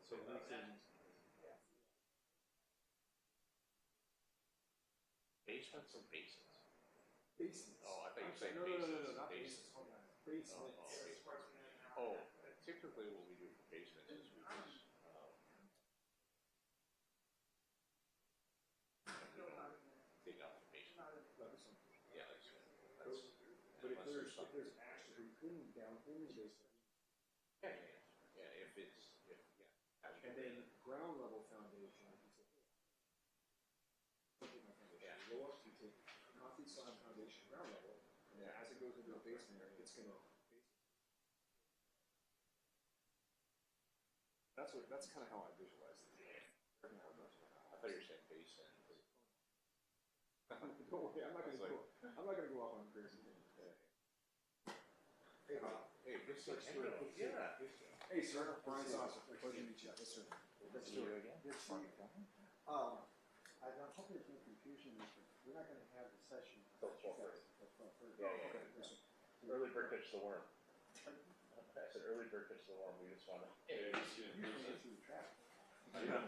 So we can basements or basins? basements. Oh, I thought you were saying no, basins. no, not Basins. basements. Hold on. Basements. Oh, typically what we do for basements is we just dig out the basement. Yeah, that's But if there's actually cleaning down in the basement, yeah. If it's and then ground level foundation, you say, hey, my foundation. You go up, you take concrete slab foundation ground level, and then as it goes into the basement area, it's gonna. That's kind of how I visualize it. I thought you were saying basin. Don't worry, I'm not gonna go off on crazy things. Hey, Hey, this is yeah. Hey, sir, Brian Saucer. Pleasure to meet you. Yes, sir. Good to see you again. Good to see you. I'm hoping there's no confusion. We're not going to have the session. Till 12:30. Yeah. Okay. Yes, sir. Early bird catches the worm. I said early bird catches the worm. We just want to. Through the traffic.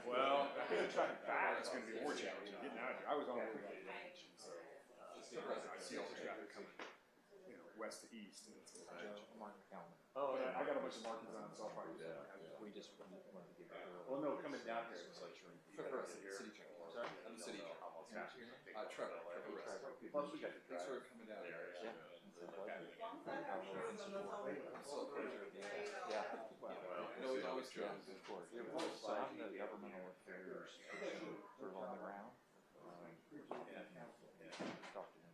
Well, traffic back is going to be more challenging. Getting out of here, I was on the way to beach, so I see all the traffic coming, west to east, and it's Oh, yeah. I got a bunch of markings on, so I'll probably do that. We just wanted to give you Well, no, coming down here, it's like City check. Sorry? I'm the city check. Trevor. Plus, we got Thanks for coming down. Yeah. No, we always try. So I'm the governmental affairs for on the ground. Talk to him.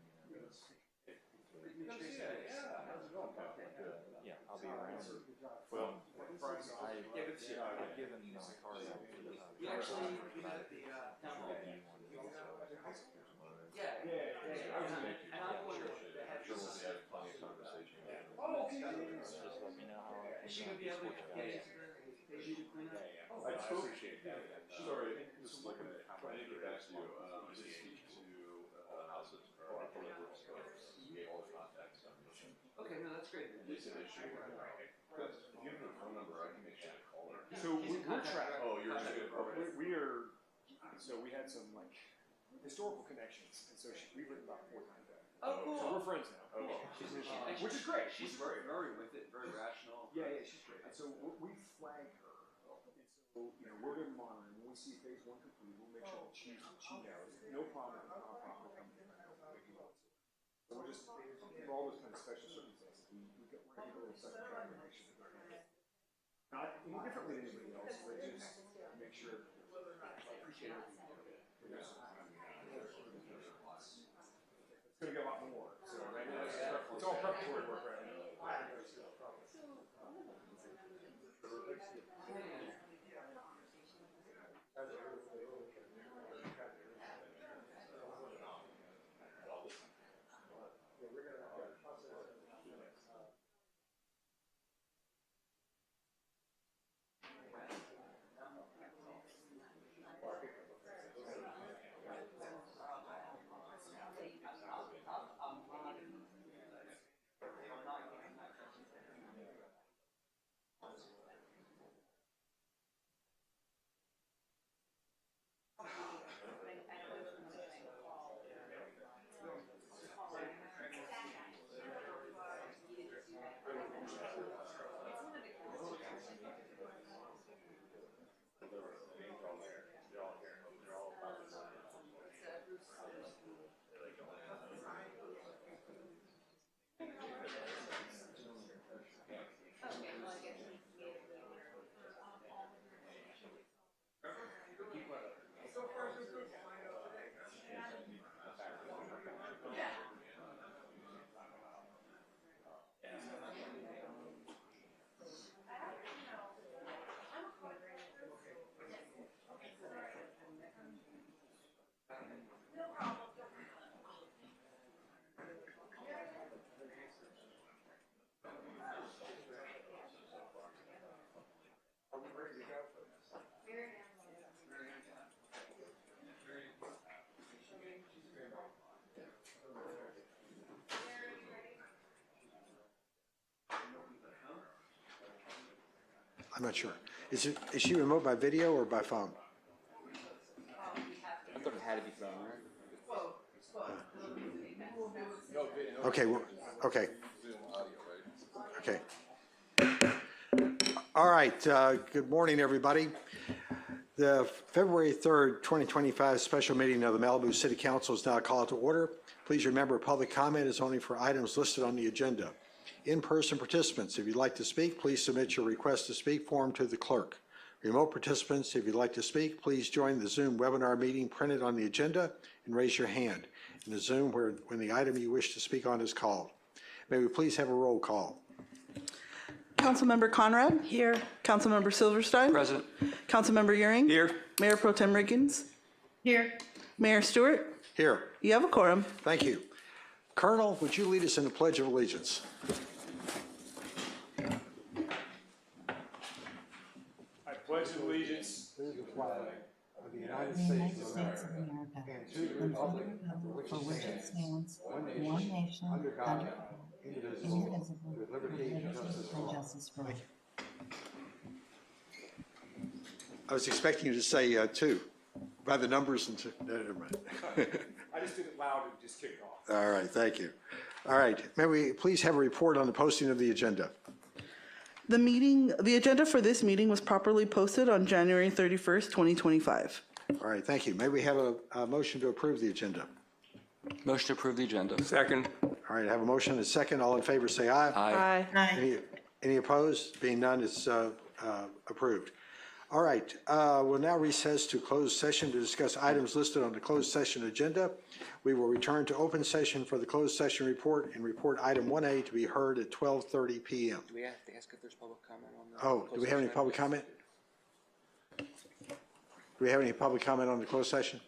Yeah, I'll be around. Well, I've given Carl We actually met the town hall. Yeah. And I'm one that had Sure, we'll have plenty of conversation. Oh, okay. just let me know how Is she gonna be able to get into the clean up? I appreciate that. Sorry, Just looking at how many get back to you. I did speak to houses or gave all the contacts stuff. Okay, no, that's great. They said they should. Because if you have her phone number, I can make sure to call her. so we're trapped. Oh, you're good. We are. So we had some historical connections, and so we've written about 4 times that. Oh, cool. So we're friends now. Okay. Which is great. She's very with it, very rational. Yeah, she's great. And so we flag her, and so we're going to monitor. When we see phase 1 complete, we'll make sure that she knows. No problem with the nonprofit company. So we're just for all those kind of special circumstances, we're going to go to a second track and make sure that they're not any differently than anybody else, but just make sure. Appreciate it. It's going to get a lot more. So right now, it's all preparatory work right now. I'm not sure. Is she remote by video or by phone? I thought it had to be phone, right? Okay, okay. Okay. All right, good morning, everybody. The February 3rd, 2025 special meeting of the Malibu City Council is now called to order. Please remember, public comment is only for items listed on the agenda. In-person participants, if you'd like to speak, please submit your request to speak form to the clerk. Remote participants, if you'd like to speak, please join the Zoom webinar meeting printed on the agenda and raise your hand in the Zoom when the item you wish to speak on is called. May we please have a roll call? Councilmember Conrad? Here. Councilmember Silverstein? Present. Councilmember Euring? Here. Mayor Pro Tem Riggins? Here. Mayor Stewart? Here. You have a quorum. Thank you. Colonel, would you lead us in the Pledge of Allegiance? I pledge allegiance To the flag of the United The United States of States of America America and to the and to the republic republic for which it stands, one one nation, under God, under God, indivisible, indivisible, with with liberty and justice for and all. justice for all. I was expecting you to say two, by the numbers and two. Never mind. I just did it loud and just kicked off. All right, thank you. All right, may we please have a report on the posting of the agenda? The agenda for this meeting was properly posted on January 31st, 2025. All right, thank you. May we have a motion to approve the agenda? Motion to approve the agenda. Second. All right, I have a motion and a second. All in favor, say aye. Aye. Any opposed? Being none, it's approved. All right, we'll now recess to closed session to discuss items listed on the closed session agenda. We will return to open session for the closed session report and report item 1A to be heard at 12:30 p.m. Do we have to ask if there's public comment on the? Oh, do we have any public comment? Do we have any public comment on the closed session?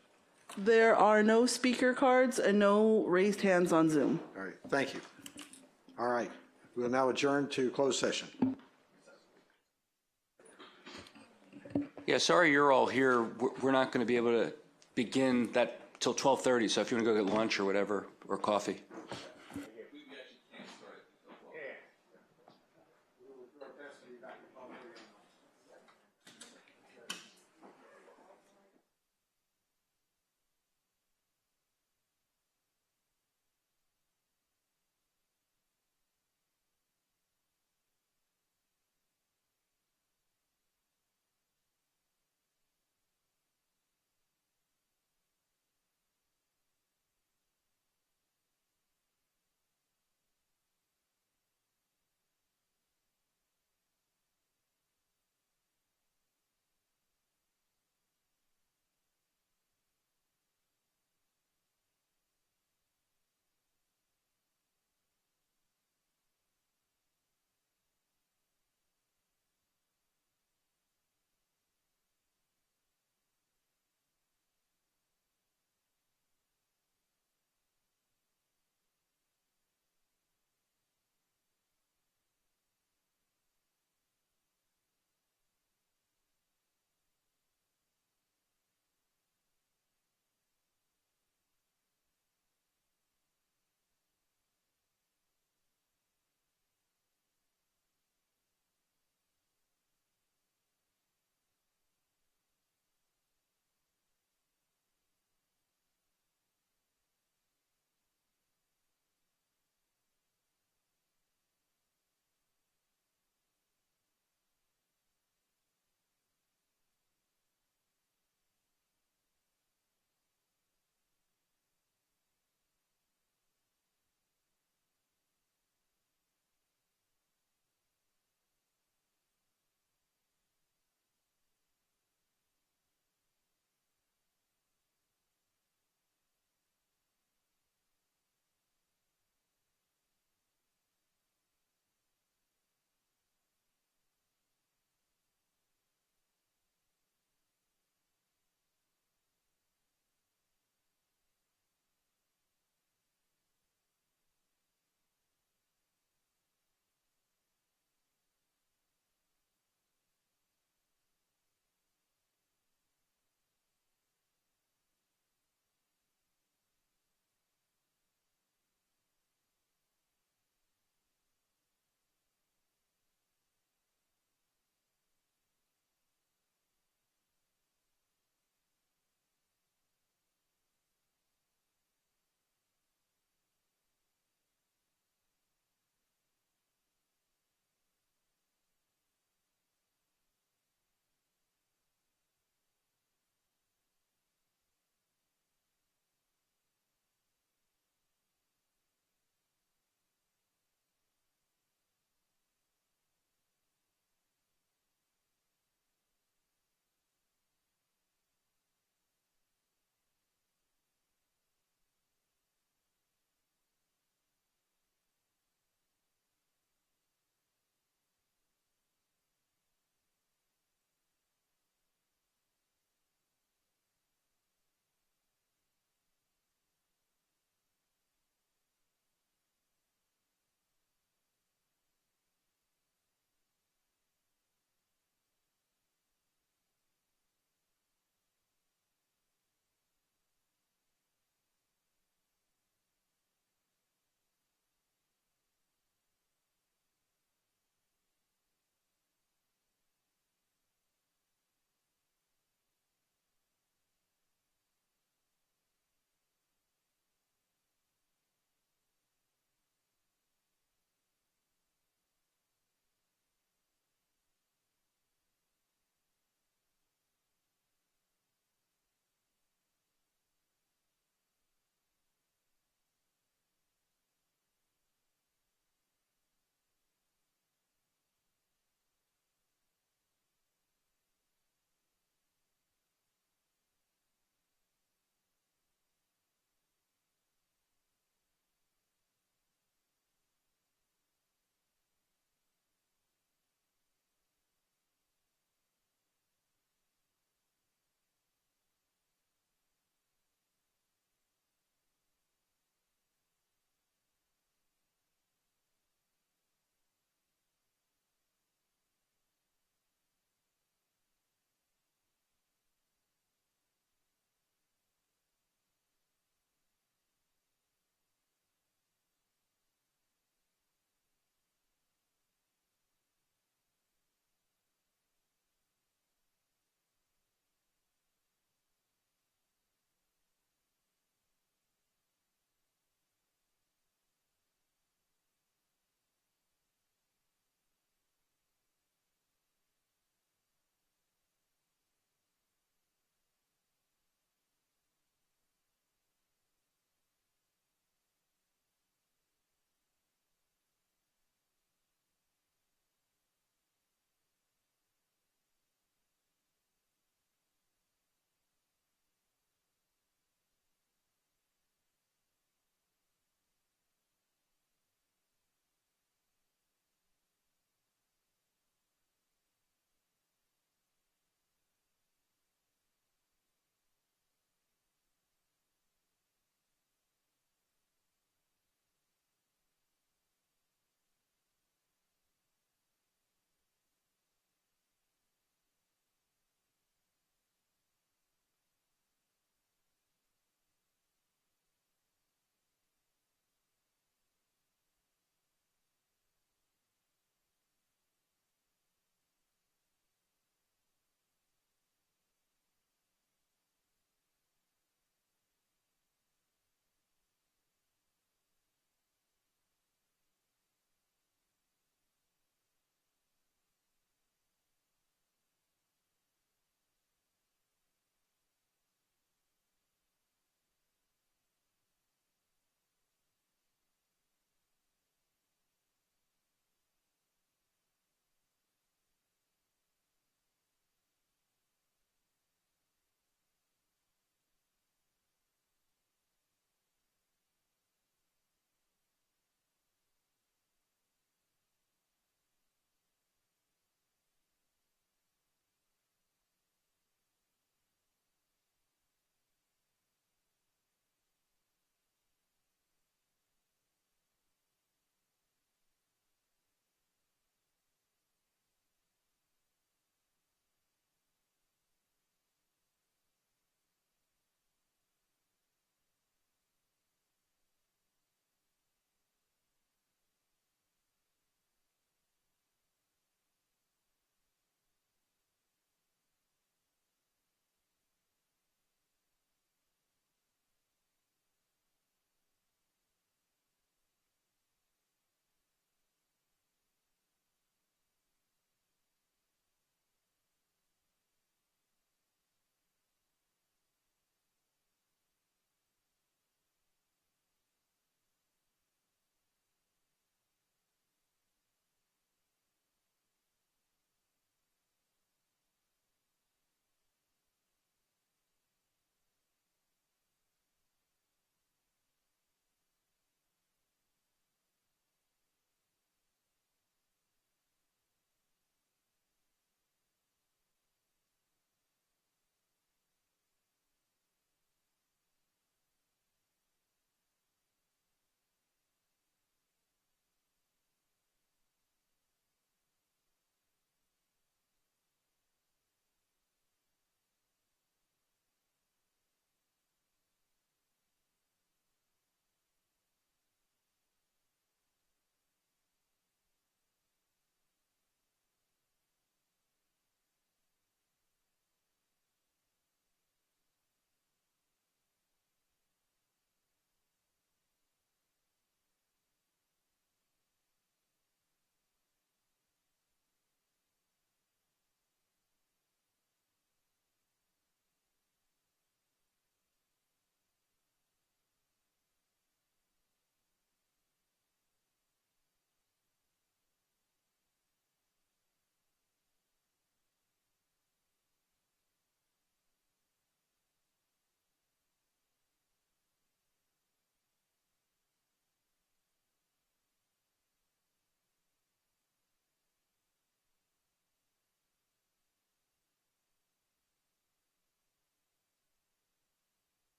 There are no speaker cards and no raised hands on Zoom. All right, thank you. All right, we will now adjourn to closed session. Yeah, sorry you're all here. We're not going to be able to begin that till 12:30, so if you want to go get lunch or whatever, or coffee.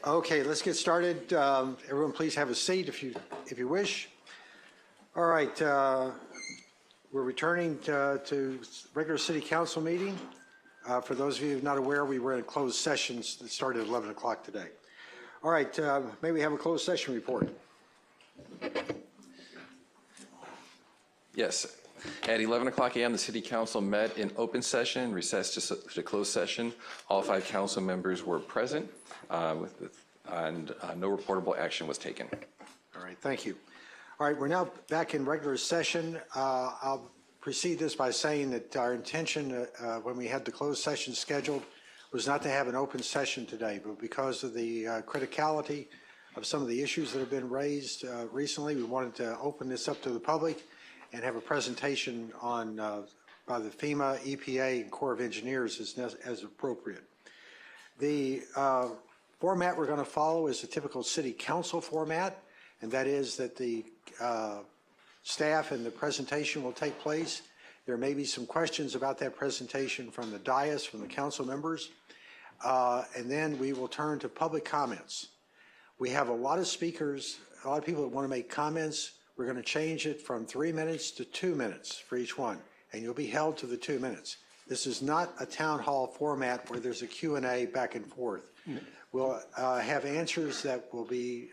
Okay, let's get started. Everyone, please have a seat if you wish. All right, we're returning to regular city council meeting. For those of you not aware, we were in closed sessions that started at 11 o'clock today. All right, may we have a closed session report? Yes. At 11 o'clock a.m., the City Council met in open session, recessed to closed session. All 5 council members were present, and no reportable action was taken. All right, thank you. All right, we're now back in regular session. I'll precede this by saying that our intention when we had the closed session scheduled was not to have an open session today, but because of the criticality of some of the issues that have been raised recently, we wanted to open this up to the public and have a presentation on by the FEMA, EPA, and Corps of Engineers as appropriate. The format we're going to follow is the typical city council format, and that is that the staff and the presentation will take place. There may be some questions about that presentation from the dais, from the council members, and then we will turn to public comments. We have a lot of speakers, a lot of people that want to make comments. We're going to change it from 3 minutes to 2 minutes for each one, and you'll be held to the 2 minutes. This is not a town hall format where there's a Q&A back and forth. We'll have answers that will be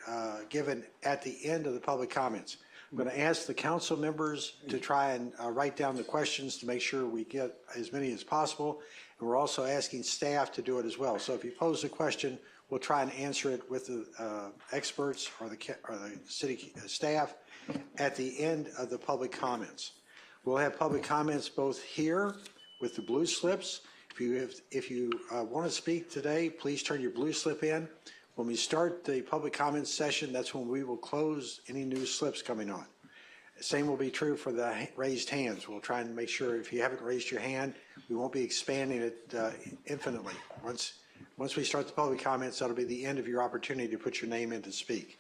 given at the end of the public comments. I'm going to ask the council members to try and write down the questions to make sure we get as many as possible. And we're also asking staff to do it as well. So if you pose a question, we'll try and answer it with the experts or the city staff at the end of the public comments. We'll have public comments both here with the blue slips. If you want to speak today, please turn your blue slip in. When we start the public comments session, that's when we will close any new slips coming on. Same will be true for the raised hands. We'll try and make sure if you haven't raised your hand, we won't be expanding it infinitely. Once we start the public comments, that'll be the end of your opportunity to put your name in to speak.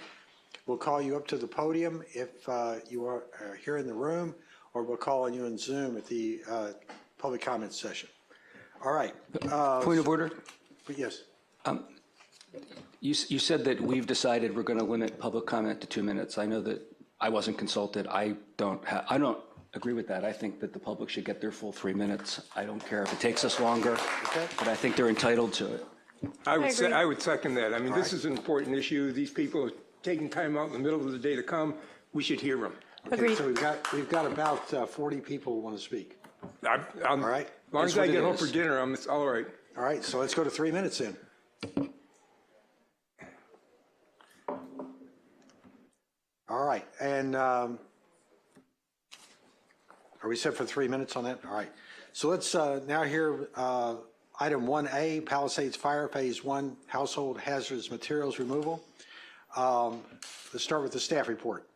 We'll call you up to the podium if you are here in the room, or we'll call on you in Zoom at the public comments session. All right. Point of order? Yes. You said that we've decided we're going to limit public comment to 2 minutes. I know that I wasn't consulted. I don't agree with that. I think that the public should get their full 3 minutes. I don't care if it takes us longer, but I think they're entitled to it. I would second that. I mean, this is an important issue. These people are taking time out in the middle of the day to come. We should hear them. Okay, Agreed. so we've got about 40 people who want to speak. All right. As long as I get home for dinner, I'm all right. All right, so let's go to 3 minutes then. All right, and are we set for 3 minutes on that? All right. So let's now hear item 1A, Palisades Fire Phase 1 Household Hazardous Materials Removal. Let's start with the staff report.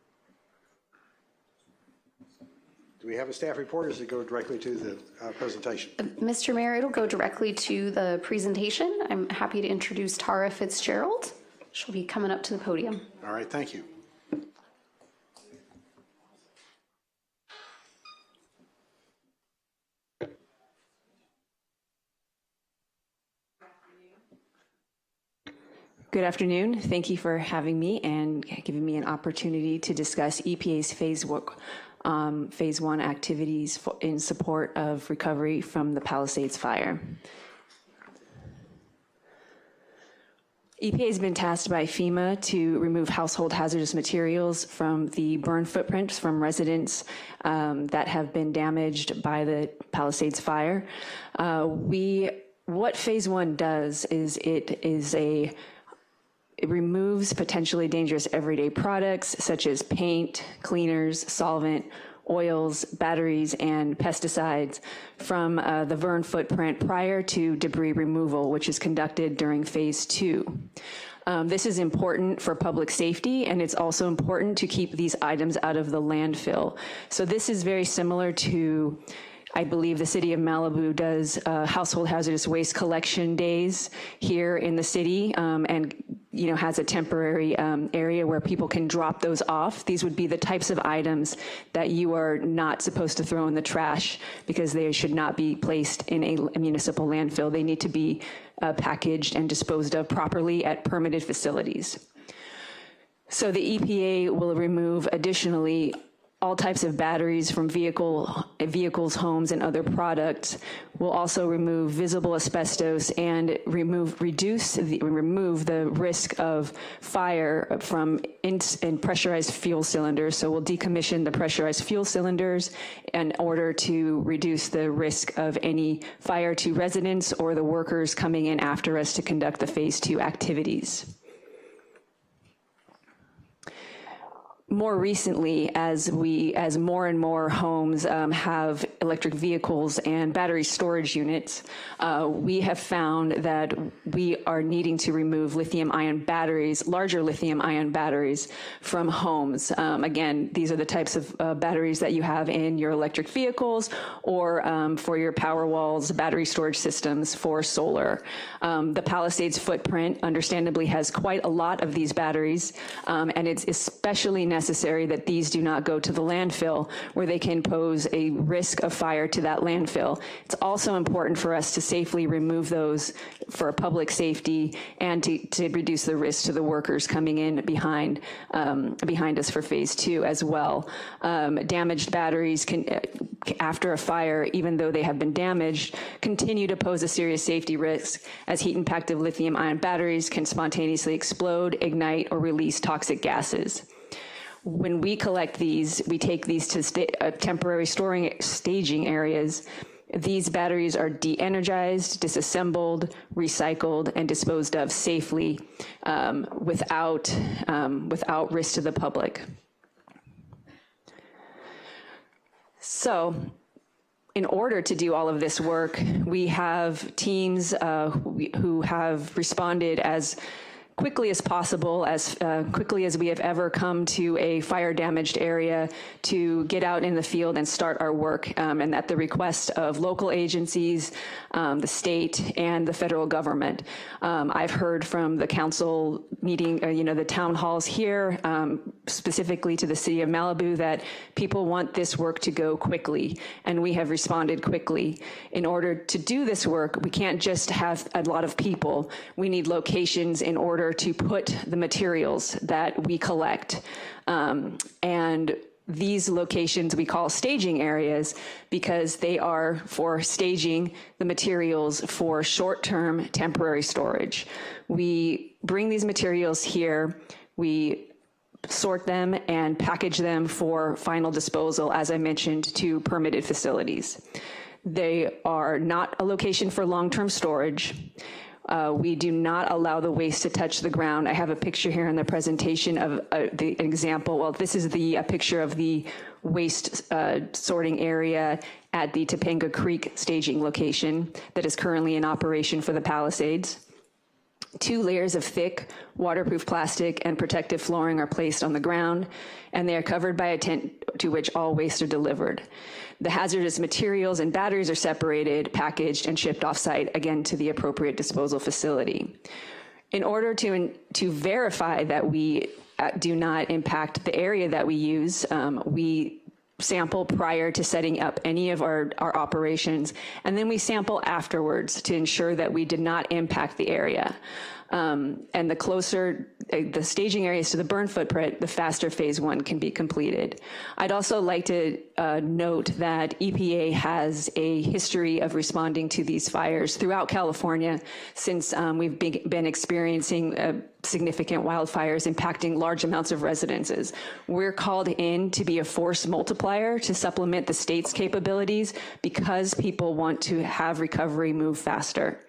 Do we have a staff report, or does it go directly to the presentation? Mr. Mayor, it'll go directly to the presentation. I'm happy to introduce Tara Fitzgerald. She'll be coming up to the podium. All right, thank you. Good afternoon. Thank you for having me and giving me an opportunity to discuss EPA's Phase 1 activities in support of recovery from the Palisades fire. EPA has been tasked by FEMA to remove household hazardous materials from the burn footprints from residents that have been damaged by the Palisades fire. What Phase 1 does is it removes potentially dangerous everyday products such as paint, cleaners, solvent, oils, batteries, and pesticides from the burn footprint prior to debris removal, which is conducted during Phase 2. This is important for public safety, and it's also important to keep these items out of the landfill. So this is very similar to, I believe, the city of Malibu does household hazardous waste collection days here in the city, and has a temporary area where people can drop those off. These would be the types of items that you are not supposed to throw in the trash because they should not be placed in a municipal landfill. They need to be packaged and disposed of properly at permitted facilities. So the EPA will remove additionally all types of batteries from vehicles, homes, and other products. Will also remove visible asbestos and remove the risk of fire from in pressurized fuel cylinders. So we'll decommission the pressurized fuel cylinders in order to reduce the risk of any fire to residents or the workers coming in after us to conduct the Phase 2 activities. More recently, as more and more homes have electric vehicles and battery storage units, we have found that we are needing to remove lithium-ion batteries, larger lithium-ion batteries from homes. Again, these are the types of batteries that you have in your electric vehicles or for your power walls, battery storage systems for solar. The Palisades footprint, understandably, has quite a lot of these batteries, and it's especially necessary that these do not go to the landfill where they can pose a risk of fire to that landfill. It's also important for us to safely remove those for public safety and to reduce the risk to the workers coming in behind us for Phase 2 as well. Damaged batteries can, after a fire, even though they have been damaged, continue to pose a serious safety risk as heat-impacted lithium-ion batteries can spontaneously explode, ignite, or release toxic gases. When we collect these, we take these to temporary staging areas. These batteries are de-energized, disassembled, recycled, and disposed of safely without risk to the public. So, in order to do all of this work, we have teams who have responded as quickly as possible, as quickly as we have ever come to a fire-damaged area, to get out in the field and start our work, and at the request of local agencies, the state, and the federal government. I've heard from the council meeting, the town halls here, specifically to the city of Malibu, that people want this work to go quickly, and we have responded quickly. In order to do this work, we can't just have a lot of people. We need locations in order to put the materials that we collect. And these locations we call staging areas because they are for staging the materials for short-term temporary storage. We bring these materials here, we sort them and package them for final disposal, as I mentioned, to permitted facilities. They are not a location for long-term storage. We do not allow the waste to touch the ground. I have a picture here in the presentation of the example. Well, this is a picture of the waste sorting area at the Topanga Creek staging location that is currently in operation for the Palisades. 2 layers of thick, waterproof plastic and protective flooring are placed on the ground, and they are covered by a tent to which all waste are delivered. The hazardous materials and batteries are separated, packaged, and shipped off-site, again, to the appropriate disposal facility. In order to verify that we do not impact the area that we use, we sample prior to setting up any of our operations, and then we sample afterwards to ensure that we did not impact the area. And the closer the staging areas to the burn footprint, the faster phase 1 can be completed. I'd also like to note that EPA has a history of responding to these fires throughout California since we've been experiencing significant wildfires impacting large amounts of residences. We're called in to be a force multiplier to supplement the state's capabilities because people want to have recovery move faster.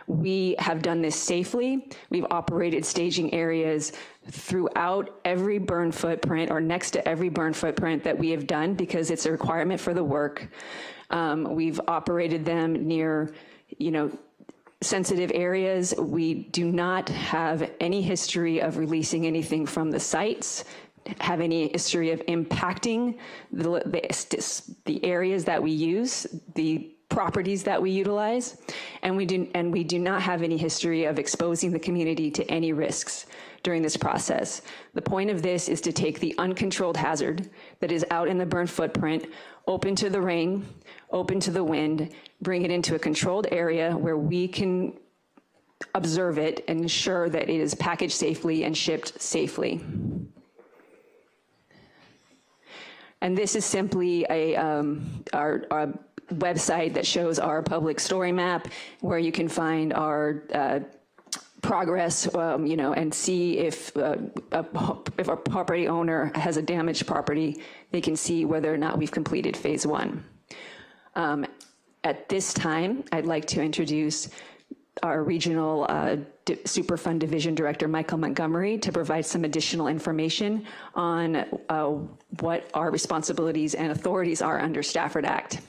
We have done this safely. We've operated staging areas throughout every burn footprint or next to every burn footprint that we have done because it's a requirement for the work. We've operated them near, sensitive areas. We do not have any history of releasing anything from the sites, have any history of impacting the areas that we use, the properties that we utilize, and we do not have any history of exposing the community to any risks during this process. The point of this is to take the uncontrolled hazard that is out in the burn footprint, open to the rain, open to the wind, bring it into a controlled area where we can observe it and ensure that it is packaged safely and shipped safely. And this is simply our website that shows our public story map where you can find our progress, and see if a property owner has a damaged property, they can see whether or not we've completed phase 1. At this time, I'd like to introduce our regional Superfund Division Director, Michael Montgomery, to provide some additional information on what our responsibilities and authorities are under Stafford Act.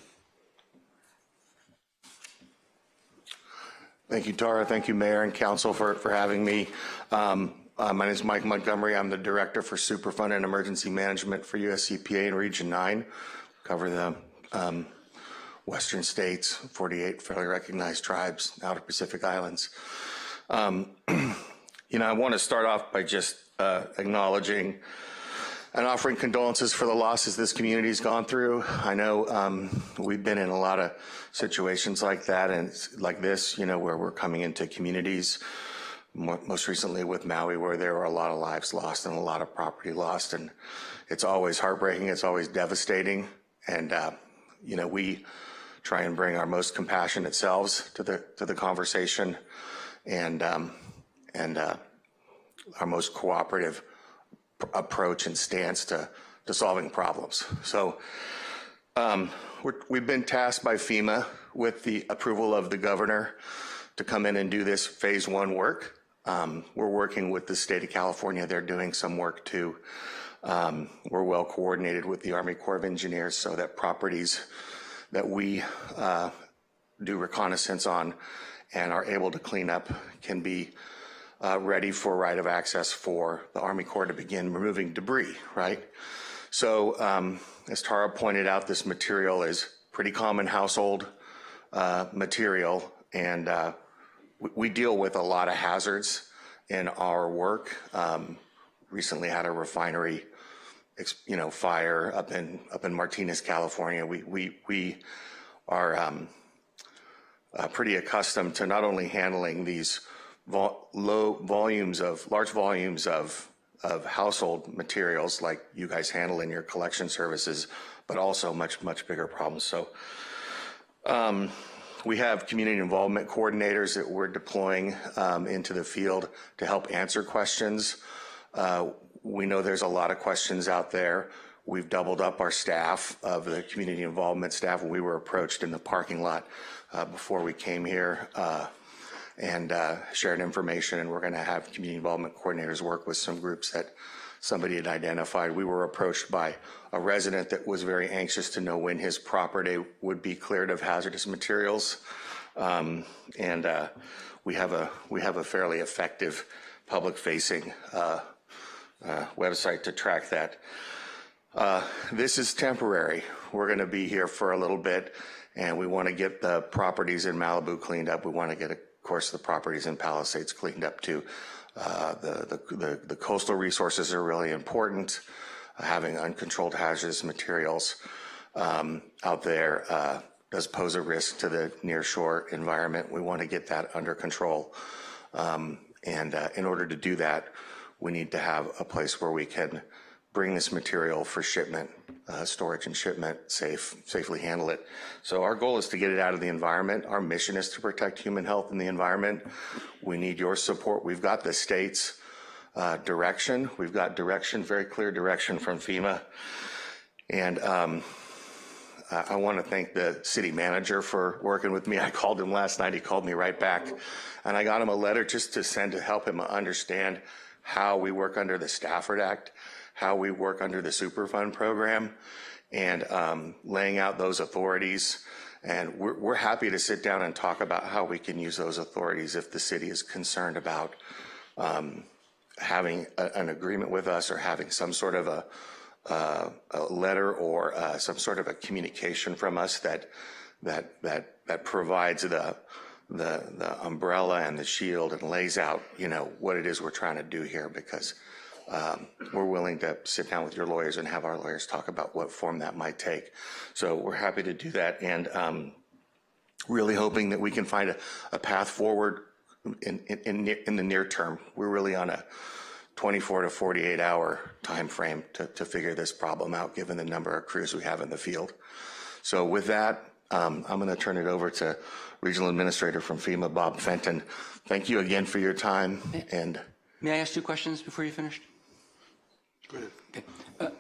Thank you, Tara. Thank you, Mayor and Council, for having me. My name is Mike Montgomery. I'm the Director for Superfund and Emergency Management for US EPA in Region 9. Cover the Western states, 48 federally recognized tribes, Outer Pacific Islands. I want to start off by just acknowledging and offering condolences for the losses this community's gone through. I know we've been in a lot of situations like that and like this, where we're coming into communities, most recently with Maui, where there were a lot of lives lost and a lot of property lost. And it's always heartbreaking, it's always devastating. And, we try and bring our most compassionate selves to the conversation and our most cooperative approach and stance to solving problems. So we've been tasked by FEMA with the approval of the governor to come in and do this phase 1 work. We're working with the state of California. They're doing some work too. We're well coordinated with the Army Corps of Engineers so that properties that we do reconnaissance on and are able to clean up can be ready for right of access for the Army Corps to begin removing debris, right? So as Tara pointed out, this material is pretty common household material, and we deal with a lot of hazards in our work. Recently had a refinery, fire up in Martinez, California. We are pretty accustomed to not only handling these large volumes of household materials like you guys handle in your collection services, but also much bigger problems. So we have community involvement coordinators that we're deploying into the field to help answer questions. We know there's a lot of questions out there. We've doubled up our staff of the community involvement staff. We were approached in the parking lot before we came here and shared information, and we're going to have community involvement coordinators work with some groups that somebody had identified. We were approached by a resident that was very anxious to know when his property would be cleared of hazardous materials, and we have a fairly effective public-facing website to track that. This is temporary. We're going to be here for a little bit, and we want to get the properties in Malibu cleaned up. We want to get, of course, the properties in Palisades cleaned up too. The coastal resources are really important. Having uncontrolled hazardous materials out there does pose a risk to the nearshore environment. We want to get that under control. And in order to do that, we need to have a place where we can bring this material for shipment, storage and shipment, safely handle it. So our goal is to get it out of the environment. Our mission is to protect human health and the environment. We need your support. We've got the state's direction. We've got direction, very clear direction from FEMA. And I want to thank the city manager for working with me. I called him last night. He called me right back. And I got him a letter just to send to help him understand how we work under the Stafford Act, how we work under the Superfund program, and laying out those authorities. And we're happy to sit down and talk about how we can use those authorities if the city is concerned about having an agreement with us or having some sort of a letter or some sort of a communication from us that provides the umbrella and the shield and lays out, what it is we're trying to do here, because we're willing to sit down with your lawyers and have our lawyers talk about what form that might take. So we're happy to do that, and really hoping that we can find a path forward in the near term. We're really on a 24 to 48 hour time frame to figure this problem out, given the number of crews we have in the field. So with that, I'm going to turn it over to Regional Administrator from FEMA, Bob Fenton. Thank you again for your time. And may I ask 2 questions before you finished? Go ahead. Okay.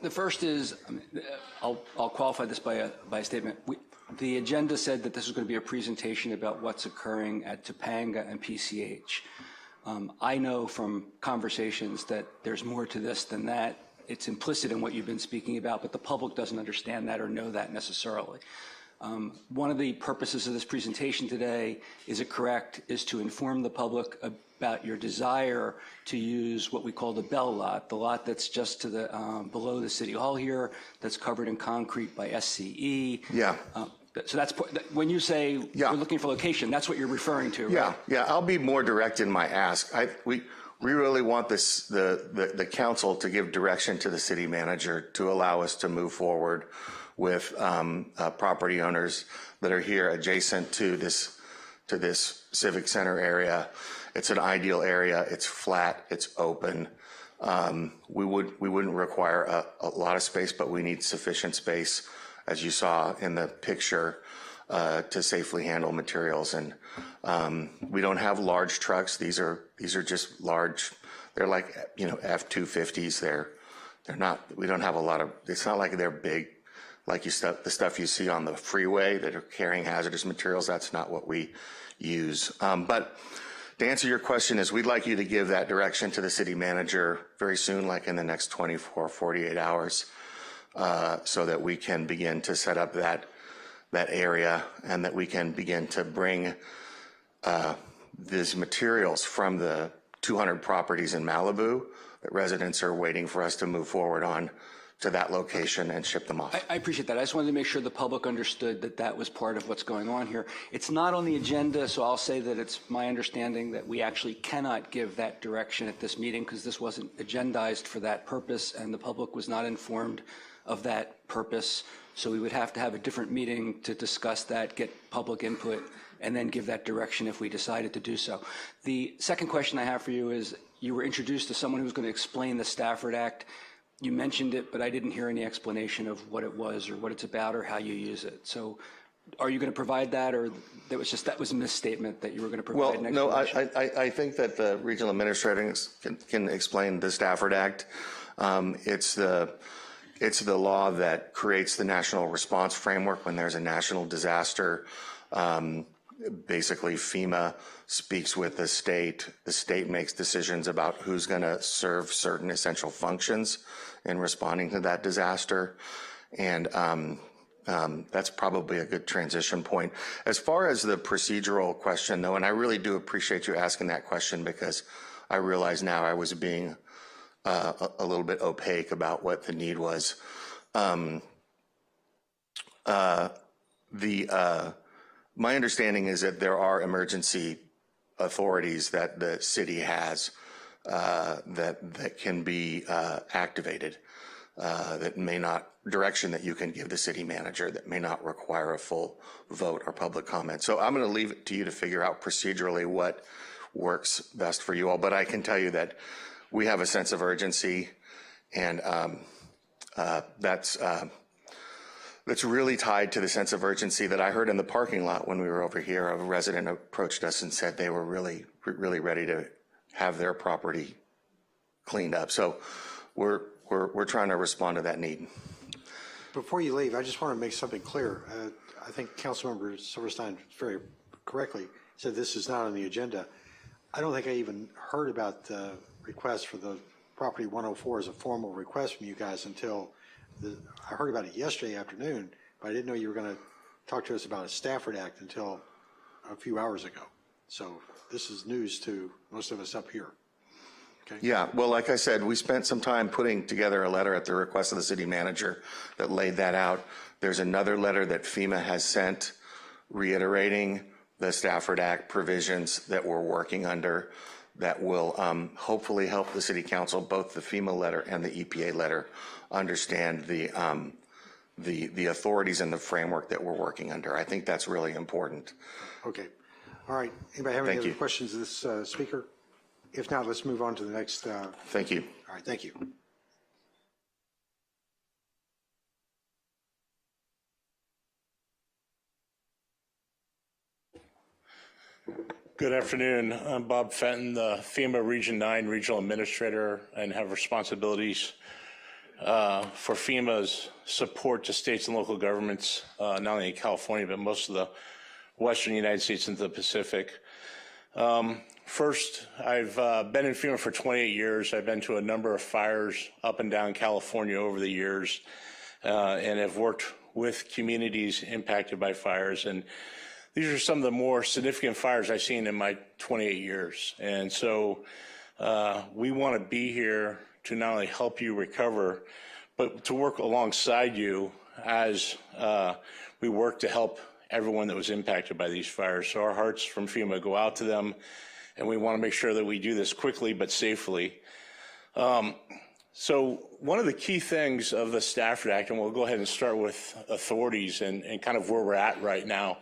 The first is, I'll qualify this by a statement. The agenda said that this was going to be a presentation about what's occurring at Topanga and PCH. I know from conversations that there's more to this than that. It's implicit in what you've been speaking about, but the public doesn't understand that or know that necessarily. One of the purposes of this presentation today, is it correct, is to inform the public about your desire to use what we call the Bell lot, the lot that's just to the below the City Hall here, that's covered in concrete by SCE. yeah. So that's when you say Yeah. we're looking for location, that's what you're referring to, right? Yeah. I'll be more direct in my ask. We really want the council to give direction to the city manager to allow us to move forward with property owners that are here adjacent to this civic center area. It's an ideal area. It's flat. It's open. We wouldn't require a lot of space, but we need sufficient space, as you saw in the picture, to safely handle materials. And we don't have large trucks. These are just large. They're like F-250s. They're not. We don't have a lot of. It's not like they're big, like the stuff you see on the freeway that are carrying hazardous materials. That's not what we use. But to answer your question, is we'd like you to give that direction to the city manager very soon, like in the next 24, 48 hours. So that we can begin to set up that area, and that we can begin to bring these materials from the 200 properties in Malibu that residents are waiting for us to move forward on to that location and ship them off. I appreciate that. I just wanted to make sure the public understood that that was part of what's going on here. It's not on the agenda, so I'll say that it's my understanding that we actually cannot give that direction at this meeting because this wasn't agendized for that purpose and the public was not informed of that purpose. So we would have to have a different meeting to discuss that, get public input, and then give that direction if we decided to do so. The second question I have for you is, you were introduced to someone who's going to explain the Stafford Act. You mentioned it, but I didn't hear any explanation of what it was or what it's about or how you use it. So are you going to provide that, or that was a misstatement that you were going to provide an Well, no, explanation? I think that the regional administrator can explain the Stafford Act. It's the law that creates the national response framework when there's a national disaster. Basically, FEMA speaks with the state makes decisions about who's going to serve certain essential functions in responding to that disaster. And that's probably a good transition point. As far as the procedural question, though, and I really do appreciate you asking that question because I realize now I was being a little bit opaque about what the need was. My understanding is that there are emergency authorities that the city has that can be activated, that may not, direction that you can give the city manager that may not require a full vote or public comment. So I'm going to leave it to you to figure out procedurally what works best for you all. But I can tell you that we have a sense of urgency, and that's really tied to the sense of urgency that I heard in the parking lot when we were over here. A resident approached us and said they were really ready to have their property cleaned up. So we're trying to respond to that need. Before you leave, I just want to make something clear. I think Councilmember Silverstein very correctly said this is not on the agenda. I don't think I even heard about the request for the property 104 as a formal request from you guys until I heard about it yesterday afternoon, but I didn't know you were going to talk to us about a Stafford Act until a few hours ago. So this is news to most of us up here. Okay. Yeah, well, like I said, we spent some time putting together a letter at the request of the city manager that laid that out. There's another letter that FEMA has sent reiterating the Stafford Act provisions that we're working under that will hopefully help the city council, both the FEMA letter and the EPA letter, understand the authorities and the framework that we're working under. I think that's really important. Okay. All right. Anybody have any other questions of this speaker? If not, let's move on to the next. Thank you. All right. Thank you. Good afternoon. I'm Bob Fenton, the FEMA Region 9 Regional Administrator, and have responsibilities for FEMA's support to states and local governments, not only in California, but most of the western United States and the Pacific. First, I've been in FEMA for 28 years. I've been to a number of fires up and down California over the years, and have worked with communities impacted by fires. And these are some of the more significant fires I've seen in my 28 years. And so we want to be here to not only help you recover, but to work alongside you as we work to help everyone that was impacted by these fires. So our hearts from FEMA go out to them, and we want to make sure that we do this quickly but safely. So one of the key things of the Stafford Act, and we'll go ahead and start with authorities and kind of where we're at right now.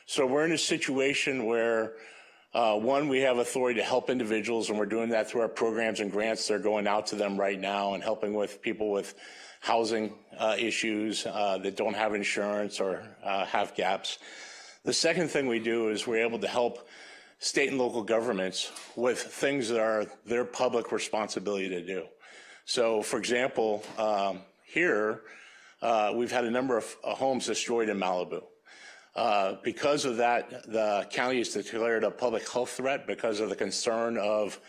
So we're in a situation where, one, we have authority to help individuals, and we're doing that through our programs and grants that are going out to them right now and helping with people with housing issues that don't have insurance or have gaps. The second thing we do is we're able to help state and local governments with things that are their public responsibility to do. So, for example, here, we've had a number of homes destroyed in Malibu. Because of that, the county has declared a public health threat because of the concern of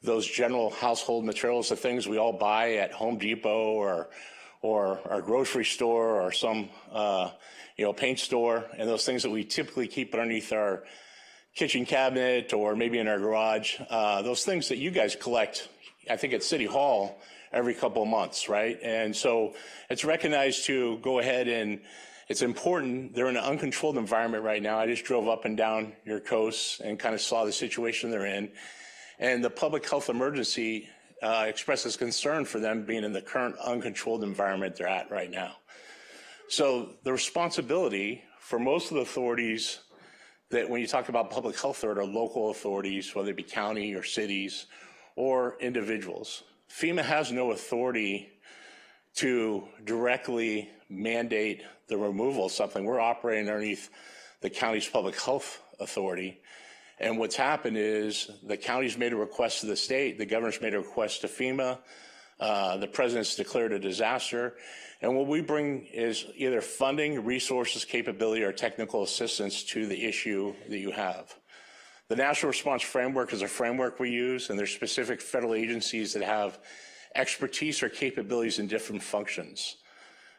those general household materials, the things we all buy at Home Depot or our grocery store or some paint store, and those things that we typically keep underneath our kitchen cabinet or maybe in our garage, those things that you guys collect, I think at City Hall every couple of months, right? And so it's recognized to go ahead and it's important. They're in an uncontrolled environment right now. I just drove up and down your coast and kind of saw the situation they're in. And the public health emergency expresses concern for them being in the current uncontrolled environment they're at right now. So the responsibility for most of the authorities that when you talk about public health are local authorities, whether it be county or cities or individuals. FEMA has no authority to directly mandate the removal of something. We're operating underneath the county's public health authority. And what's happened is the county's made a request to the state, the governor's made a request to FEMA, the president's declared a disaster. And what we bring is either funding, resources, capability, or technical assistance to the issue that you have. The National Response Framework is a framework we use, and there's specific federal agencies that have expertise or capabilities in different functions.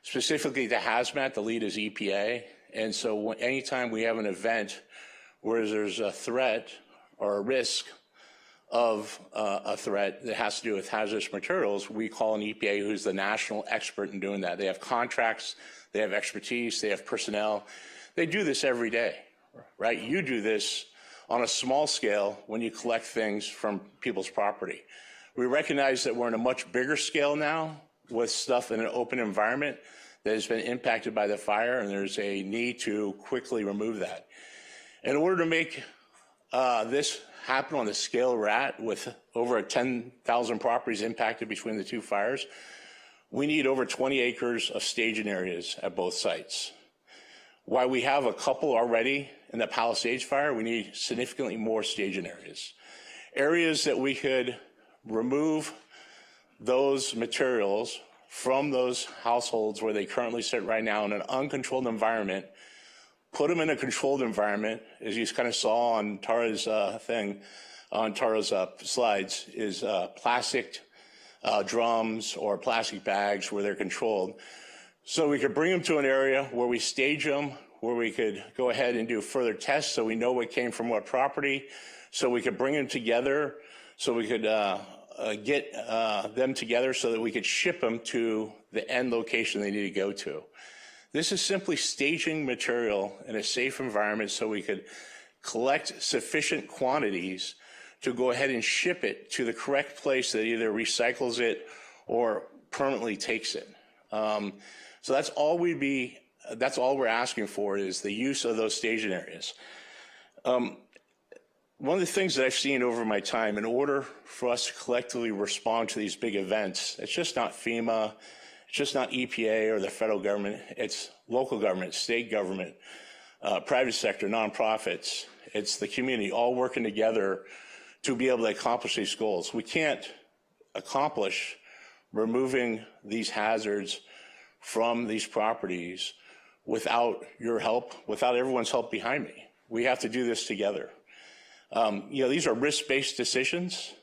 Specifically to hazmat, the lead is EPA. And so anytime we have an event where there's a threat or a risk of a threat that has to do with hazardous materials, we call an EPA who's the national expert in doing that. They have contracts, they have expertise, they have personnel. They do this every day, right? You do this on a small scale when you collect things from people's property. We recognize that we're in a much bigger scale now with stuff in an open environment that has been impacted by the fire, and there's a need to quickly remove that. In order to make this happen on the scale we're at, with over 10,000 properties impacted between the two fires, we need over 20 acres of staging areas at both sites. While we have a couple already in the Palisades fire, we need significantly more staging areas. Areas that we could remove those materials from those households where they currently sit right now in an uncontrolled environment, put them in a controlled environment, as you kind of saw on Tara's slides, is plastic drums or plastic bags where they're controlled. So we could bring them to an area where we stage them, where we could go ahead and do further tests so we know what came from what property, so we could bring them together, so we could get them together so that we could ship them to the end location they need to go to. This is simply staging material in a safe environment so we could collect sufficient quantities to go ahead and ship it to the correct place that either recycles it or permanently takes it. So that's all we're asking for is the use of those staging areas. One of the things that I've seen over my time, in order for us to collectively respond to these big events, it's just not FEMA, it's just not EPA or the federal government, it's local government, state government, private sector, nonprofits, it's the community all working together to be able to accomplish these goals. We can't accomplish removing these hazards from these properties without your help, without everyone's help behind me. We have to do this together. These are risk-based decisions.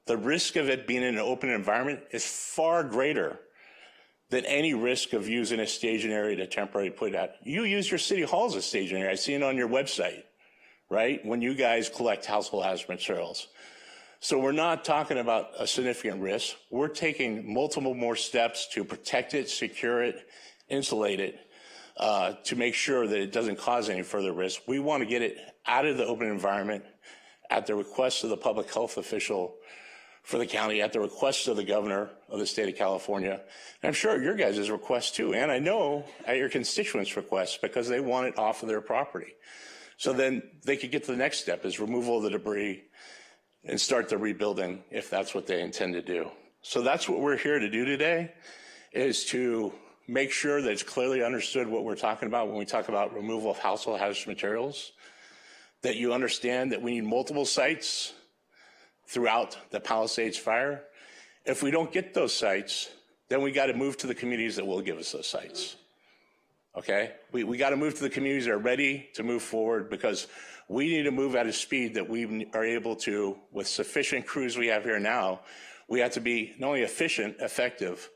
The risk of it being in an open environment is far greater than any risk of using a staging area to temporarily put it out. You use your city hall as a staging area. I see it on your website, right? When you guys collect household hazardous materials. So we're not talking about a significant risk. We're taking multiple more steps to protect it, secure it, insulate it, to make sure that it doesn't cause any further risk. We want to get it out of the open environment at the request of the public health official for the county, at the request of the governor of the state of California. And I'm sure at your guys' request too, and I know at your constituents' request, because they want it off of their property. So then they could get to the next step, is removal of the debris and start the rebuilding if that's what they intend to do. So that's what we're here to do today, is to make sure that it's clearly understood what we're talking about when we talk about removal of household hazardous materials, that you understand that we need multiple sites throughout the Palisades fire. If we don't get those sites, then we got to move to the communities that will give us those sites. Okay? We got to move to the communities that are ready to move forward, because we need to move at a speed that we are able to, with sufficient crews we have here now. We have to be not only efficient, effective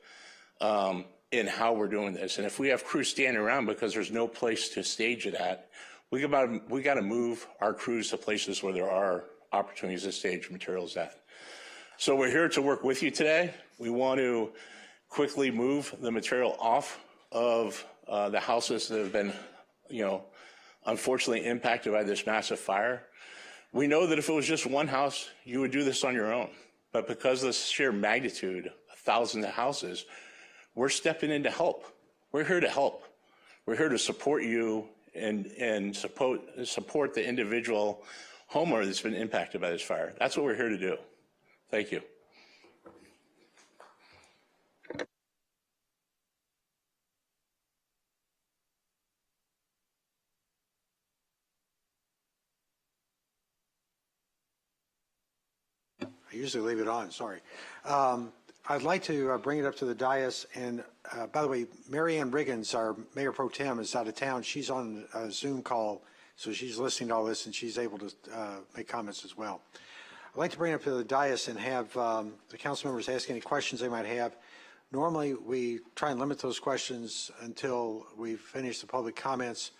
in how we're doing this. And if we have crews standing around because there's no place to stage it at, We got to move our crews to places where there are opportunities to stage materials at. So we're here to work with you today. We want to quickly move the material off of the houses that have been, unfortunately impacted by this massive fire. We know that if it was just one house, you would do this on your own. But because of the sheer magnitude, thousands of houses, we're stepping in to help. We're here to help. We're here to support you and support the individual homeowner that's been impacted by this fire. That's what we're here to do. Thank you. I usually leave it on, sorry. I'd like to bring it up to the dais, and by the way, Mary Ann Riggins, our Mayor Pro Tem, is out of town. She's on a Zoom call, so she's listening to all this, and she's able to make comments as well. I'd like to bring it up to the dais and have the council members ask any questions they might have. Normally, we try and limit those questions until we finish the public comments.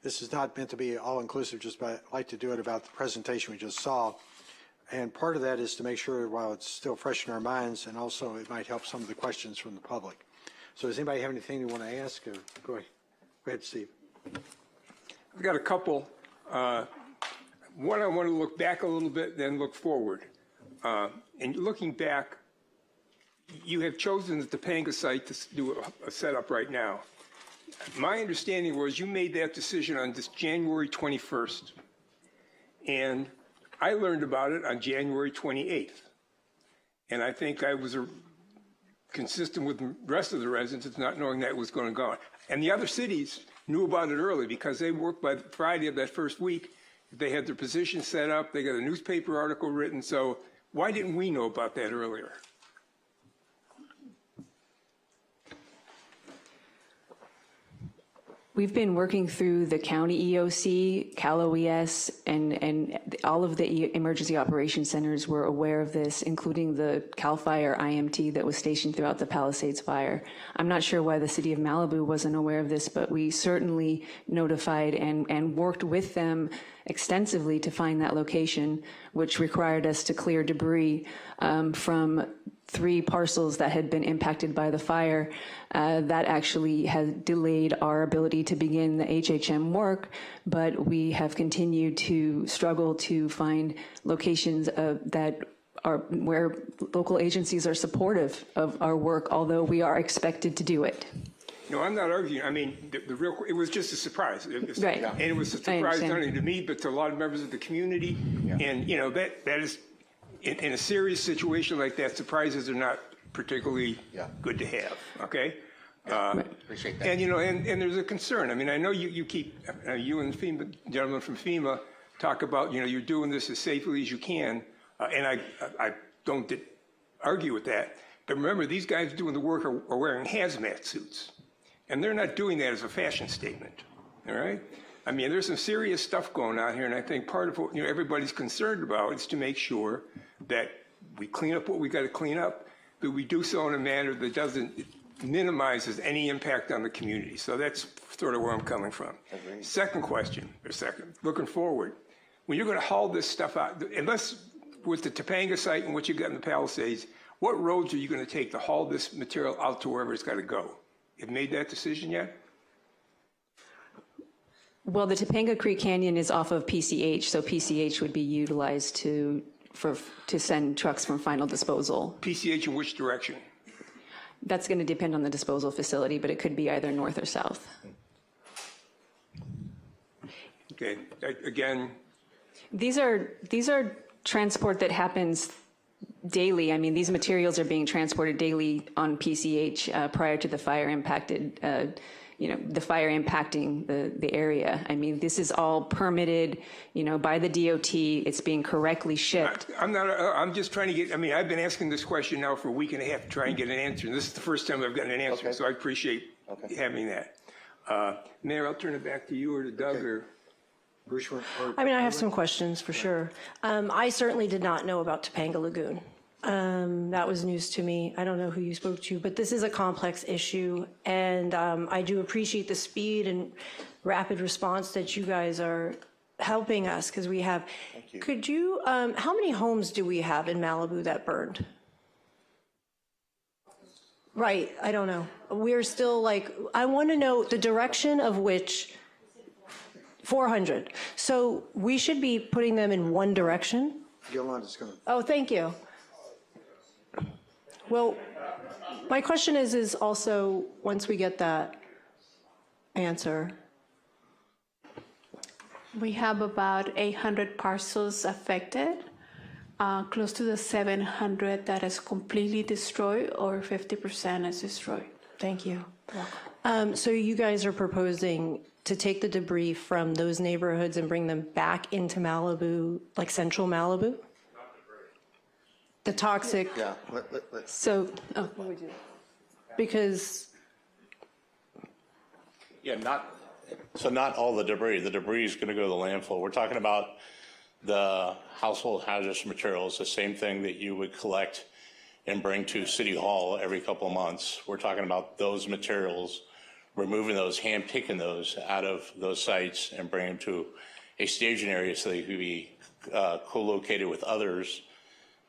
This is not meant to be all-inclusive, just but I'd like to do it about the presentation we just saw. And part of that is to make sure while it's still fresh in our minds, and also it might help some of the questions from the public. So does anybody have anything they want to ask? Go ahead, Steve. I've got a couple. One, I want to look back a little bit, then look forward. And looking back, you have chosen the Topanga site to do a setup right now. My understanding was you made that decision on this January 21st. And I learned about it on January 28th. And I think I was consistent with the rest of the residents not knowing that was going to go on. And the other cities knew about it early because they worked by Friday of that first week. They had their position set up. They got a newspaper article written. So why didn't we know about that earlier? We've been working through the county EOC, Cal OES, and all of the emergency operations centers were aware of this, including the Cal Fire IMT that was stationed throughout the Palisades fire. I'm not sure why the city of Malibu wasn't aware of this, but we certainly notified and worked with them extensively to find that location, which required us to clear debris from 3 parcels that had been impacted by the fire. That actually has delayed our ability to begin the HHM work, but we have continued to struggle to find locations that are where local agencies are supportive of our work, although we are expected to do it. No, I'm not arguing. I mean, it was just a surprise. Right. And it was a surprise not only to me, but to a lot of members of the community. Yeah. And, that is, in a serious situation like that, surprises are not particularly good to have, okay? Appreciate that. And, and there's a concern. I mean, I know you keep, you and FEMA, gentlemen from FEMA, talk about, you're doing this as safely as you can, and I don't argue with that. But remember, these guys doing the work are wearing hazmat suits, and they're not doing that as a fashion statement, all right? I mean, there's some serious stuff going on here, and I think part of what everybody's concerned about is to make sure that we clean up what we got to clean up, but we do so in a manner that doesn't minimizes any impact on the community. So that's sort of where I'm coming from. Agreed. Second question, looking forward, when you're going to haul this stuff out, unless with the Topanga site and what you got in the Palisades, what roads are you going to take to haul this material out to wherever it's got to go? Have you made that decision yet? Well, the Topanga Creek Canyon is off of PCH, so PCH would be utilized to send trucks from final disposal. PCH in which direction? That's going to depend on the disposal facility, but it could be either north or south. Okay, again. These are transport that happens daily. I mean, these materials are being transported daily on PCH prior to the fire impacted, the fire impacting the area. I mean, this is all permitted, by the DOT. It's being correctly shipped. I'm just trying to get, I've been asking this question now for a week and a half to try and get an answer. And this is the first time I've gotten an answer, so I appreciate having that. Mayor, I'll turn it back to you or to Doug or Bruce. I have some questions for sure. I certainly did not know about Topanga Lagoon. That was news to me. I don't know who you spoke to, but this is a complex issue, and I do appreciate the speed and rapid response that you guys are helping us, because we have. Thank you. Could you, how many homes do we have in Malibu that burned? Right, I don't know. We're still like, I want to know the direction of which 400. So we should be putting them in one direction? Yolanda's going to. Oh, thank you. Well, my question is also, once we get that answer. We have about 800 parcels affected, close to the 700 that is completely destroyed, or 50% is destroyed. Thank you. So you guys are proposing to take the debris from those neighborhoods and bring them back into Malibu, like central Malibu? The toxic. Yeah. So, because. Yeah, not all the debris. The debris is going to go to the landfill. We're talking about the household hazardous materials, the same thing that you would collect and bring to City Hall every couple of months. We're talking about those materials, removing those, hand-picking those out of those sites and bringing them to a staging area so they could be co-located with others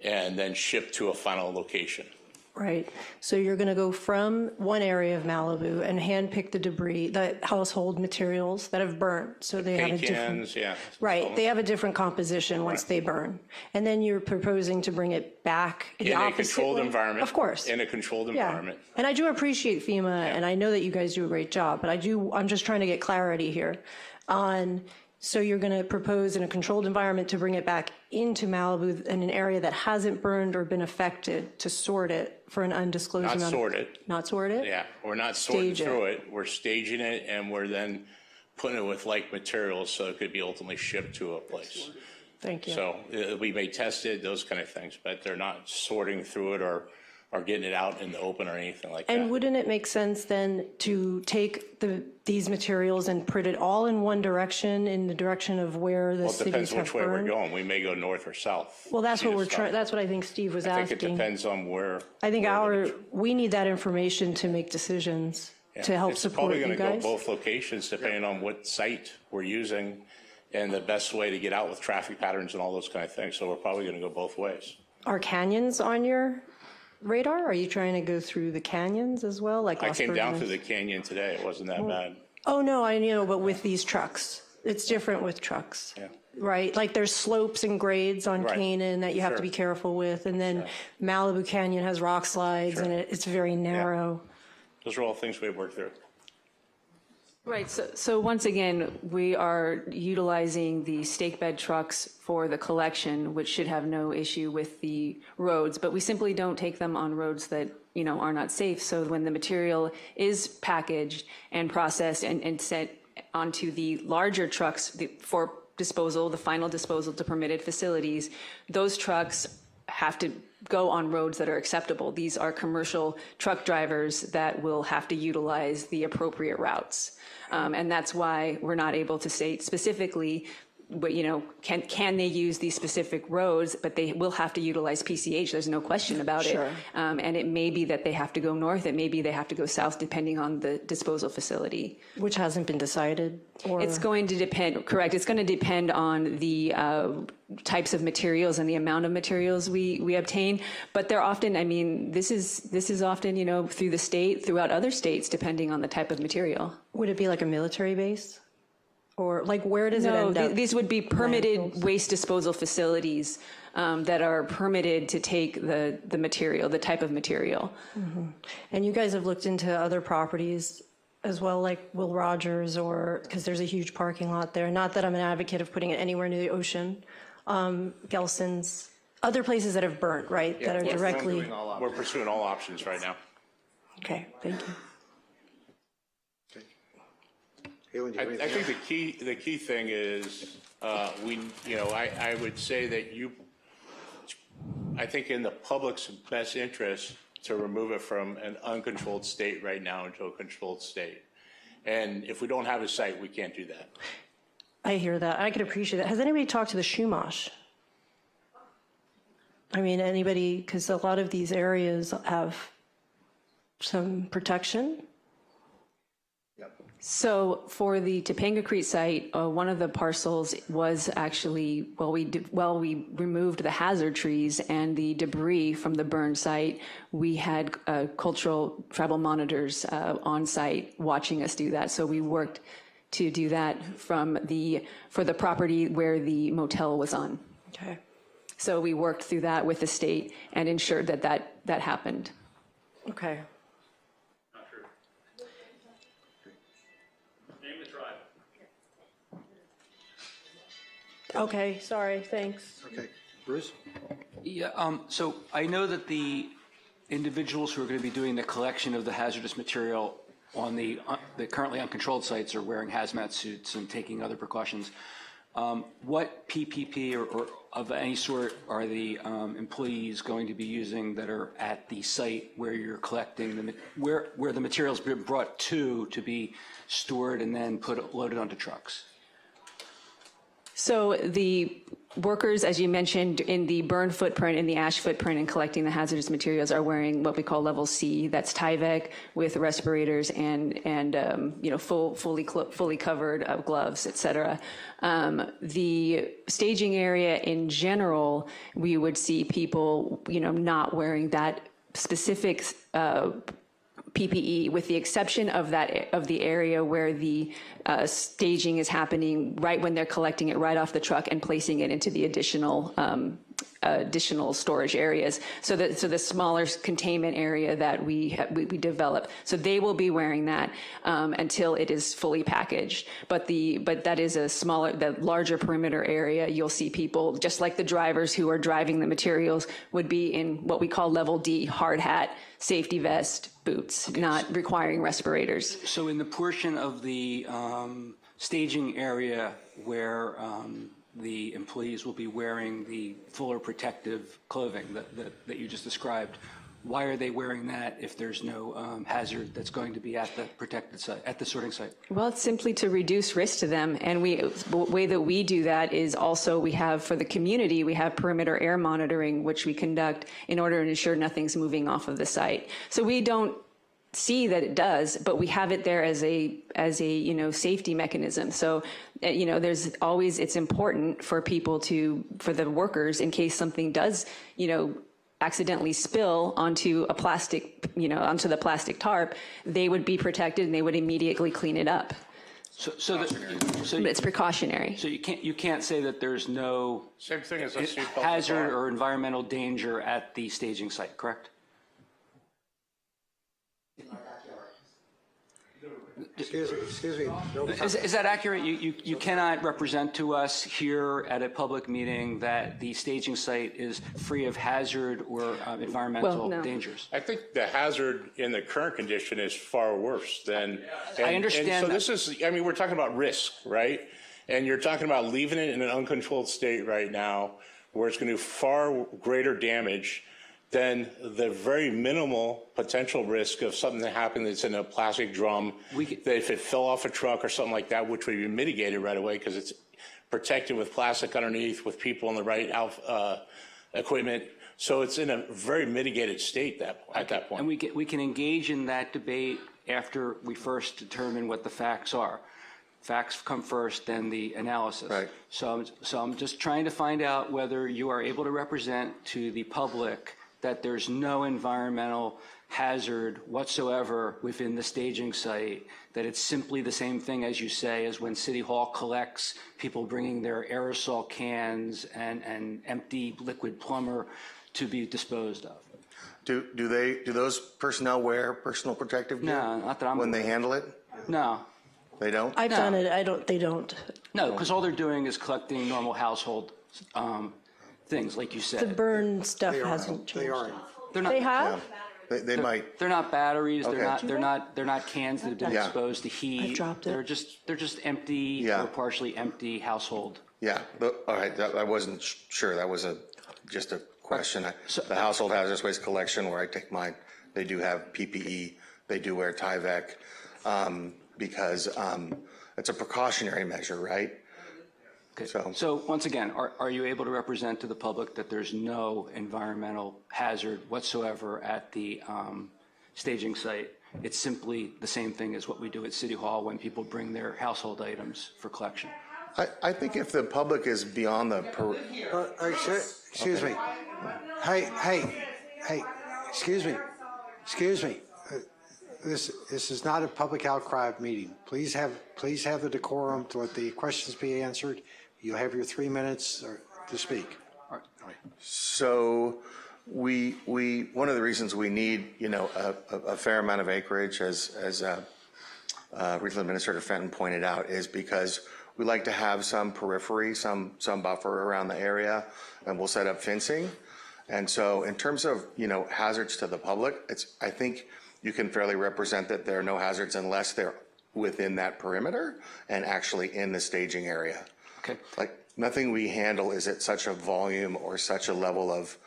and then shipped to a final location. Right. So you're going to go from one area of Malibu and handpick the debris, the household materials that have burnt. So they have a different. Cans, yeah. Right. They have a different composition once they burn. And then you're proposing to bring it back the in a opposite controlled way? environment. Of course. In a controlled Yeah. environment. And I do appreciate FEMA, and I know that you guys do a great job, but I'm just trying to get clarity here on. So you're going to propose in a controlled environment to bring it back into Malibu in an area that hasn't burned or been affected to sort it for an undisclosed Not amount. sort it. Not sort it? Yeah, we're not sorting Stage it. through it. We're staging it, and we're then putting it with like materials so it could be ultimately shipped to a place. Thank you. So we may test it, those kind of things, but they're not sorting through it or getting it out in the open or anything like that. And wouldn't it make sense then to take these materials and put it all in one direction, in the direction of where the Well, it cities depends have which way we're burned? going. We may go north or south. Well, that's what See we're the trying. stuff. That's what I think Steve was I asking. think it depends on where. I think where we need that information to make decisions to help support you It's probably guys. going to go both locations depending on what site we're using and the best way to get out with traffic patterns and all those kind of things. So we're probably going to go both ways. Are canyons on your radar? Are you trying to go through the canyons as well? Like I Las came down Virgenes? through the canyon today. It wasn't that bad. Oh, no, I know, but with these trucks, it's different with trucks. Yeah. Right? Like there's slopes and grades on Right. Canaan that you have to Sure. be careful with. And then Malibu Canyon has rock slides and it's very narrow. Those are all things we've worked through. Right, so once again, we are utilizing the stake bed trucks for the collection, which should have no issue with the roads, but we simply don't take them on roads that, are not safe. So when the material is packaged and processed and sent onto the larger trucks for disposal, the final disposal to permitted facilities, those trucks have to go on roads that are acceptable. These are commercial truck drivers that will have to utilize the appropriate routes. And that's why we're not able to state specifically, but, can they use these specific roads, but they will have to utilize PCH. There's no question about it. And it may be that they have to go north. It may be they have to go south, depending on the disposal facility. Which hasn't been decided? Or... It's going to depend, correct. It's going to depend on the types of materials and the amount of materials we obtain. But they're often, this is often, through the state, throughout other states, depending on the type of material. Would it be like a military base? Or like where does it end up? These would be permitted waste disposal facilities that are permitted to take the material, the type of material. Mm-hmm. And you guys have looked into other properties as well, like Will Rogers, or because there's a huge parking lot there. Not that I'm an advocate of putting it anywhere near the ocean. Gelson's, other places that have burnt, right? Yeah, that are directly. We're pursuing all options right now. Okay, thank you. I think the key thing is I would say that I think in the public's best interest to remove it from an uncontrolled state right now into a controlled state. And if we don't have a site, we can't do that. I hear that. I could appreciate that. Has anybody talked to the Shumash? I mean, anybody, because a lot of these areas have some protection. So for the Topanga Creek site, one of the parcels was actually, we removed the hazard trees and the debris from the burn site. We had cultural tribal monitors on site watching us do that. So we worked to do that for the property where the motel was on. Okay. So we worked through that with the state and ensured that happened. Okay. Okay, sorry, thanks. Okay, Bruce? Yeah, so I know that the individuals who are going to be doing the collection of the hazardous material on the currently uncontrolled sites are wearing hazmat suits and taking other precautions. What PPP or of any sort are the employees going to be using that are at the site where you're collecting where the material's been brought to be stored and then loaded onto trucks? So the workers, as you mentioned, in the burn footprint, in the ash footprint, and collecting the hazardous materials are wearing what we call level C. That's Tyvek with respirators and fully covered gloves, et cetera. The staging area in general, we would see people, not wearing that specific PPE, with the exception of the area where the staging is happening, right when they're collecting it right off the truck and placing it into the additional storage areas. So the smaller containment area that we develop. So they will be wearing that until it is fully packaged. But that is the larger perimeter area. You'll see people, just like the drivers who are driving the materials, would be in what we call level D, hard hat, safety vest, boots, not requiring respirators. So in the portion of the staging area where the employees will be wearing the fuller protective clothing that you just described, why are they wearing that if there's no hazard that's going to be at the protected site, at the sorting site? Well, it's simply to reduce risk to them. And the way that we do that is also we have, for the community, we have perimeter air monitoring, which we conduct in order to ensure nothing's moving off of the site. So we don't see that it does, but we have it there as a safety mechanism. So there's always, it's important for people for the workers, in case something does accidentally spill onto a plastic, onto the plastic tarp, they would be protected and they would immediately clean it up. But it's precautionary. So you can't say that there's no Same thing as hazard or environmental danger at the staging site, correct? Excuse me. Is that accurate? You cannot represent to us here at a public meeting that the staging site is free of hazard or environmental dangers? I think the hazard in the current condition is far worse than. I understand. And so this is, we're talking about risk, right? And you're talking about leaving it in an uncontrolled state right now where it's going to do far greater damage than the very minimal potential risk of something that happened that's in a plastic drum, that if it fell off a truck or something like that, which would be mitigated right away because it's protected with plastic underneath with people in the right equipment. So it's in a very mitigated state at that point. And we can engage in that debate after we first determine what the facts are. Facts come first, then the analysis. Right. So I'm just trying to find out whether you are able to represent to the public that there's no environmental hazard whatsoever within the staging site, that it's simply the same thing, as you say, as when City Hall collects people bringing their aerosol cans and empty liquid plumber to be disposed of. Do those personnel wear personal protective gear? No, not that I'm when they aware. handle it? No. They don't? I've done it. They don't. No, because all they're doing is collecting normal household things, like you said. The burn stuff hasn't changed. They are. They're not, They have? They might. They're not batteries. Okay. They're not cans that have been exposed to heat. I've dropped it. They're just empty or partially empty household. Yeah. All right. I wasn't sure. That was just a question. The household hazardous waste collection where I take mine, they do have PPE. They do wear Tyvek because it's a precautionary measure, right? So once again, are you able to represent to the public that there's no environmental hazard whatsoever at the staging site? It's simply the same thing as what we do at City Hall when people bring their household items for collection. I think if the public is beyond the, Excuse me. Hey, excuse me. This is not a public outcry meeting. Please have the decorum to let the questions be answered. You'll have your 3 minutes to speak. All right. So we one of the reasons we need, a fair amount of acreage, as Regional Administrator Fenton pointed out, is because we like to have some periphery, some buffer around the area, and we'll set up fencing. And so in terms of, hazards to the public, I think you can fairly represent that there are no hazards unless they're within that perimeter and actually in the staging area. Okay. Like nothing we handle is at such a volume or such a level of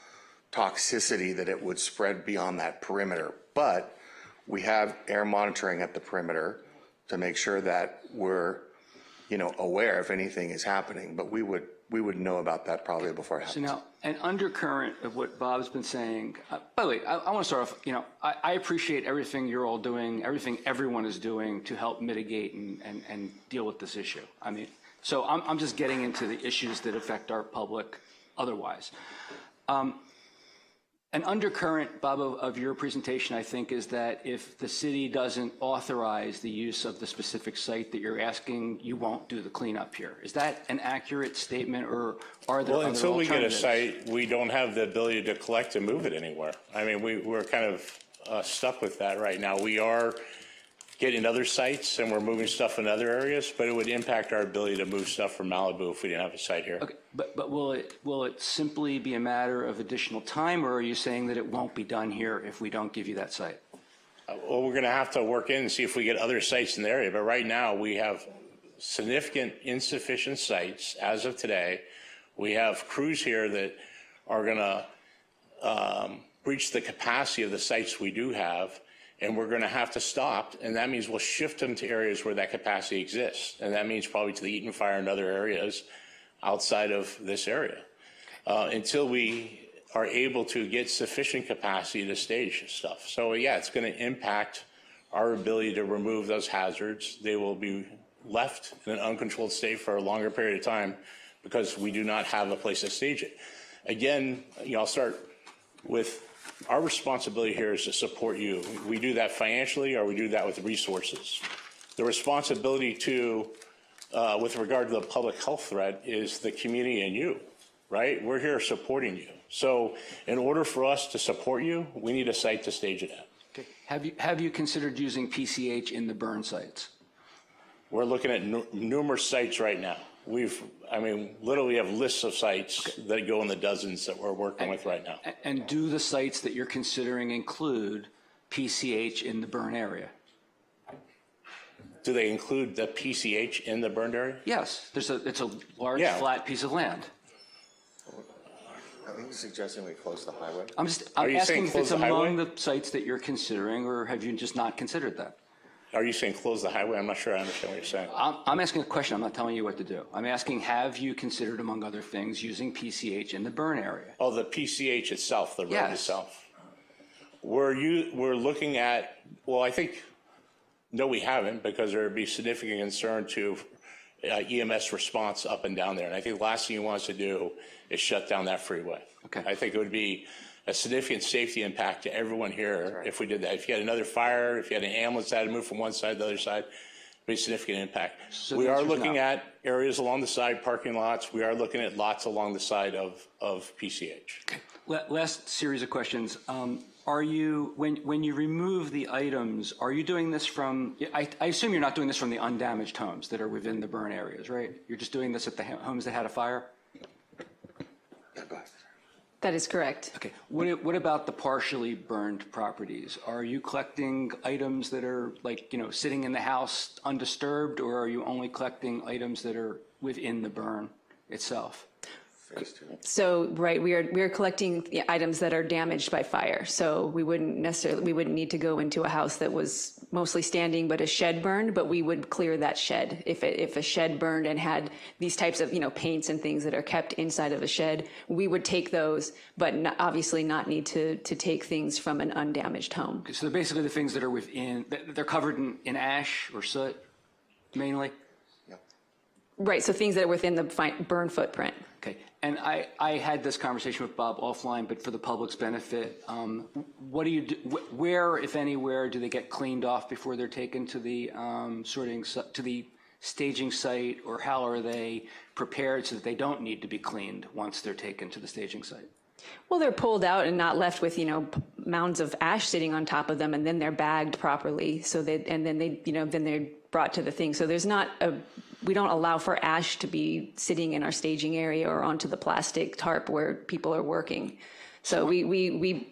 toxicity that it would spread beyond that perimeter. But we have air monitoring at the perimeter to make sure that we're, aware if anything is happening. But we would know about that probably before it happens. So now, an undercurrent of what Bob's been saying, by the way, I want to start off, I appreciate everything you're all doing, everything everyone is doing to help mitigate and deal with this issue. I mean, so I'm just getting into the issues that affect our public otherwise. An undercurrent, Bob, of your presentation, I think, is that if the city doesn't authorize the use of the specific site that you're asking, you won't do the cleanup here. Is that an accurate statement, or are there other alternatives? Until we get a site, we don't have the ability to collect and move it anywhere. I mean, we're kind of stuck with that right now. We are getting other sites and we're moving stuff in other areas, but it would impact our ability to move stuff from Malibu if we didn't have a site here. Okay, but will it simply be a matter of additional time, or are you saying that it won't be done here if we don't give you that site? Well, we're going to have to work in and see if we get other sites in the area, but right now we have significant insufficient sites as of today. We have crews here that are going to breach the capacity of the sites we do have, and we're going to have to stop, and that means we'll shift them to areas where that capacity exists, and that means probably to the Eaton Fire and other areas outside of this area, until we are able to get sufficient capacity to stage stuff. So yeah, it's going to impact our ability to remove those hazards. They will be left in an uncontrolled state for a longer period of time because we do not have a place to stage it. Again, I'll start with our responsibility here is to support you. We do that financially, or we do that with resources. The responsibility to, with regard to the public health threat, is the community and you, right? We're here supporting you. So in order for us to support you, we need a site to stage it at. Okay. Have you considered using PCH in the burn sites? We're looking at numerous sites right now. Literally have lists of sites that go in the dozens that we're working with right now. And do the sites that you're considering include PCH in the burn area? Do they include the PCH in the burned area? Yes. It's a large, flat piece of land. I think he's suggesting we close the highway. I'm asking if it's among the sites that you're considering, or have you just not considered that? Are you saying close the highway? I'm not sure I understand what you're saying. I'm asking a question. I'm not telling you what to do. I'm asking, have you considered, among other things, using PCH in the burn area? Oh, the PCH itself, the road Yes. itself. We're looking at, well, I think, no, we haven't, because there would be significant concern to EMS response up and down there. And I think the last thing you want us to do is shut down that freeway. Okay. I think it would be a significant safety impact to everyone here if we did that. If you had another fire, if you had an ambulance that had to move from one side to the other side, it would be a significant impact. So we are looking at areas along the side, parking lots. We are looking at lots along the side of PCH. Okay. Last series of questions. Are you, when you remove the items, are you doing this from, I assume you're not doing this from the undamaged homes that are within the burn areas, right? You're just doing this at the homes that had a fire? That is correct. Okay. What about the partially burned properties? Are you collecting items that are sitting in the house undisturbed, or are you only collecting items that are within the burn itself? So, right, we are collecting the items that are damaged by fire. So we wouldn't need to go into a house that was mostly standing, but a shed burned, but we would clear that shed. If a shed burned and had these types of, paints and things that are kept inside of a shed, we would take those, but obviously not need to take things from an undamaged home. So they're basically the things that are they're covered in ash or soot, mainly? Right, so things that are within the burn footprint. Okay, and I had this conversation with Bob offline, but for the public's benefit, what do you do, where, if anywhere, do they get cleaned off before they're taken to the to the staging site, or how are they prepared so that they don't need to be cleaned once they're taken to the staging site? Well, they're pulled out and not left with, mounds of ash sitting on top of them, and then they're bagged properly. So then they're brought to the thing. So we don't allow for ash to be sitting in our staging area or onto the plastic tarp where people are working. So we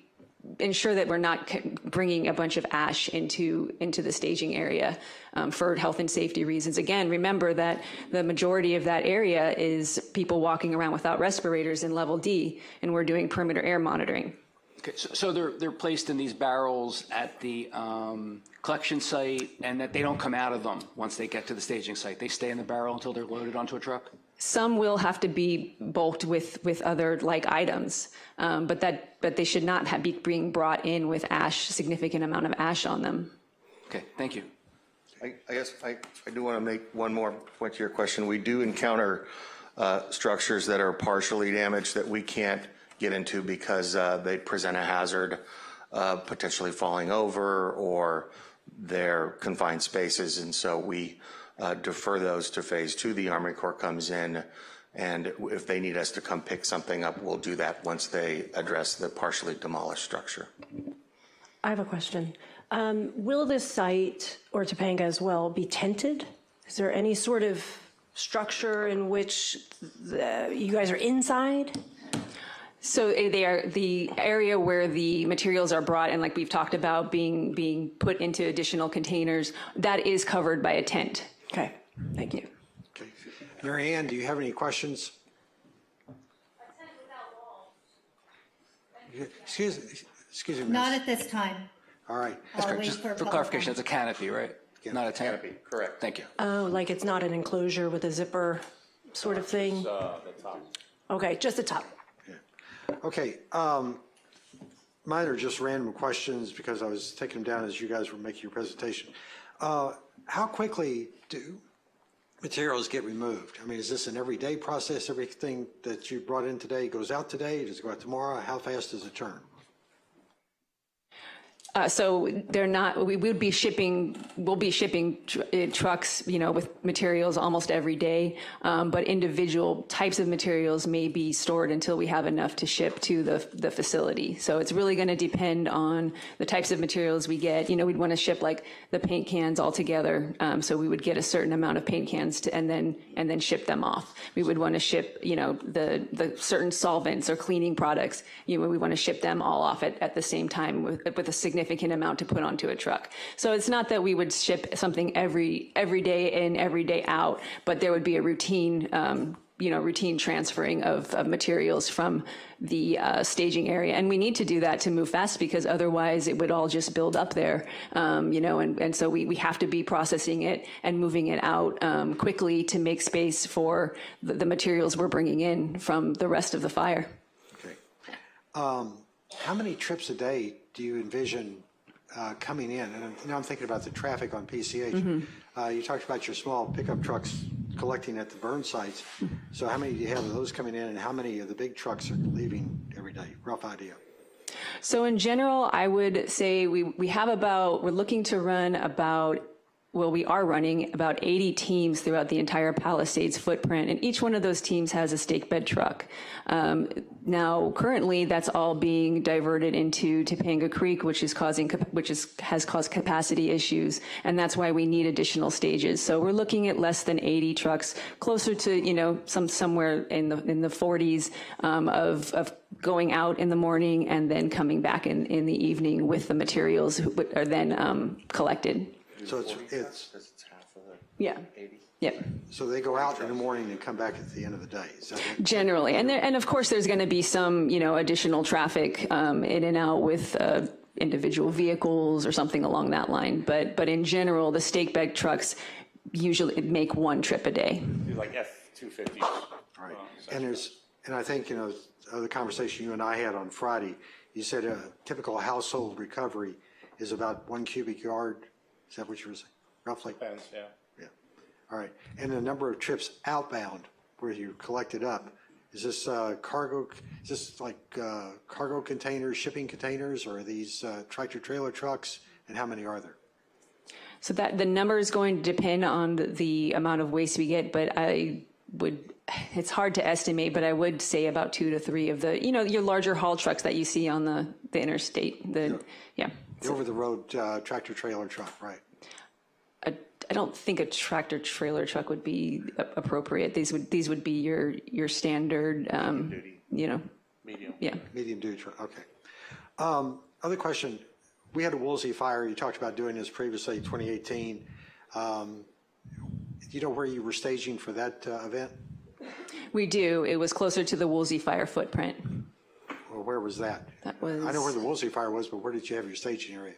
ensure that we're not bringing a bunch of ash into the staging area for health and safety reasons. Again, remember that the majority of that area is people walking around without respirators in level D, and we're doing perimeter air monitoring. Okay, so they're placed in these barrels at the collection site, and that they don't come out of them once they get to the staging site. They stay in the barrel until they're loaded onto a truck? Some will have to be bulked with other like items, but they should not be being brought in with ash, significant amount of ash on them. Okay, thank you. I guess I do want to make one more point to your question. We do encounter structures that are partially damaged that we can't get into because they present a hazard, potentially falling over, or they're confined spaces, and so we defer those to phase 2. The Army Corps comes in, and if they need us to come pick something up, we'll do that once they address the partially demolished structure. I have a question. Will this site, or Topanga as well, be tented? Is there any sort of structure in which you guys are inside? So they are the area where the materials are brought, and like we've talked about being put into additional containers, that is covered by a tent. Okay, thank you. Okay. Mary Ann, do you have any questions? Excuse me. Not at this time. All right. I'll wait Just for public clarification, comment. it's a canopy, right? Yeah. Not a tent? Canopy, correct. Thank you. Oh, like it's not an enclosure with a zipper sort of thing? The top. Okay, just the top. Okay. Mine are just random questions because I was taking them down as you guys were making your presentation. How quickly do materials get removed? I mean, is this an everyday process? Everything that you brought in today goes out today? Does it go out tomorrow? How fast does it turn? So they're not, we'll be shipping trucks, with materials almost every day, but individual types of materials may be stored until we have enough to ship to the facility. So it's really going to depend on the types of materials we get. We'd want to ship like the paint cans all together. So we would get a certain amount of paint cans and then ship them off. We would want to ship, the certain solvents or cleaning products, we want to ship them all off at the same time with a significant amount to put onto a truck. So it's not that we would ship something every day in, every day out, but there would be a routine, routine transferring of materials from the staging area. And we need to do that to move fast because otherwise it would all just build up there, and so we have to be processing it and moving it out quickly to make space for the materials we're bringing in from the rest of the fire. Okay. How many trips a day do you envision coming in? And I'm thinking about the traffic on PCH. Mm-hmm. You talked about your small pickup trucks collecting at the burn sites. So how many do you have of those coming in, and how many of the big trucks are leaving every day? Rough idea. So in general, I would say we have we're looking to run we are running about 80 teams throughout the entire Palisades footprint, and each one of those teams has a stake bed truck. Now, currently, that's all being diverted into Topanga Creek, which has caused capacity issues, and that's why we need additional stages. So we're looking at less than 80 trucks, closer to somewhere in the 40s of going out in the morning and then coming back in the evening with the materials that are then collected. So it's half Yeah. Yeah. So they go out in the morning and come back at the end of the day. Is that it? Generally, and of course there's going to be some additional traffic in and out with individual vehicles or something along that line. But in general, the stake bag trucks usually make one trip a day. Like F-250s. Right. And I think, the conversation you and I had on Friday, you said a typical household recovery is about 1 cubic yard. Is that what you were saying? Roughly? Depends, yeah. Yeah. All right. And the number of trips outbound where you collect it up, is this cargo, is this like cargo containers, shipping containers, or are these tractor trailer trucks, and how many are there? So that the number is going to depend on the amount of waste we get, but it's hard to estimate, but I would say about 2 to 3 of the, your larger haul trucks that you see on the interstate. The over-the-road tractor trailer truck, right? I don't think a tractor trailer truck would be appropriate. These would be your standard, Medium. Yeah. Medium duty truck, okay. Other question, we had a Woolsey fire. You talked about doing this previously, 2018. Do you know where you were staging for that event? We do. It was closer to the Woolsey fire footprint. Well, where was that? That was. I know where the Woolsey fire was, but where did you have your staging area?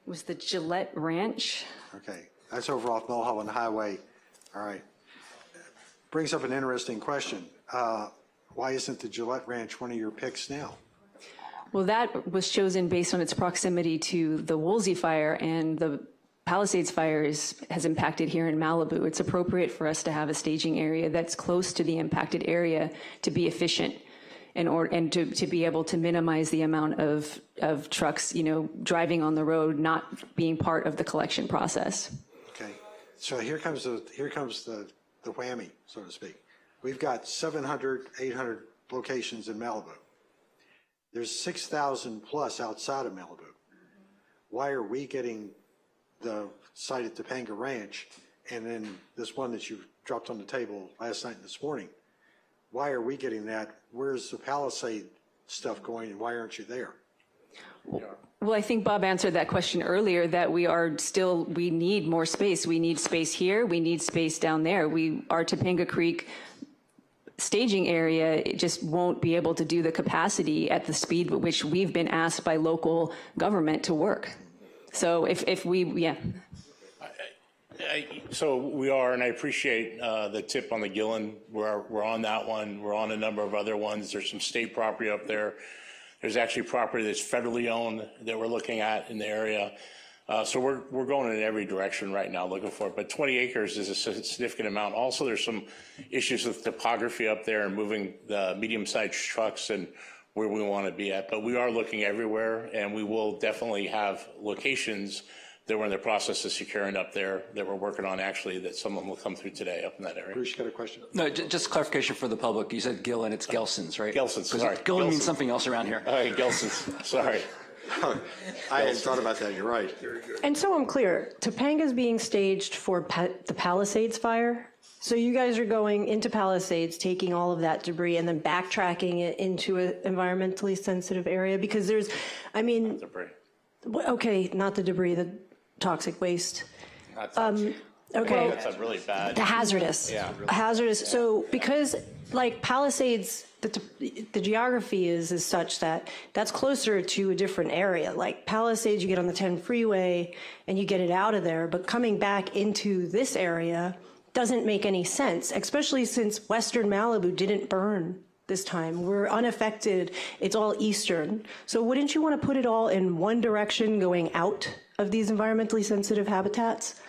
Was the Gillette Ranch. Okay, that's over off Mulholland Highway. All right. Brings up an interesting question. Why isn't the Gillette Ranch one of your picks now? Well, that was chosen based on its proximity to the Woolsey fire, and the Palisades fire has impacted here in Malibu. It's appropriate for us to have a staging area that's close to the impacted area to be efficient and to be able to minimize the amount of trucks, driving on the road, not being part of the collection process. Okay, so here comes the whammy, so to speak. We've got 700, 800 locations in Malibu. There's 6,000 plus outside of Malibu. Why are we getting the site at Topanga Ranch and then this one that you dropped on the table last night and this morning? Why are we getting that? Where's the Palisade stuff going, and why aren't you there? Well, I think Bob answered that question earlier, that we need more space. We need space here. We need space down there. Our Topanga Creek staging area, it just won't be able to do the capacity at the speed at which we've been asked by local government to work. So So we are, and I appreciate the tip on the Gillen. We're on that one. We're on a number of other ones. There's some state property up there. There's actually property that's federally owned that we're looking at in the area. So we're going in every direction right now looking for it. But 20 acres is a significant amount. Also, there's some issues with topography up there and moving the medium-sized trucks and where we want to be at. But we are looking everywhere, and we will definitely have locations that we're in the process of securing up there that we're working on, actually, that someone will come through today up in that area. Bruce, you got a question? No, just clarification for the public. You said Gillen, it's Gelson's, right? Gelson's, sorry. Gillen means something else around here. All right, Gelson's, sorry. I hadn't thought about that. You're right. And so I'm clear, Topanga's being staged for the Palisades fire. So you guys are going into Palisades, taking all of that debris and then backtracking it into an environmentally sensitive area? Because there's, Debris. Okay, not the debris, the toxic waste. Not toxic. Okay. That's a really bad. The hazardous. Yeah. Hazardous. Yeah. So because like Palisades, the geography is such that that's closer to a different area. Like Palisades, you get on the 10 freeway and you get it out of there, but coming back into this area doesn't make any sense, especially since Western Malibu didn't burn this time. We're unaffected. It's all Eastern. So wouldn't you want to put it all in one direction going out of these environmentally sensitive habitats?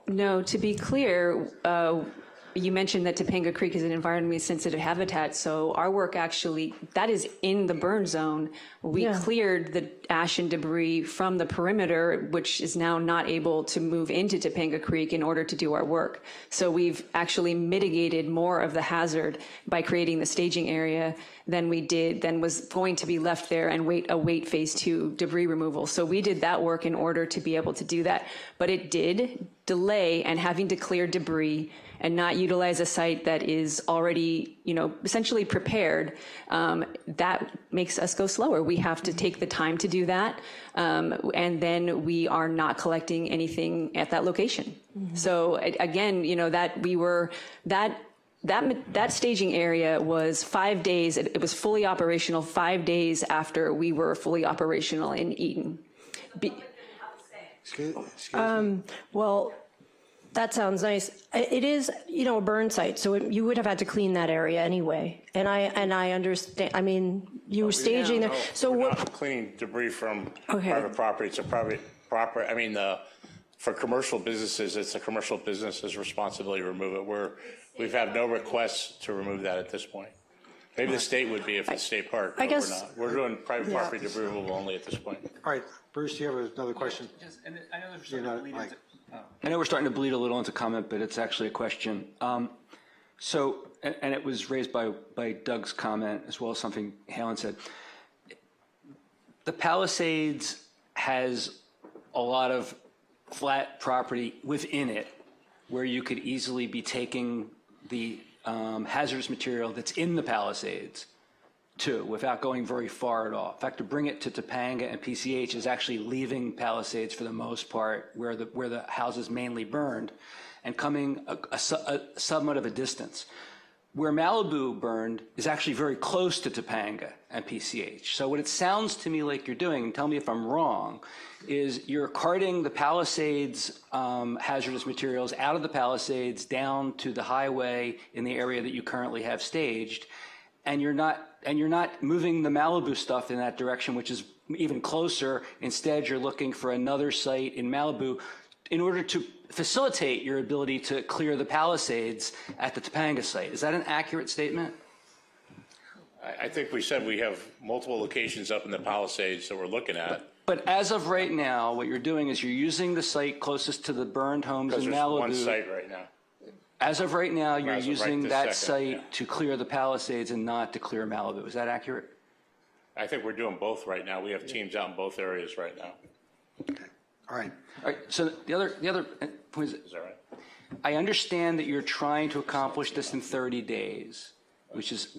No, to be clear, you mentioned that Topanga Creek is an environmentally sensitive habitat, so our work actually, that is in the burn zone. We cleared the ash and debris from the perimeter, which is now not able to move into Topanga Creek in order to do our work. So we've actually mitigated more of the hazard by creating the staging area than was going to be left there and await phase 2 debris removal. So we did that work in order to be able to do that. But it did delay, and having to clear debris and not utilize a site that is already, essentially prepared, that makes us go slower. We have to take the time to do that, and then we are not collecting anything at that location. So again, that staging area was 5 days. It was fully operational 5 days after we were fully operational in Eaton. Excuse me. Well, that sounds nice. It is, a burn site, so you would have had to clean that area anyway. And I understand. I mean, you were staging there. So we're what? not cleaning debris from private property. It's a private property. I mean, for commercial businesses, it's a commercial business's responsibility to remove it. We've had no requests to remove that at this point. Maybe the state would be if it's state park, but we're not. We're doing private property debris removal only at this point. All right, Bruce, do you have another question? I know we're starting to bleed a little into comment, but it's actually a question. So, and it was raised by Doug's comment as well as something Helen said. The Palisades has a lot of flat property within it where you could easily be taking the hazardous material that's in the Palisades too, without going very far at all. In fact, to bring it to Topanga and PCH is actually leaving Palisades for the most part, where the houses mainly burned, and coming a somewhat of a distance. Where Malibu burned is actually very close to Topanga and PCH. So what it sounds to me like you're doing, and tell me if I'm wrong, is you're carting the Palisades hazardous materials out of the Palisades down to the highway in the area that you currently have staged, and you're not moving the Malibu stuff in that direction, which is even closer. Instead, you're looking for another site in Malibu in order to facilitate your ability to clear the Palisades at the Topanga site. Is that an accurate statement? I think we said we have multiple locations up in the Palisades that we're looking at. But as of right now, what you're doing is you're using the site closest to the burned homes in Malibu. There's one site right now. As of right now, you're using that site to clear the Palisades and not to clear Malibu. Is that accurate? I think we're doing both right now. We have teams out in both areas right now. Okay. All right. All right. So the other point is that right? I understand that you're trying to accomplish this in 30 days, which is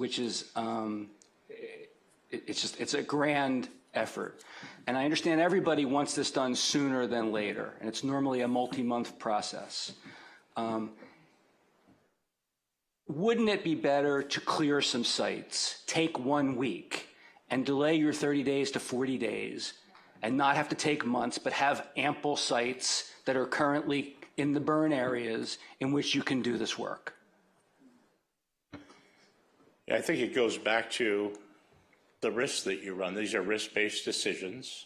it's a grand effort. And I understand everybody wants this done sooner than later, and it's normally a multi-month process. Wouldn't it be better to clear some sites, take 1 week, and delay your 30 days to 40 days, and not have to take months, but have ample sites that are currently in the burn areas in which you can do this work? Yeah, I think it goes back to the risks that you run. These are risk-based decisions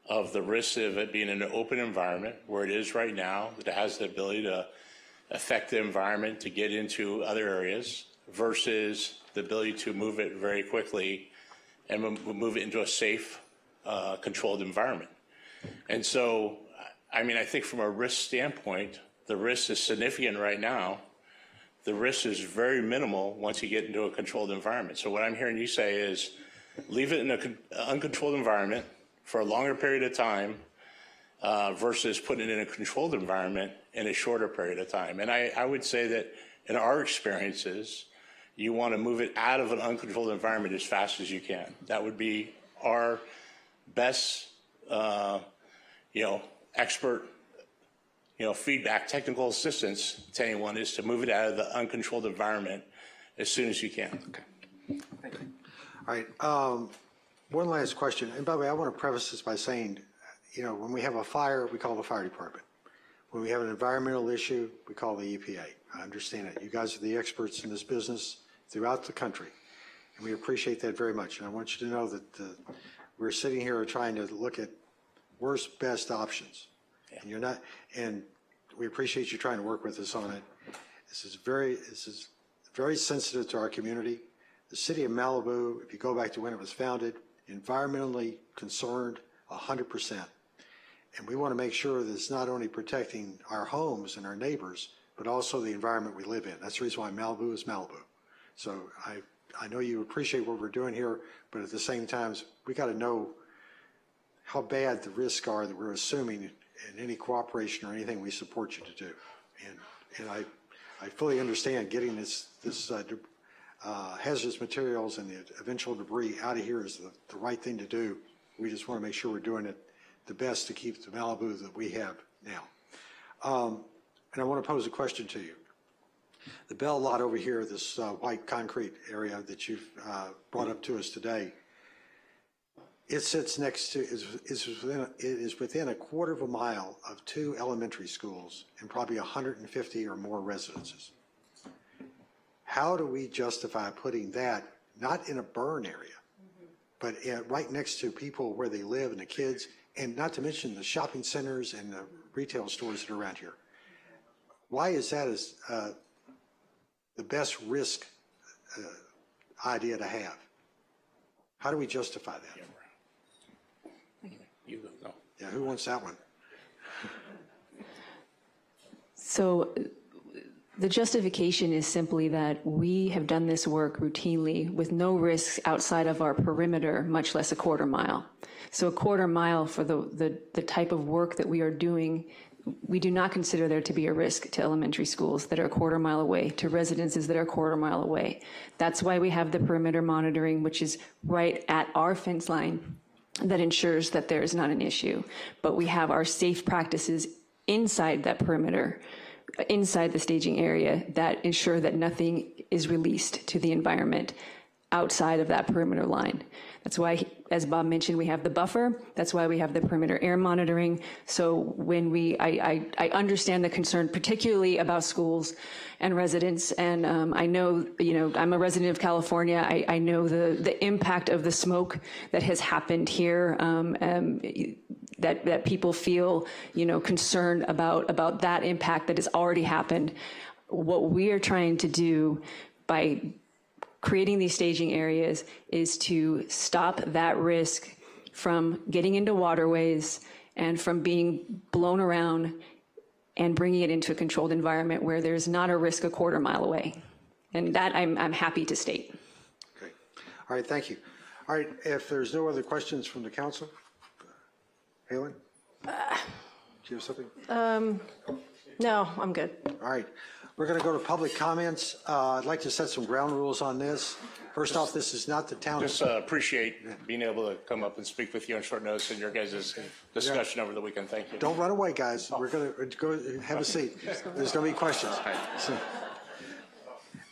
of the risk of it being in an open environment where it is right now, that it has the ability to affect the environment to get into other areas versus the ability to move it very quickly and move it into a safe, controlled environment. And so, I mean, I think from a risk standpoint, the risk is significant right now. The risk is very minimal once you get into a controlled environment. So what I'm hearing you say is leave it in an uncontrolled environment for a longer period of time versus putting it in a controlled environment in a shorter period of time. And I would say that in our experiences, you want to move it out of an uncontrolled environment as fast as you can. That would be our best, expert, feedback, technical assistance to anyone is to move it out of the uncontrolled environment as soon as you can. Okay. Thank you. All right. One last question. And by the way, I want to preface this by saying, when we have a fire, we call the fire department. When we have an environmental issue, we call the EPA. I understand it. You guys are the experts in this business throughout the country, and we appreciate that very much. And I want you to know that we're sitting here trying to look at worst, best options. And you're not, and we appreciate you trying to work with us on it. This is very sensitive to our community. The city of Malibu, if you go back to when it was founded, environmentally concerned 100%. And we want to make sure that it's not only protecting our homes and our neighbors, but also the environment we live in. That's the reason why Malibu is Malibu. So I I know you appreciate what we're doing here, but at the same time, we got to know how bad the risks are that we're assuming, and any cooperation or anything we support you to do. And I fully understand getting this hazardous materials and the eventual debris out of here is the right thing to do. We just want to make sure we're doing it the best to keep the Malibu that we have now. And I want to pose a question to you. The Bell lot over here, this white concrete area that you've brought up to us today, it sits next to, it is within a quarter of a mile of 2 elementary schools and probably 150 or more residences. How do we justify putting that, not in a burn area, but right next to people where they live and the kids, and not to mention the shopping centers and the retail stores that are around here? Why is that the best risk idea to have? How do we justify that? You go. Yeah, who wants that one? So the justification is simply that we have done this work routinely with no risks outside of our perimeter, much less a quarter mile. So a quarter mile for the type of work that we are doing, we do not consider there to be a risk to elementary schools that are a quarter mile away, to residences that are a quarter mile away. That's why we have the perimeter monitoring, which is right at our fence line, that ensures that there is not an issue. But we have our safe practices inside that perimeter, inside the staging area, that ensure that nothing is released to the environment outside of that perimeter line. That's why, as Bob mentioned, we have the buffer. That's why we have the perimeter air monitoring. So when I understand the concern, particularly about schools and residents, and I know, I'm a resident of California. I know the impact of the smoke that has happened here, that people feel, concerned about that impact that has already happened. What we are trying to do by creating these staging areas is to stop that risk from getting into waterways and from being blown around and bringing it into a controlled environment where there's not a risk a quarter mile away. And that I'm happy to state. Okay. All right, thank you. All right, if there's no other questions from the council, Halen? Do you have something? No, I'm good. All right. We're going to go to public comments. I'd like to set some ground rules on this. First off, this is not the town. Just appreciate being able to come up and speak with you on short notice and your guys' discussion over the weekend. Thank you. Don't run away, guys. We're going to go have a seat. There's going to be questions.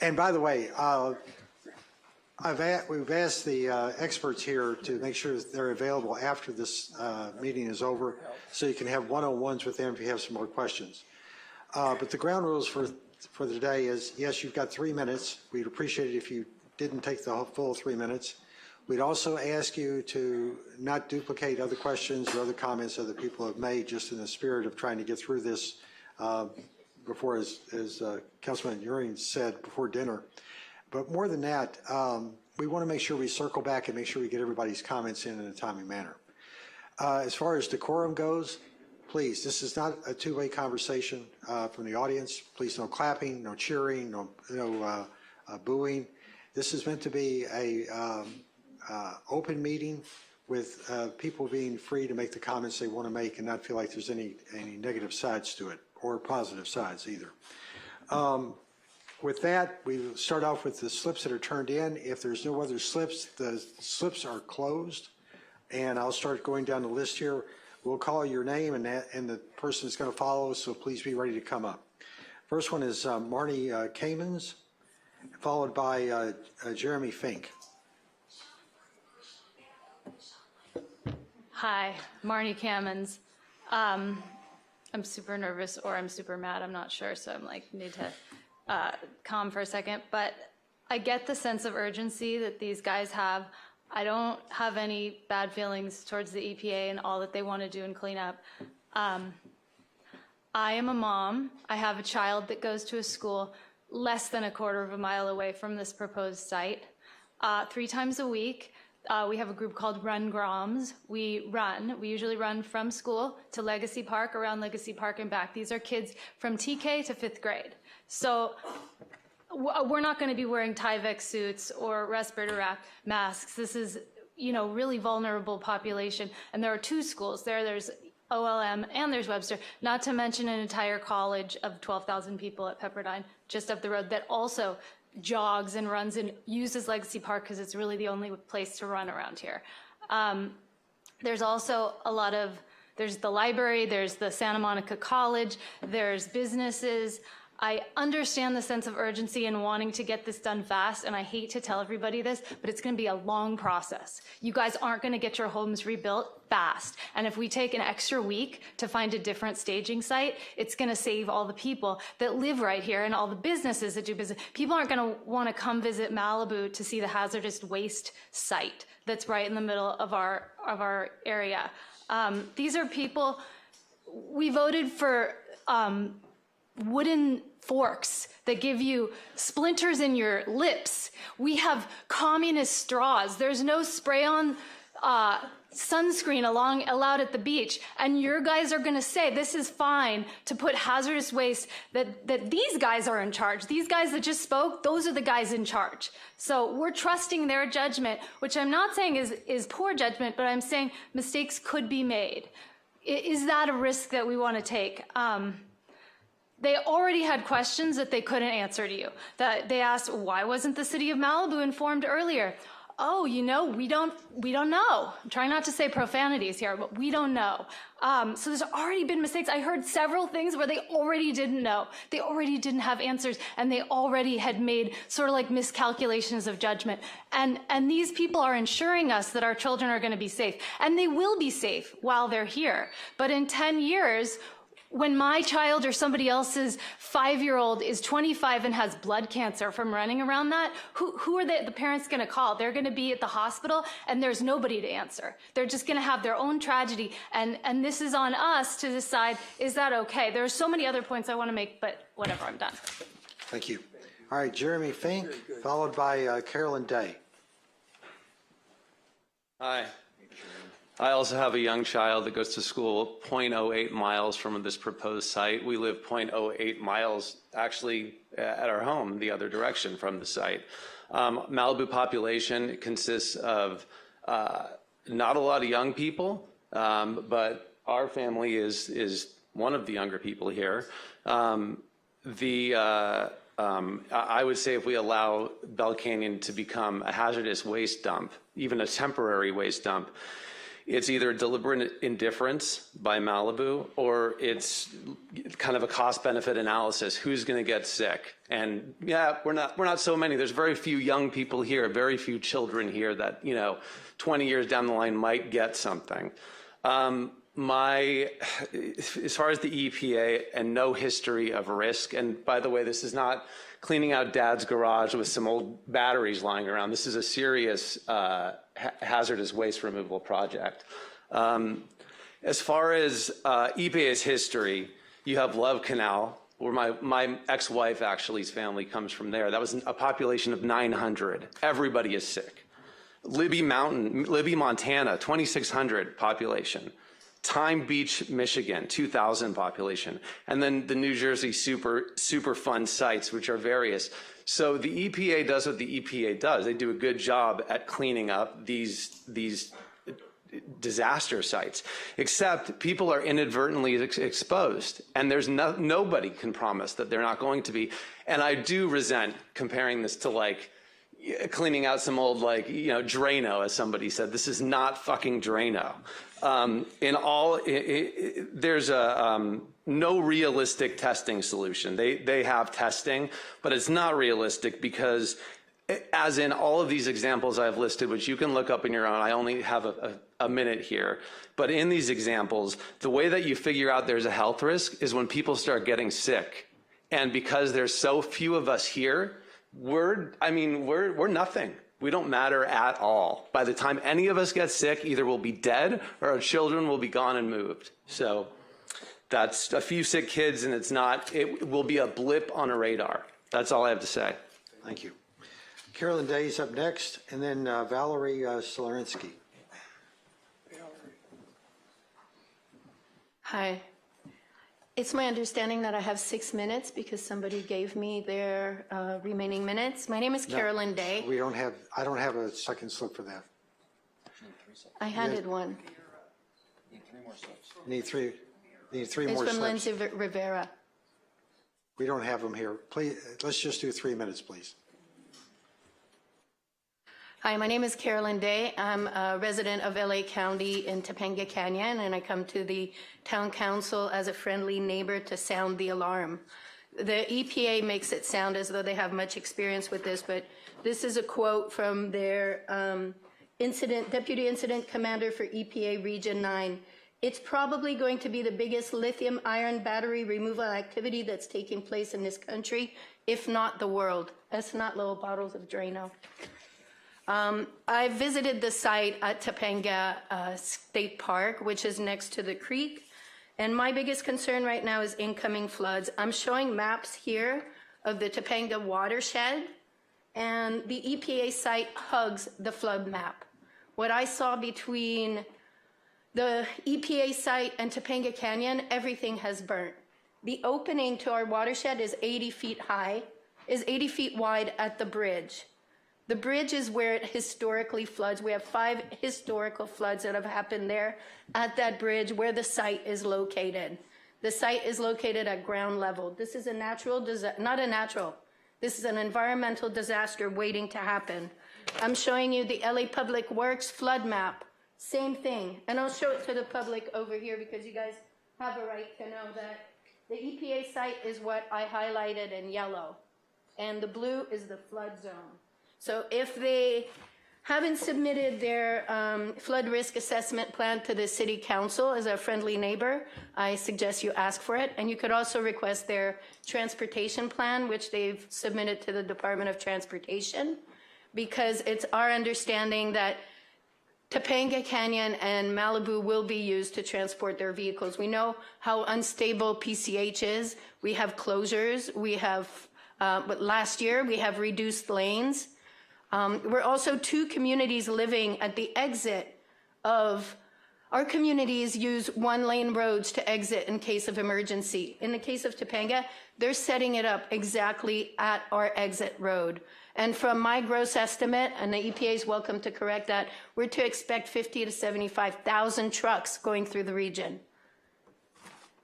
And by the way, we've asked the experts here to make sure that they're available after this meeting is over, so you can have one-on-ones with them if you have some more questions. But the ground rules for the day is, yes, you've got 3 minutes. We'd appreciate it if you didn't take the full 3 minutes. We'd also ask you to not duplicate other questions or other comments other people have made, just in the spirit of trying to get through this before, as Councilman Ewing said, before dinner. But more than that, we want to make sure we circle back and make sure we get everybody's comments in a timely manner. As far as decorum goes, please, this is not a two-way conversation from the audience. Please, no clapping, no cheering, no booing. This is meant to be a open meeting with people being free to make the comments they want to make and not feel like there's any negative sides to it or positive sides either. With that, we start off with the slips that are turned in. If there's no other slips, the slips are closed. And I'll start going down the list here. We'll call your name and the person is going to follow, so please be ready to come up. First one is Marnie Kamens, followed by Jeremy Fink. Hi, Marnie Kamens. I'm super nervous or I'm super mad, I'm not sure, so I'm like, need to calm for a second. But I get the sense of urgency that these guys have. I don't have any bad feelings towards the EPA and all that they want to do and clean up. I am a mom. I have a child that goes to a school less than a quarter of a mile away from this proposed site. 3 times a week, we have a group called Run Groms. We usually run from school to Legacy Park, around Legacy Park and back. These are kids from TK to 5th grade. So we're not going to be wearing Tyvek suits or respirator masks. This is, really vulnerable population. And there are two schools there. There's OLM and there's Webster, not to mention an entire college of 12,000 people at Pepperdine, just up the road, that also jogs and runs and uses Legacy Park because it's really the only place to run around here. There's also there's the library, there's the Santa Monica College, there's businesses. I understand the sense of urgency in wanting to get this done fast, and I hate to tell everybody this, but it's going to be a long process. You guys aren't going to get your homes rebuilt fast, and if we take an extra week to find a different staging site, it's going to save all the people that live right here and all the businesses that do business. People aren't going to want to come visit Malibu to see the hazardous waste site that's right in the middle of our area. These are people, we voted for wooden forks that give you splinters in your lips. We have communist straws. There's no spray-on sunscreen allowed at the beach. And your guys are going to say this is fine to put hazardous waste, that these guys are in charge. These guys that just spoke, those are the guys in charge. So we're trusting their judgment, which I'm not saying is poor judgment, but I'm saying mistakes could be made. Is that a risk that we want to take? They already had questions that they couldn't answer to you. That they asked, why wasn't the city of Malibu informed earlier? Oh, we don't know. I'm trying not to say profanities here, but we don't know. So there's already been mistakes. I heard several things where they already didn't know. They already didn't have answers, and they already had made sort of like miscalculations of judgment. And these people are ensuring us that our children are going to be safe. And they will be safe while they're here. But in 10 years, when my child or somebody else's 5-year-old is 25 and has blood cancer from running around that, who are the parents going to call? They're going to be at the hospital and there's nobody to answer. They're just going to have their own tragedy. And this is on us to decide, is that okay? There are so many other points I want to make, but whatever, I'm done. Thank you. All right, Jeremy Fink, followed by Carolyn Day. Hi. I also have a young child that goes to school 0.08 miles from this proposed site. We live 0.08 miles actually at our home the other direction from the site. Malibu population consists of not a lot of young people, but our family is one of the younger people here. I would say if we allow Bell Canyon to become a hazardous waste dump, even a temporary waste dump, it's either deliberate indifference by Malibu or it's kind of a cost-benefit analysis. Who's going to get sick? And yeah, we're not so many. There's very few young people here, very few children here that 20 years down the line might get something. As far as the EPA and no history of risk, and by the way, this is not cleaning out dad's garage with some old batteries lying around. This is a serious hazardous waste removal project. As far as EPA's history, you have Love Canal, where my ex-wife actually's family comes from there. That was a population of 900. Everybody is sick. Libby, Montana, 2,600 population. Time Beach, Michigan, 2,000 population. And then the New Jersey Superfund sites, which are various. So the EPA does what the EPA does. They do a good job at cleaning up these disaster sites, except people are inadvertently exposed. And there's nobody can promise that they're not going to be. And I do resent comparing this to like cleaning out some old Drano, as somebody said. This is not fucking Drano. There's no realistic testing solution. They have testing, but it's not realistic because, as in all of these examples I've listed, which you can look up in your own, I only have a minute here, but in these examples, the way that you figure out there's a health risk is when people start getting sick. And because there's so few of us here, we're nothing. We don't matter at all. By the time any of us get sick, either we'll be dead or our children will be gone and moved. So that's a few sick kids, and it will be a blip on a radar. That's all I have to say. Thank you. Carolyn Day is up next, and then Valerie Solarinsky. Hi. It's my understanding that I have 6 minutes because somebody gave me their remaining minutes. My name is No, Carolyn Day. I don't have a second slip for that. I handed one. Need three It's more from slips. Lindsay Rivera. We don't have them here. Please, let's just do 3 minutes, please. Hi, my name is Carolyn Day. I'm a resident of LA County in Topanga Canyon, and I come to the town council as a friendly neighbor to sound the alarm. The EPA makes it sound as though they have much experience with this, but this is a quote from their deputy incident commander for EPA Region 9. It's probably going to be the biggest lithium-ion battery removal activity that's taking place in this country, if not the world. That's not little bottles of Drano. I visited the site at Topanga State Park, which is next to the creek, and my biggest concern right now is incoming floods. I'm showing maps here of the Topanga watershed, and the EPA site hugs the flood map. What I saw between the EPA site and Topanga Canyon, everything has burnt. The opening to our watershed is 80 feet high, is 80 feet wide at the bridge. The bridge is where it historically floods. We have 5 historical floods that have happened there at that bridge where the site is located. The site is located at ground level. This is a natural disaster, not a natural. This is an environmental disaster waiting to happen. I'm showing you the LA Public Works flood map. Same thing. And I'll show it to the public over here because you guys have a right to know that the EPA site is what I highlighted in yellow. And the blue is the flood zone. So if they haven't submitted their flood risk assessment plan to the city council as a friendly neighbor, I suggest you ask for it. And you could also request their transportation plan, which they've submitted to the Department of Transportation, because it's our understanding that Topanga Canyon and Malibu will be used to transport their vehicles. We know how unstable PCH is. We have closures. We have, but last year we have reduced lanes. We're also 2 communities living at the exit of, our communities use 1-lane roads to exit in case of emergency. In the case of Topanga, they're setting it up exactly at our exit road. And from my gross estimate, and the EPA is welcome to correct that, we're to expect 50 to 75,000 trucks going through the region.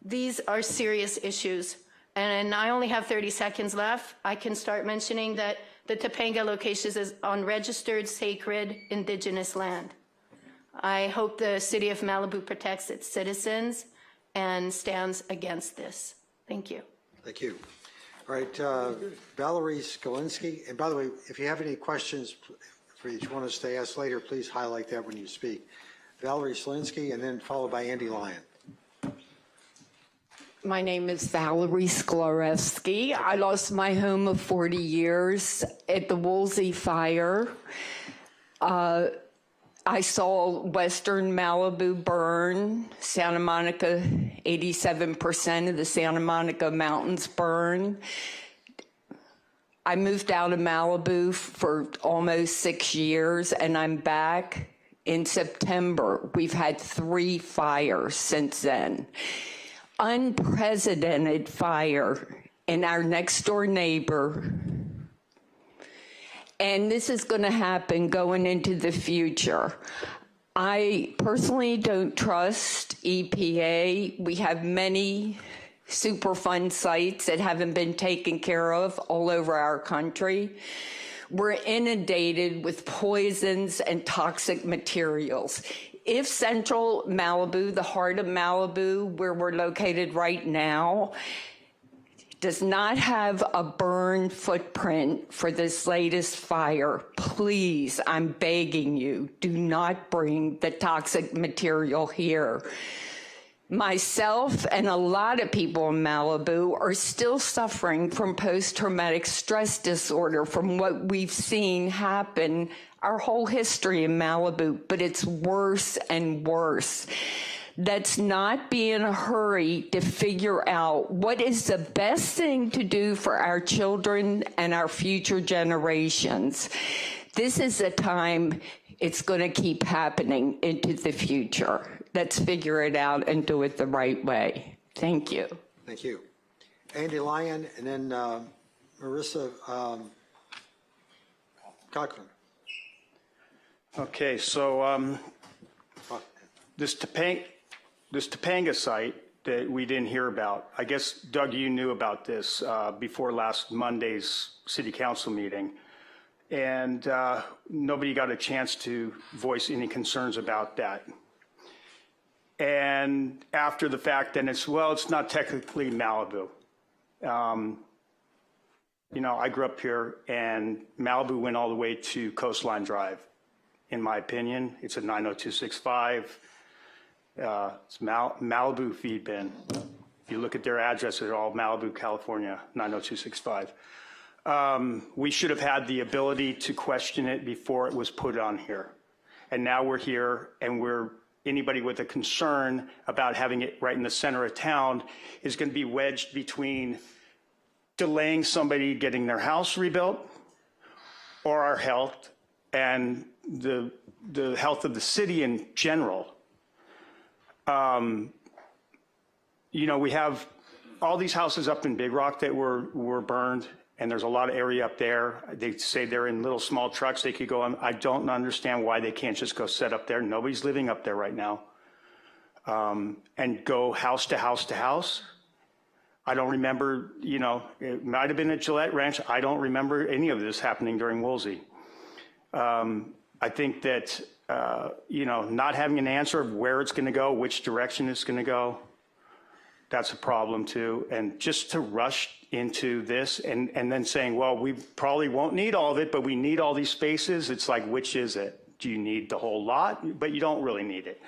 These are serious issues. And I only have 30 seconds left. I can start mentioning that the Topanga location is on registered sacred indigenous land. I hope the city of Malibu protects its citizens and stands against this. Thank you. Thank you. All right, Valerie Skalinsky. And by the way, if you have any questions for each one of us to ask later, please highlight that when you speak. Valerie Skalinsky, and then followed by Andy Lyon. My name is Valerie Sklarewski. I lost my home of 40 years at the Woolsey fire. I saw western Malibu burn, Santa Monica, 87% of the Santa Monica mountains burn. I moved out of Malibu for almost 6 years, and I'm back in September. We've had 3 fires since then. Unprecedented fire in our next door neighbor. And this is going to happen going into the future. I personally don't trust EPA. We have many Superfund sites that haven't been taken care of all over our country. We're inundated with poisons and toxic materials. If central Malibu, the heart of Malibu, where we're located right now, does not have a burn footprint for this latest fire, please, I'm begging you, do not bring the toxic material here. Myself and a lot of people in Malibu are still suffering from post-traumatic stress disorder from what we've seen happen our whole history in Malibu, but it's worse and worse. Let's not be in a hurry to figure out what is the best thing to do for our children and our future generations. This is a time it's going to keep happening into the future. Let's figure it out and do it the right way. Thank you. Thank you. Andy Lyon, and then Marissa Cochran. Okay, so this Topanga site that we didn't hear about, I guess, Doug, you knew about this before last Monday's city council meeting, and nobody got a chance to voice any concerns about that. And after the fact, then it's not technically Malibu. You know, I grew up here, and Malibu went all the way to Coastline Drive. In my opinion, it's a 90265. It's Malibu feed bin. If you look at their address, they're all Malibu, California, 90265. We should have had the ability to question it before it was put on here. And now we're here, and anybody with a concern about having it right in the center of town is going to be wedged between delaying somebody getting their house rebuilt or our health and the health of the city in general. You know, we have all these houses up in Big Rock that were burned, and there's a lot of area up there. They say they're in little small trucks they could go on. I don't understand why they can't just go set up there. Nobody's living up there right now. And go house to house to house. I don't remember, you know, it might have been at Gillette Ranch. I don't remember any of this happening during Woolsey. I think that, you know, not having an answer of where it's going to go, which direction it's going to go, that's a problem too. And just to rush into this and then saying, well, we probably won't need all of it, but we need all these spaces. It's like, which is it? Do you need the whole lot? But you don't really need it.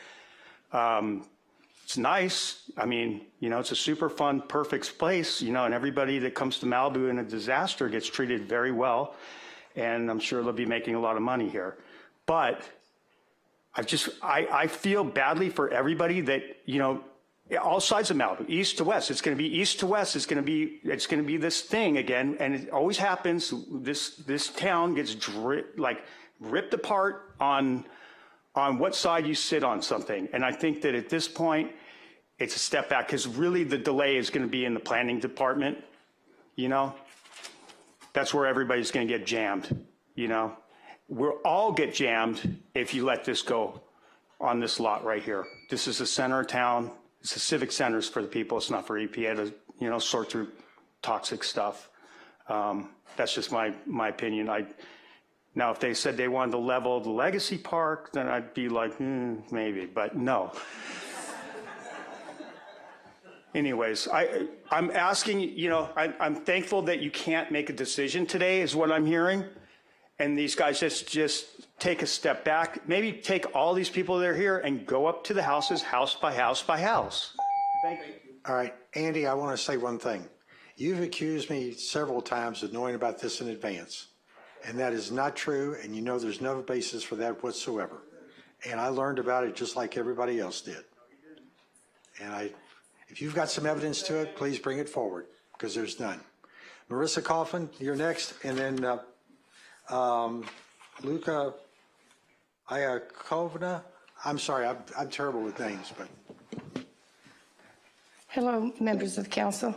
It's nice. I mean, you know, it's a super fun, perfect place, you know, and everybody that comes to Malibu in a disaster gets treated very well. And I'm sure they'll be making a lot of money here. But I feel badly for everybody that, you know, all sides of Malibu, east to west. It's going to be east to west. It's going to be this thing again, and it always happens. This town gets ripped apart on what side you sit on something. And I think that at this point, it's a step back because really the delay is going to be in the planning department. You know, that's where everybody's going to get jammed. You know, we'll all get jammed if you let this go on this lot right here. This is the center of town. It's the civic centers for the people. It's not for EPA to, you know, sort through toxic stuff. That's just my opinion. Now, if they said they wanted to level the Legacy Park, then I'd be like, maybe, but no. Anyways, I'm asking, you know, I'm thankful that you can't make a decision today is what I'm hearing. And these guys just take a step back, maybe take all these people that are here and go up to the houses, house by house by house. Thank you. All right, Andy, I want to say one thing. You've accused me several times of knowing about this in advance, and that is not true, and you know there's no basis for that whatsoever. And I learned about it just like everybody else did. And if you've got some evidence to it, please bring it forward, because there's none. Marissa Coffin, you're next, and then Luca Iakovna. I'm sorry, I'm terrible with names, but. Hello, members of the council.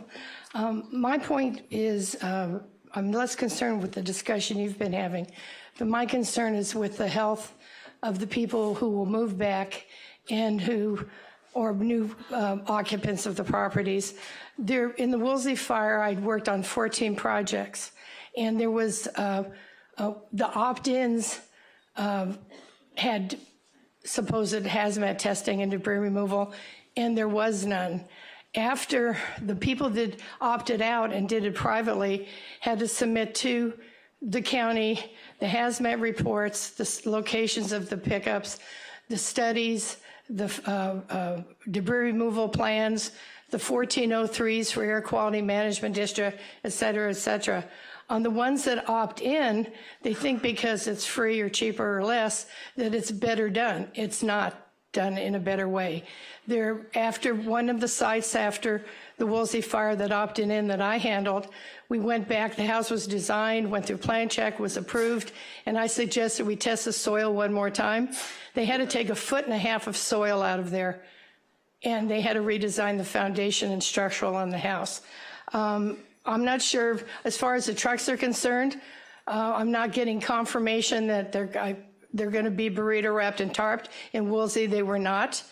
My point is I'm less concerned with the discussion you've been having, but my concern is with the health of the people who will move back and or new occupants of the properties. There, in the Woolsey fire, I'd worked on 14 projects, and there was the opt-ins had supposed hazmat testing and debris removal, and there was none. After the people that opted out and did it privately had to submit to the county the hazmat reports, the locations of the pickups, the studies, the debris removal plans, the 1403s for air quality management district, et cetera, et cetera. On the ones that opt in, they think because it's free or cheaper or less that it's better done. It's not done in a better way. After one of the sites after the Woolsey fire that opted in that I handled, we went back, the house was designed, went through plan check, was approved, and I suggested we test the soil one more time. They had to take 1.5 feet of soil out of there. and they had to redesign the foundation and structural on the house. I'm not sure, as far as the trucks are concerned, I'm not getting confirmation that they're going to be burrito wrapped and tarped. In Woolsey, they were not.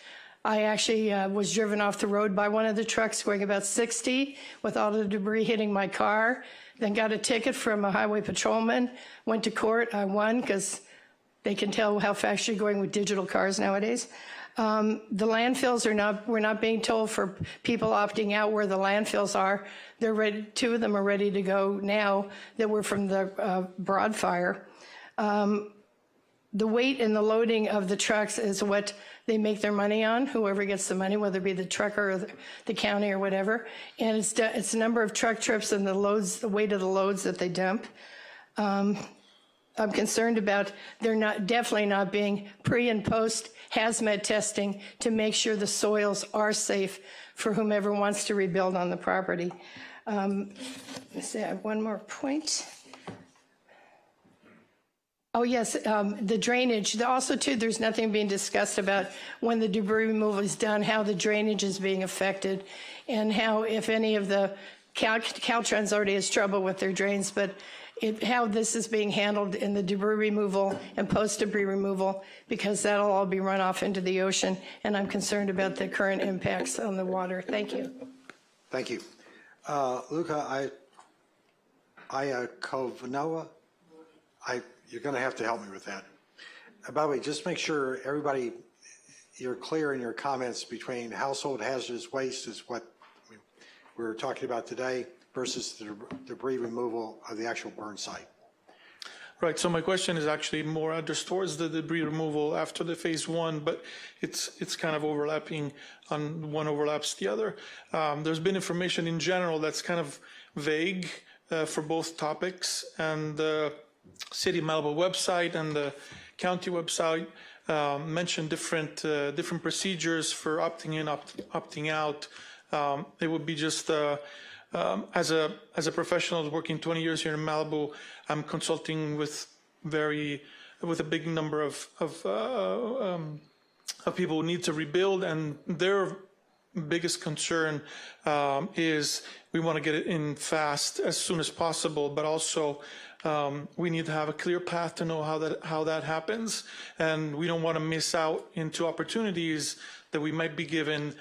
I actually was driven off the road by one of the trucks going about 60 with all the debris hitting my car, then got a ticket from a highway patrolman, went to court. I won because they can tell how fast you're going with digital cars nowadays. The landfills we're not being told for people opting out where the landfills are. They're ready, 2 of them are ready to go now that were from the broad fire. The weight and the loading of the trucks is what they make their money on, whoever gets the money, whether it be the trucker or the county or whatever. And it's the number of truck trips and the loads, the weight of the loads that they dump. I'm concerned about definitely not being pre and post hazmat testing to make sure the soils are safe for whomever wants to rebuild on the property. Let's see, I have one more point. Oh, yes, the drainage. Also, too, there's nothing being discussed about when the debris removal is done, how the drainage is being affected, and how, if any of the, Caltrans already has trouble with their drains, but how this is being handled in the debris removal and post-debris removal, because that'll all be run off into the ocean, and I'm concerned about the current impacts on the water. Thank you. Thank you. Luca, Kovanoa, you're going to have to help me with that. By the way, just make sure everybody, you're clear in your comments between household hazardous waste is what we're talking about today versus the debris removal of the actual burn site. Right, so my question is actually more addressed towards the debris removal after the phase 1, but it's kind of overlapping, on one overlaps the other. There's been information in general that's kind of vague for both topics, and the City of Malibu website and the county website mention different procedures for opting in, opting out. It would be just as a professional working 20 years here in Malibu, I'm consulting with a big number of people who need to rebuild, and their biggest concern is we want to get it in fast as soon as possible, but also we need to have a clear path to know how that happens, and we don't want to miss out into opportunities that we might be giving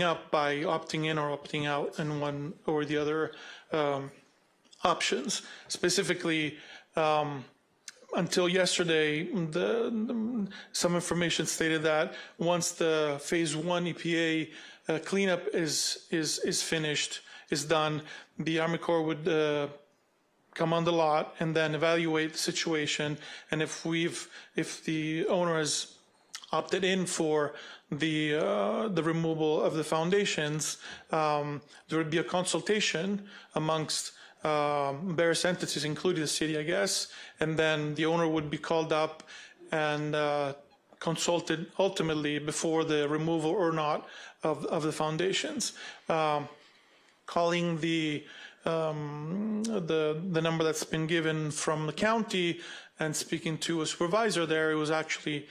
up by opting in or opting out in one or the other options. Specifically, until yesterday, some information stated that once the phase 1 EPA cleanup is finished, is done, the Army Corps would come on the lot and then evaluate the situation. And if the owner has opted in for the removal of the foundations, there would be a consultation amongst various entities, including the city, I guess, and then the owner would be called up and consulted ultimately before the removal or not of the foundations. Calling the number that's been given from the county and speaking to a supervisor there, it was actually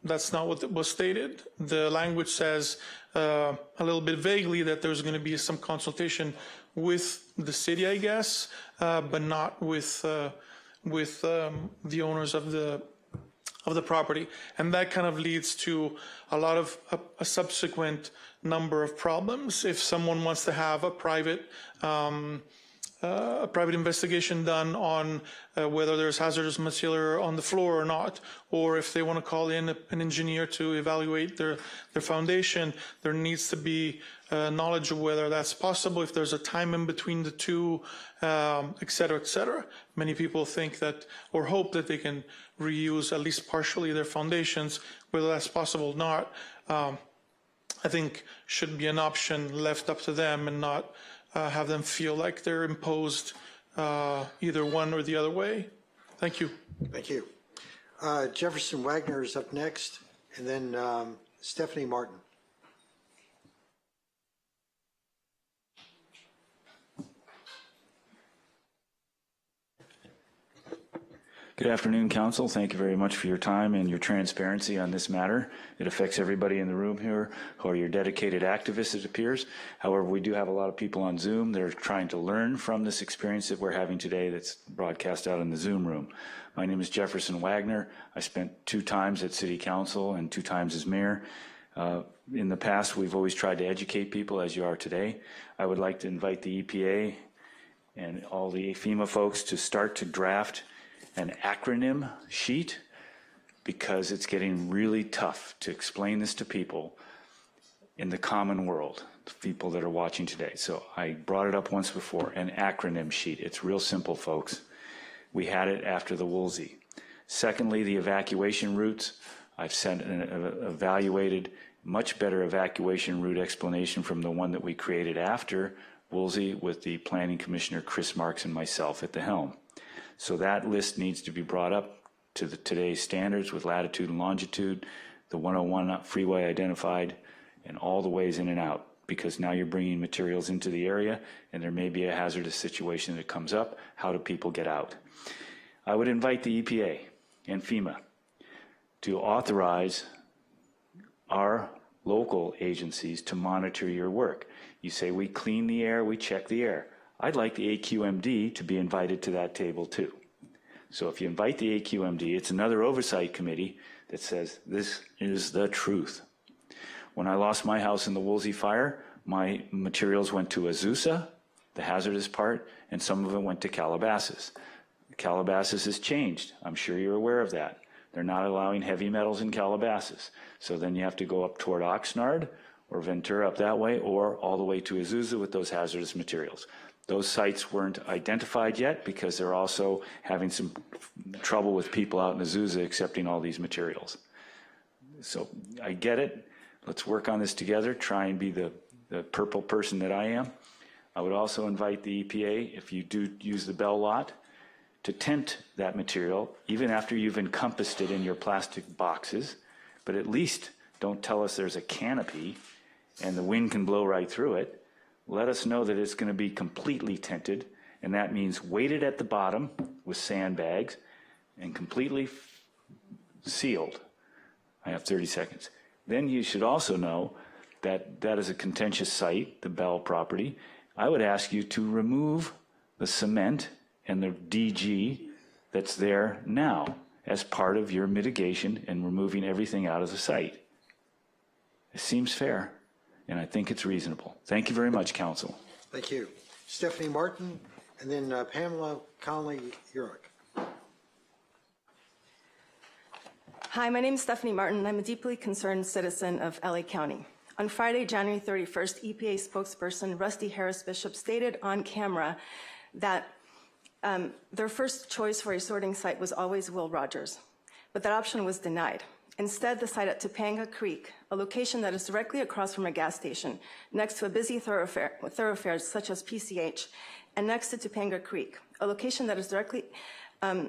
that's not what was stated. The language says a little bit vaguely that there's going to be some consultation with the city, I guess, but not with the owners of the property, and that kind of leads to a lot of a subsequent number of problems. If someone wants to have a private investigation done on whether there's hazardous material on the floor or not, or if they want to call in an engineer to evaluate their foundation, there needs to be knowledge of whether that's possible, if there's a time in between the two, et cetera, et cetera. Many people think that, or hope that they can reuse at least partially their foundations. Whether that's possible or not, I think should be an option left up to them, and not have them feel like they're imposed either one or the other way. Thank you. Thank you. Jefferson Wagner is up next, and then Stephanie Martin. Good afternoon, Council. Thank you very much for your time and your transparency on this matter. It affects everybody in the room here who are your dedicated activists, it appears. However, we do have a lot of people on Zoom. They're trying to learn from this experience that we're having today that's broadcast out in the Zoom room. My name is Jefferson Wagner. I spent 2 times at City Council and 2 times as mayor. In the past, we've always tried to educate people as you are today. I would like to invite the EPA and all the FEMA folks to start to draft an acronym sheet, because it's getting really tough to explain this to people in the common world, the people that are watching today. So I brought it up once before, an acronym sheet. It's real simple, folks. We had it after the Woolsey. Secondly, the evacuation routes. I've sent an evaluated, much better evacuation route explanation from the one that we created after Woolsey with the Planning Commissioner Chris Marks and myself at the helm. So that list needs to be brought up to today's standards with latitude and longitude, the 101 freeway identified, and all the ways in and out, because now you're bringing materials into the area and there may be a hazardous situation that comes up. How do people get out? I would invite the EPA and FEMA to authorize our local agencies to monitor your work. You say we clean the air, we check the air. I'd like the AQMD to be invited to that table too. So if you invite the AQMD, it's another oversight committee that says this is the truth. When I lost my house in the Woolsey fire, my materials went to Azusa, the hazardous part, and some of it went to Calabasas. Calabasas has changed. I'm sure you're aware of that. They're not allowing heavy metals in Calabasas. So then you have to go up toward Oxnard or Ventura up that way, or all the way to Azusa with those hazardous materials. Those sites weren't identified yet because they're also having some trouble with people out in Azusa accepting all these materials. So I get it. Let's work on this together, try and be the purple person that I am. I would also invite the EPA, if you do use the Bell lot, to tent that material, even after you've encompassed it in your plastic boxes, but at least don't tell us there's a canopy and the wind can blow right through it. Let us know that it's going to be completely tented, and that means weighted at the bottom with sandbags and completely sealed. I have 30 seconds. Then you should also know that that is a contentious site, the Bell property. I would ask you to remove the cement and the DG that's there now as part of your mitigation and removing everything out of the site. It seems fair, and I think it's reasonable. Thank you very much, Council. Thank you. Stephanie Martin, and then Pamela Conley-Urick. Hi, my name is Stephanie Martin, and I'm a deeply concerned citizen of LA County. On Friday, January 31st, EPA spokesperson Rusty Harris Bishop stated on camera that their first choice for a sorting site was always Will Rogers, but that option was denied. Instead, the site at Topanga Creek, a location that is directly across from a gas station, next to a busy thoroughfares such as PCH, and next to Topanga Creek, a location that is directly,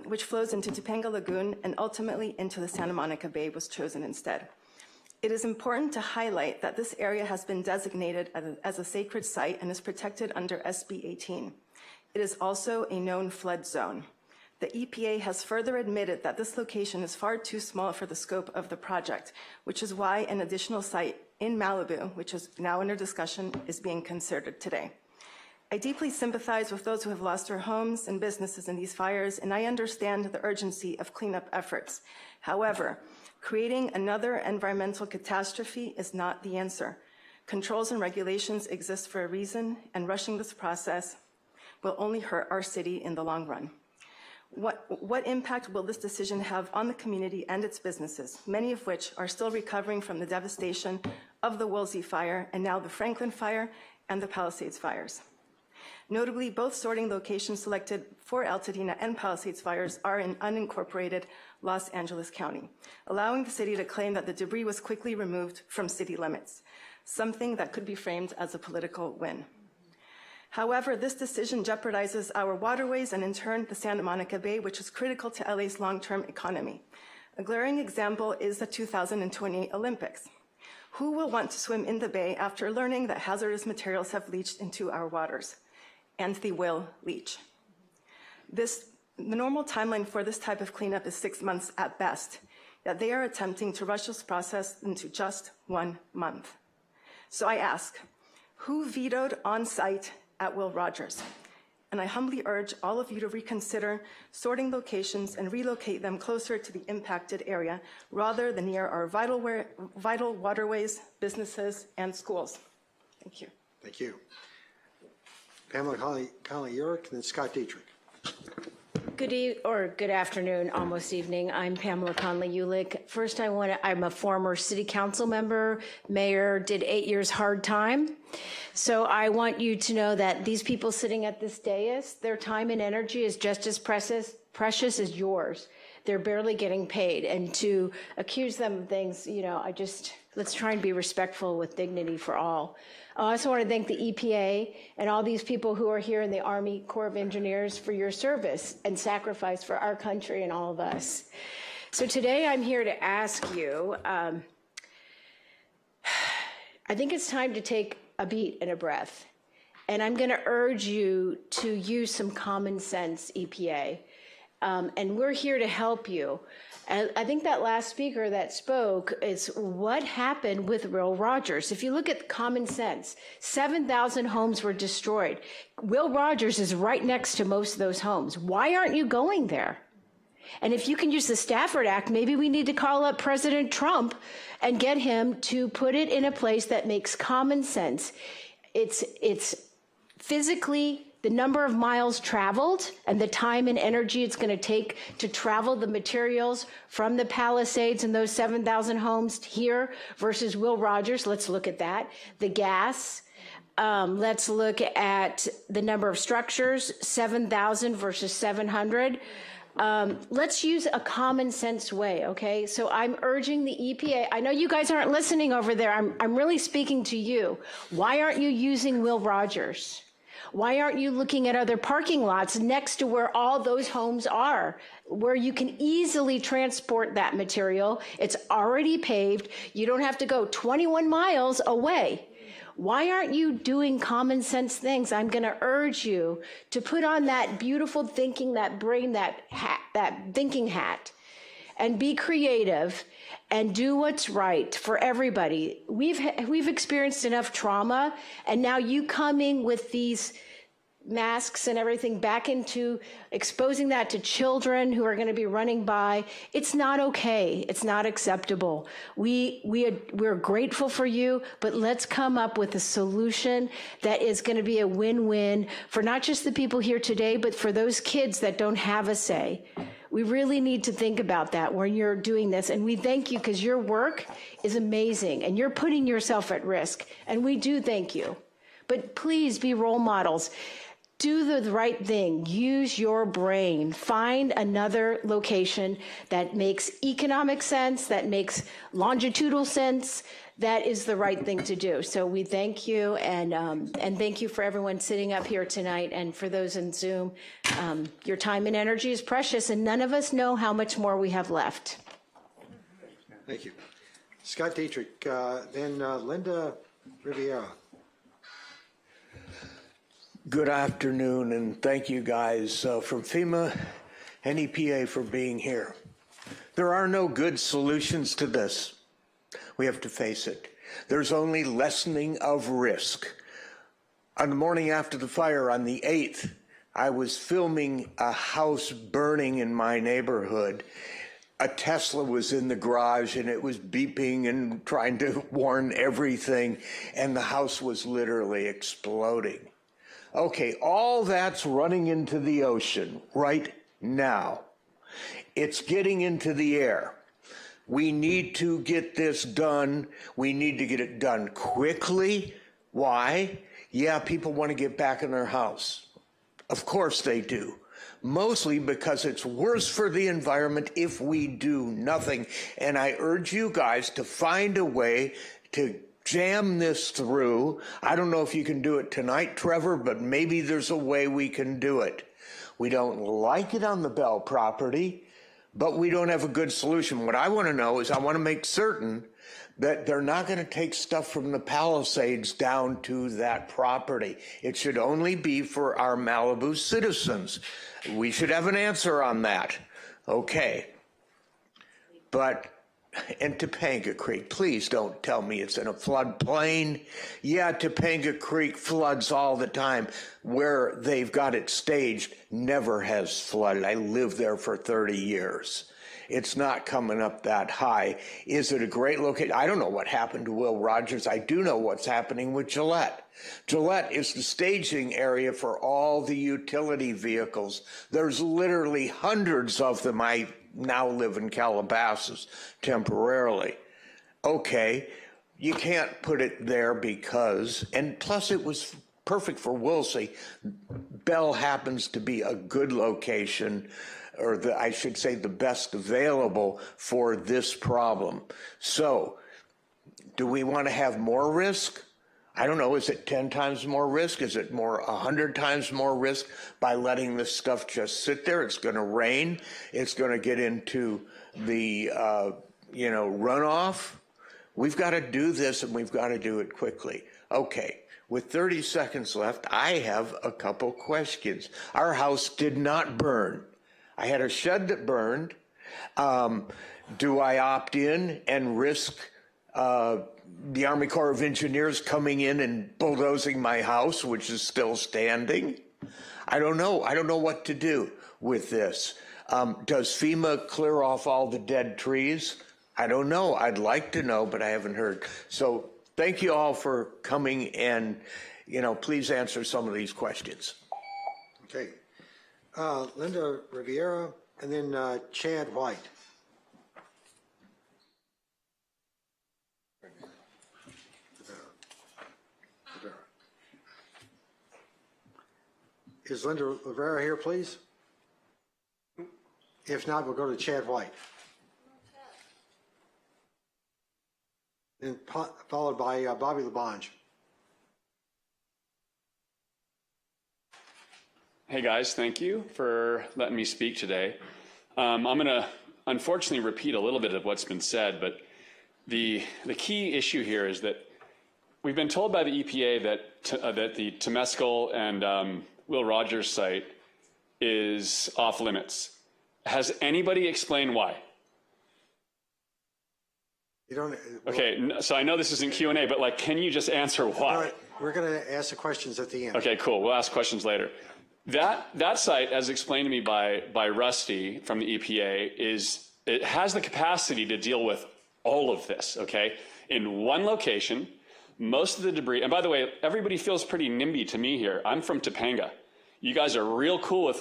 which flows into Topanga Lagoon and ultimately into the Santa Monica Bay, was chosen instead. It is important to highlight that this area has been designated as a sacred site and is protected under SB 18. It is also a known flood zone. The EPA has further admitted that this location is far too small for the scope of the project, which is why an additional site in Malibu, which is now under discussion, is being considered today. I deeply sympathize with those who have lost their homes and businesses in these fires, and I understand the urgency of cleanup efforts. However, creating another environmental catastrophe is not the answer. Controls and regulations exist for a reason, and rushing this process will only hurt our city in the long run. What impact will this decision have on the community and its businesses, many of which are still recovering from the devastation of the Woolsey fire and now the Franklin fire and the Palisades fires? Notably, both sorting locations selected for Altadena and Palisades fires are in unincorporated Los Angeles County, allowing the city to claim that the debris was quickly removed from city limits, something that could be framed as a political win. However, this decision jeopardizes our waterways and in turn the Santa Monica Bay, which is critical to LA's long-term economy. A glaring example is the 2028 Olympics. Who will want to swim in the bay after learning that hazardous materials have leached into our waters? And they will leach. This The normal timeline for this type of cleanup is 6 months at best, yet they are attempting to rush this process into just 1 month. So I ask, who vetoed on-site at Will Rogers? And I humbly urge all of you to reconsider sorting locations and relocate them closer to the impacted area rather than near our vital waterways, businesses, and schools. Thank you. Thank you. Pamela Conley-Urick, and then Scott Dietrich. Good afternoon, almost evening. I'm Pamela Conley-Ulick. First, I'm a former city council member, mayor, did 8 years hard time. So I want you to know that these people sitting at this dais, their time and energy is just as precious as yours. They're barely getting paid. And to accuse them of things, let's try and be respectful with dignity for all. I also want to thank the EPA and all these people who are here in the Army Corps of Engineers for your service and sacrifice for our country and all of us. So today I'm here to ask you, I think it's time to take a beat and a breath. And I'm going to urge you to use some common sense, EPA. And we're here to help you. And I think that last speaker that spoke is what happened with Will Rogers. If you look at common sense, 7,000 homes were destroyed. Will Rogers is right next to most of those homes. Why aren't you going there? And if you can use the Stafford Act, maybe we need to call up President Trump and get him to put it in a place that makes common sense. It's physically the number of miles traveled and the time and energy it's going to take to travel the materials from the Palisades and those 7,000 homes here versus Will Rogers. Let's look at that. The gas. Let's look at the number of structures, 7,000 versus 700. Let's use a common sense way, okay? So I'm urging the EPA. I know you guys aren't listening over there. I'm really speaking to you. Why aren't you using Will Rogers? Why aren't you looking at other parking lots next to where all those homes are, where you can easily transport that material? It's already paved. You don't have to go 21 miles away. Why aren't you doing common sense things? I'm going to urge you to put on that beautiful thinking, that brain, that hat, that thinking hat, and be creative and do what's right for everybody. We've experienced enough trauma, and now you coming with these masks and everything back into exposing that to children who are going to be running by. It's not okay. It's not acceptable. We're grateful for you, but let's come up with a solution that is going to be a win-win for not just the people here today, but for those kids that don't have a say. We really need to think about that when you're doing this. And we thank you because your work is amazing and you're putting yourself at risk. And we do thank you. But please be role models. Do the right thing. Use your brain. Find another location that makes economic sense, that makes longitudinal sense. That is the right thing to do. So we thank you, and thank you for everyone sitting up here tonight, and for those in Zoom. Your time and energy is precious, and none of us know how much more we have left. Thank you. Scott Dietrich, then Linda Riviera. Good afternoon, and thank you guys from FEMA and EPA for being here. There are no good solutions to this. We have to face it. There's only lessening of risk. On the morning after the fire on the 8th, I was filming a house burning in my neighborhood. A Tesla was in the garage and it was beeping and trying to warn everything, and the house was literally exploding. Okay, all that's running into the ocean right now. It's getting into the air. We need to get this done. We need to get it done quickly. Why? Yeah, people want to get back in their house. Of course they do. Mostly because it's worse for the environment if we do nothing. And I urge you guys to find a way to jam this through. I don't know if you can do it tonight, Trevor, but maybe there's a way we can do it. We don't like it on the Bell property, but we don't have a good solution. What I want to know is I want to make certain that they're not going to take stuff from the Palisades down to that property. It should only be for our Malibu citizens. We should have an answer on that. Okay. But, and Topanga Creek, please don't tell me it's in a floodplain. Yeah, Topanga Creek floods all the time. Where they've got it staged never has flooded. I lived there for 30 years. It's not coming up that high. Is it a great location? I don't know what happened to Will Rogers. I do know what's happening with Gillette. Gillette is the staging area for all the utility vehicles. There's literally hundreds of them. I now live in Calabasas temporarily. Okay, you can't put it there because, and plus it was perfect for Woolsey. Bell happens to be a good location, or I should say the best available for this problem. So, do we want to have more risk? I don't know, is it 10 times more risk? Is it 100 times more risk by letting this stuff just sit there? It's going to rain. It's going to get into the, runoff. We've got to do this, and we've got to do it quickly. Okay, with 30 seconds left, I have a couple questions. Our house did not burn. I had a shed that burned. Do I opt in and risk the Army Corps of Engineers coming in and bulldozing my house, which is still standing? I don't know. I don't know what to do with this. Does FEMA clear off all the dead trees? I don't know. I'd like to know, but I haven't heard. So thank you all for coming, and, please answer some of these questions. Okay. Linda Riviera, and then Chad White. Is Linda Rivera here, please? If not, we'll go to Chad White. And followed by Bobby LaBonge. Hey guys, thank you for letting me speak today. I'm going to unfortunately repeat a little bit of what's been said, but the key issue here is that we've been told by the EPA that the Temescal and Will Rogers site is off limits. Has anybody explained why? You don't. Okay, so I know this isn't Q&A, but can you just answer why? We're going to ask the questions at the end. Okay, cool. We'll ask questions later. That site, as explained to me by Rusty from the EPA, it has the capacity to deal with all of this, okay? In one location, most of the debris, and by the way, everybody feels pretty NIMBY to me here. I'm from Topanga. You guys are real cool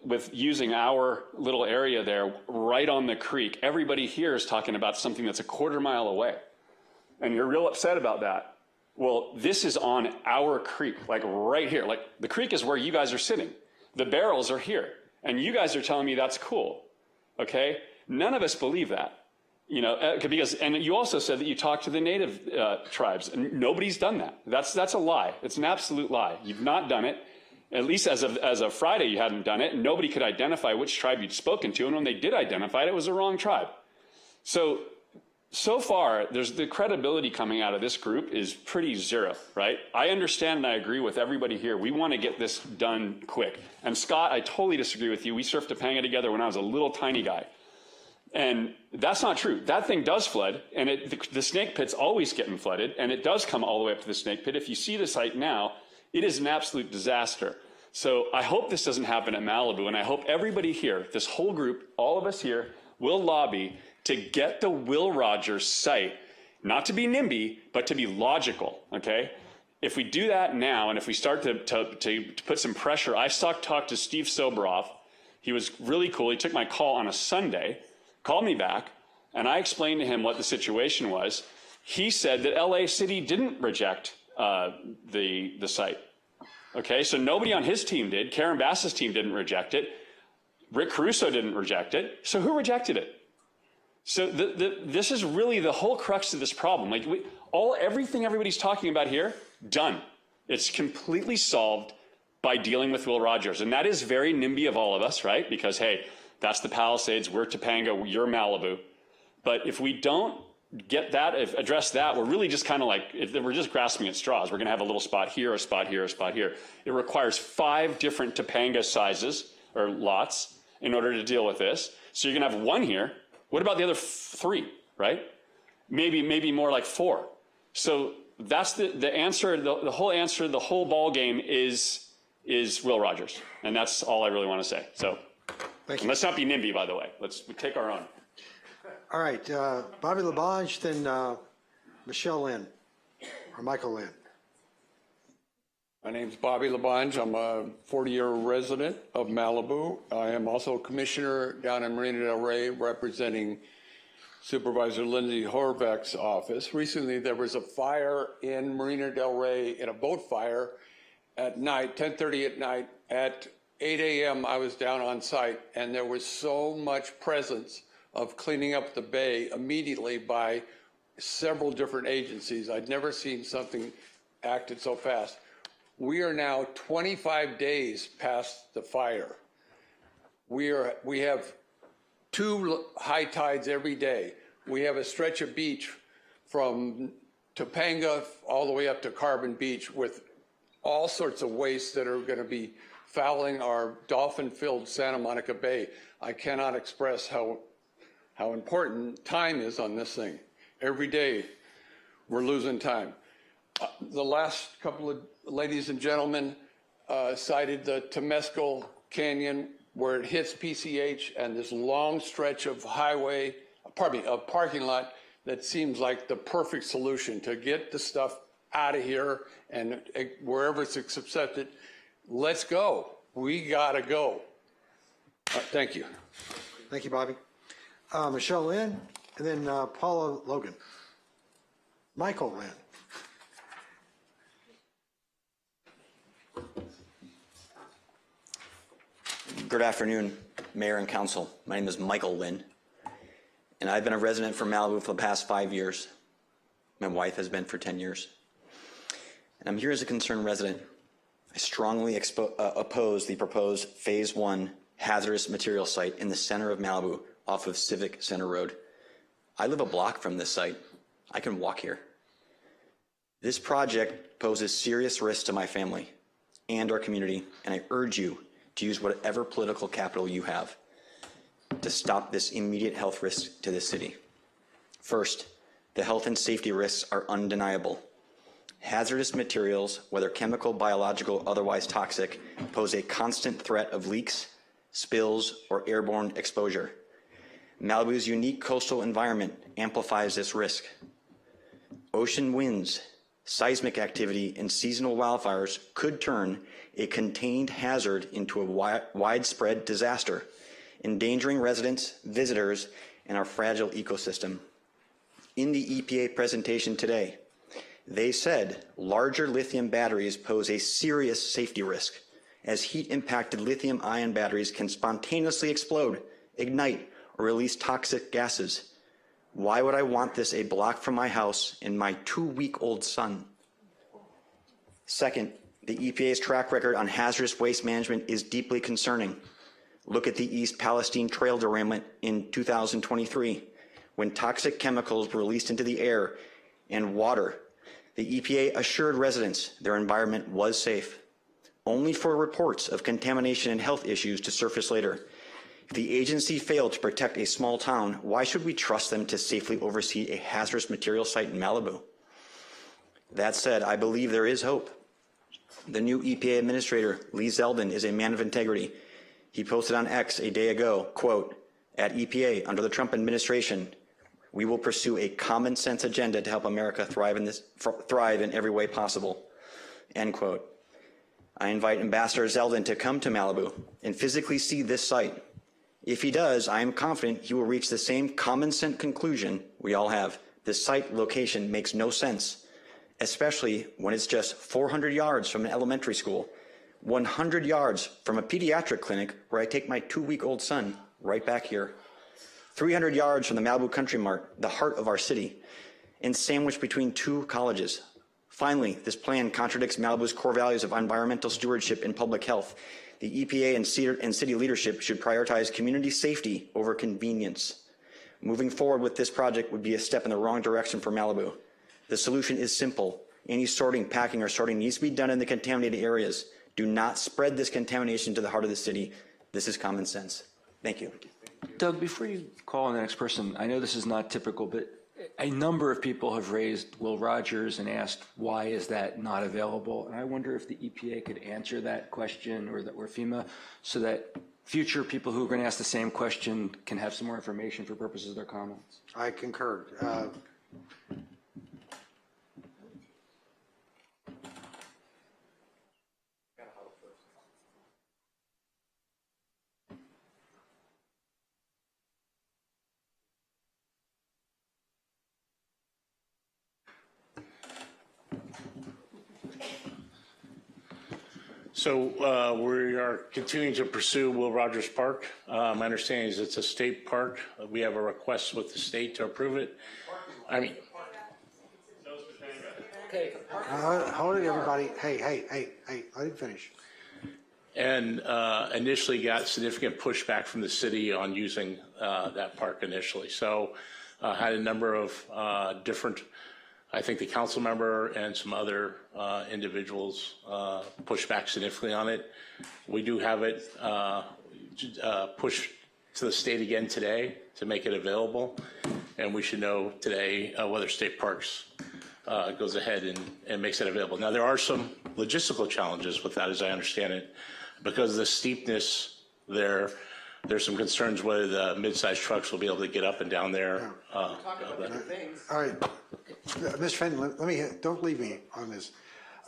with using our little area there right on the creek. Everybody here is talking about something that's a quarter mile away, and you're real upset about that. Well, this is on our creek, right here. The creek is where you guys are sitting. The barrels are here, and you guys are telling me that's cool, okay? None of us believe that, and you also said that you talked to the native tribes, and nobody's done that. That's a lie. It's an absolute lie. You've not done it. At least as of Friday, you hadn't done it, and nobody could identify which tribe you'd spoken to, and when they did identify it, it was the wrong tribe. So far, there's the credibility coming out of this group is pretty zero, right? I understand and I agree with everybody here. We want to get this done quick. And Scott, I totally disagree with you. We surfed Topanga together when I was a little tiny guy. And that's not true. That thing does flood, and the snake pit's always getting flooded, and it does come all the way up to the snake pit. If you see the site now, it is an absolute disaster. So I hope this doesn't happen at Malibu, and I hope everybody here, this whole group, all of us here, will lobby to get the Will Rogers site, not to be NIMBY, but to be logical, okay? If we do that now, and if we start to put some pressure, I talked to Steve Soboroff. He was really cool. He took my call on a Sunday, called me back, and I explained to him what the situation was. He said that LA City didn't reject the site, okay? So nobody on his team did. Karen Bass's team didn't reject it. Rick Caruso didn't reject it. So who rejected it? So this is really the whole crux of this problem. Everything everybody's talking about here, done. It's completely solved by dealing with Will Rogers. And that is very NIMBY of all of us, right? Because, hey, that's the Palisades, we're Topanga, you're Malibu. But if we don't get that, address that, we're really just kind of like, we're just grasping at straws. We're going to have a little spot here, a spot here, a spot here. It requires 5 different Topanga sizes or lots in order to deal with this. So you're going to have 1 here. What about the other 3, right? Maybe more like 4. So that's the answer. The whole answer, the whole ball game is Will Rogers, and that's all I really want to say. So, thank you. Let's not be NIMBY, by the way. Let's take our own. All right, Bobby Labange, then Michelle Lynn, or Michael Lynn. My name's Bobby Labange. I'm a 40-year resident of Malibu. I am also a commissioner down in Marina del Rey representing Supervisor Lindsay Horvath's office. Recently, there was a fire in Marina del Rey, in a boat fire at night, 10:30 at night. At 8 a.m., I was down on site, and there was so much presence of cleaning up the bay immediately by several different agencies. I'd never seen something acted so fast. We are now 25 days past the fire. We have 2 high tides every day. We have a stretch of beach from Topanga all the way up to Carbon Beach with all sorts of wastes that are going to be fouling our dolphin-filled Santa Monica Bay. I cannot express how important time is on this thing. Every day we're losing time. The last couple of ladies and gentlemen cited the Temescal Canyon where it hits PCH and this long stretch of parking lot that seems like the perfect solution to get the stuff out of here and wherever it's accepted. Let's go. We gotta go. Thank you. Thank you, Bobby. Michelle Lynn, and then Paula Logan. Michael Lynn. Good afternoon, Mayor and Council. My name is Michael Lynn, and I've been a resident for Malibu for the past 5 years. My wife has been for 10 years. And I'm here as a concerned resident. I strongly oppose the proposed Phase 1 hazardous material site in the center of Malibu off of Civic Center Road. I live a block from this site. I can walk here. This project poses serious risks to my family and our community, and I urge you to use whatever political capital you have to stop this immediate health risk to this city. First, the health and safety risks are undeniable. Hazardous materials, whether chemical, biological, otherwise toxic, pose a constant threat of leaks, spills, or airborne exposure. Malibu's unique coastal environment amplifies this risk. Ocean winds, seismic activity, and seasonal wildfires could turn a contained hazard into a widespread disaster, endangering residents, visitors, and our fragile ecosystem. In the EPA presentation today, they said larger lithium batteries pose a serious safety risk, as heat-impacted lithium-ion batteries can spontaneously explode, ignite, or release toxic gases. Why would I want this a block from my house and my 2-week-old son? Second, the EPA's track record on hazardous waste management is deeply concerning. Look at the East Palestine Trail derailment in 2023, when toxic chemicals were released into the air and water. The EPA assured residents their environment was safe, only for reports of contamination and health issues to surface later. If the agency failed to protect a small town, why should we trust them to safely oversee a hazardous material site in Malibu? That said, I believe there is hope. The new EPA administrator, Lee Zeldin, is a man of integrity. He posted on X a day ago, quote, "At EPA, under the Trump administration, we will pursue a common sense agenda to help America thrive in every way possible," end quote. I invite Ambassador Zeldin to come to Malibu and physically see this site. If he does, I am confident he will reach the same common sense conclusion we all have. This site location makes no sense, especially when it's just 400 yards from an elementary school, 100 yards from a pediatric clinic where I take my 2-week-old son right back here, 300 yards from the Malibu Country Mart, the heart of our city, and sandwiched between 2 colleges. Finally, this plan contradicts Malibu's core values of environmental stewardship and public health. The EPA and city leadership should prioritize community safety over convenience. Moving forward with this project would be a step in the wrong direction for Malibu. The solution is simple. Any sorting, packing, or sorting needs to be done in the contaminated areas. Do not spread this contamination to the heart of the city. This is common sense. Thank you. Doug, before you call on the next person, I know this is not typical, but a number of people have raised Will Rogers and asked, why is that not available? And I wonder if the EPA could answer that question, or FEMA, so that future people who are going to ask the same question can have some more information for purposes of their comments. I concur. So we are continuing to pursue Will Rogers Park. My understanding is it's a state park. We have a request with the state to approve it. I mean, Hold it, everybody. Hey, let him finish. And initially got significant pushback from the city on using that park initially. So had a number of different, I think the council member and some other individuals push back significantly on it. We do have it pushed to the state again today to make it available. And we should know today whether State Parks goes ahead and makes it available. Now, there are some logistical challenges with that, as I understand it. Because of the steepness there, there's some concerns whether the mid-sized trucks will be able to get up and down there. All right, Mr. Fenton, don't leave me on this.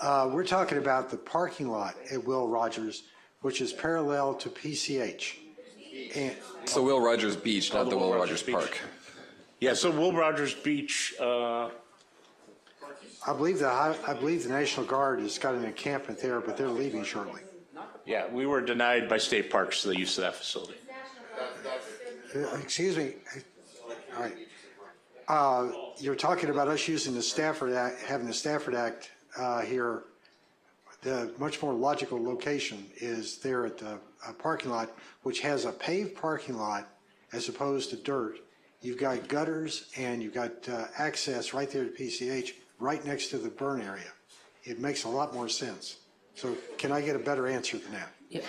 We're talking about the parking lot at Will Rogers, which is parallel to PCH. And it's the Will Rogers Beach, not the Will Rogers Park. Yeah, so Will Rogers Beach. I believe the National Guard has got an encampment there, but they're leaving shortly. Yeah, we were denied by State Parks the use of that facility. Excuse me. All right. You're talking about us using the Stafford Act, having the Stafford Act here. The much more logical location is there at the parking lot, which has a paved parking lot as opposed to dirt. You've got gutters and you've got access right there to PCH, right next to the burn area. It makes a lot more sense. So can I get a better answer than that? Yeah.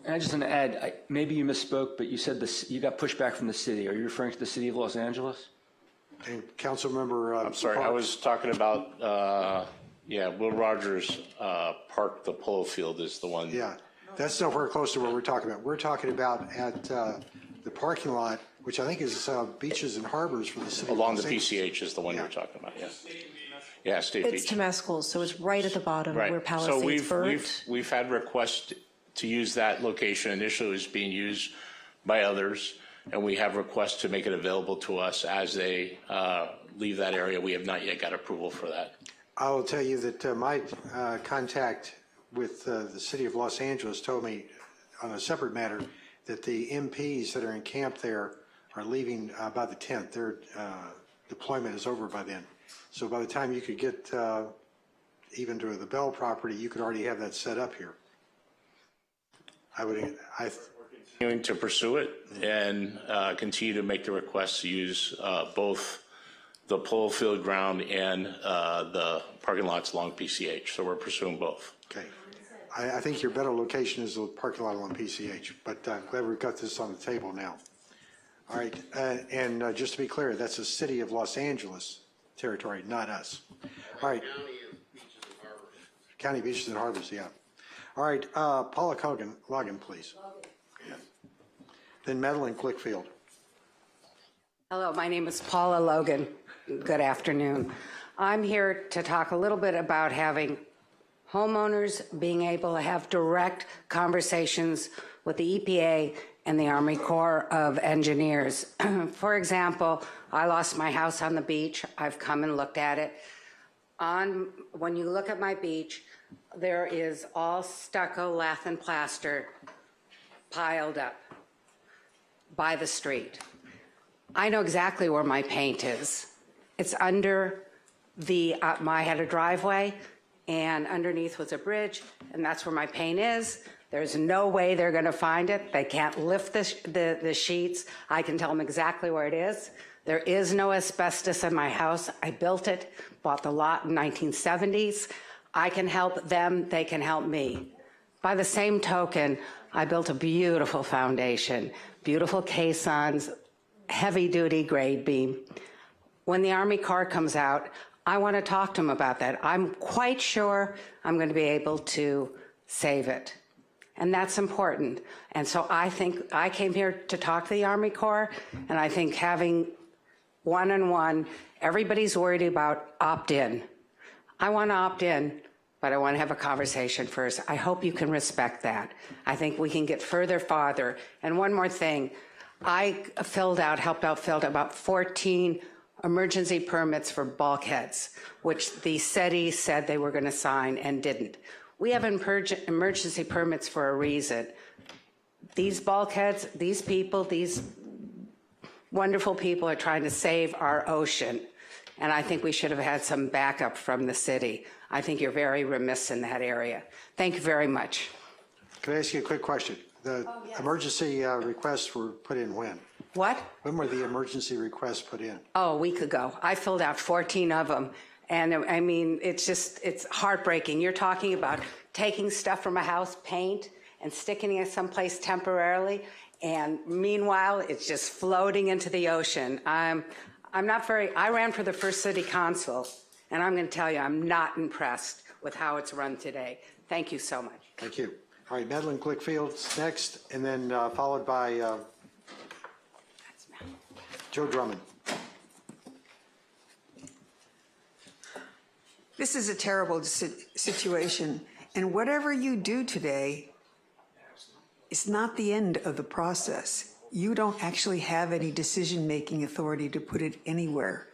And I just want to add, maybe you misspoke, but you said this, you got pushback from the city. Are you referring to the city of Los Angeles? And council member, I'm sorry, I was talking about, Will Rogers Park, the polo field is the one. Yeah, that's nowhere close to what we're talking about. We're talking about at the parking lot, which I think is beaches and harbors for the city. Along the PCH is the one you're talking about, yes. Yeah, State Beach. It's Temescal, so it's right at the bottom where Palisades burnt. So we've had requests to use that location. Initially, it was being used by others, and we have requests to make it available to us as they leave that area. We have not yet got approval for that. I will tell you that my contact with the city of Los Angeles told me on a separate matter that the MPs that are encamped there are leaving by the 10th. Their deployment is over by then. So by the time you could get even to the Bell property, you could already have that set up here. Continuing to pursue it and continue to make the requests to use both the polo field ground and the parking lots along PCH. So we're pursuing both. Okay. I think your better location is the parking lot along PCH, but I'm glad we've got this on the table now. All right. And just to be clear, that's the city of Los Angeles territory, not us. All right. County Beaches and Harbors, yeah. All right, Paula Logan, please. Yeah. Then Madeline Glickfield. Hello, my name is Paula Logan. Good afternoon. I'm here to talk a little bit about having homeowners being able to have direct conversations with the EPA and the Army Corps of Engineers. For example, I lost my house on the beach. I've come and looked at it. When you look at my beach, there is all stucco, lath, and plaster piled up by the street. I know exactly where my paint is. It's under I had a driveway, and underneath was a bridge, and that's where my paint is. There's no way they're going to find it. They can't lift the sheets. I can tell them exactly where it is. There is no asbestos in my house. I built it, bought the lot in 1970s. I can help them. They can help me. By the same token, I built a beautiful foundation, beautiful caissons, heavy-duty grade beam. When the Army Corps comes out, I want to talk to them about that. I'm quite sure I'm going to be able to save it. And that's important. And so I think I came here to talk to the Army Corps, and I think having one-on-one, everybody's worried about opt-in. I want to opt in, but I want to have a conversation first. I hope you can respect that. I think we can get farther. And one more thing, I helped out fill out about 14 emergency permits for bulkheads, which the city said they were going to sign and didn't. We have emergency permits for a reason. These bulkheads, these people, these wonderful people are trying to save our ocean. And I think we should have had some backup from the city. I think you're very remiss in that area. Thank you very much. Can I ask you a quick question? The emergency requests were put in when? What? When were the emergency requests put in? Oh, a week ago. I filled out 14 of them. And I mean, it's heartbreaking. You're talking about taking stuff from a house, paint, and sticking it someplace temporarily. And meanwhile, it's just floating into the ocean. I ran for the first city council, and I'm going to tell you, I'm not impressed with how it's run today. Thank you so much. Thank you. All right, Madeline Glickfield's next, and then followed by Joe Drummond. This is a terrible situation, and whatever you do today is not the end of the process. You don't actually have any decision-making authority to put it anywhere.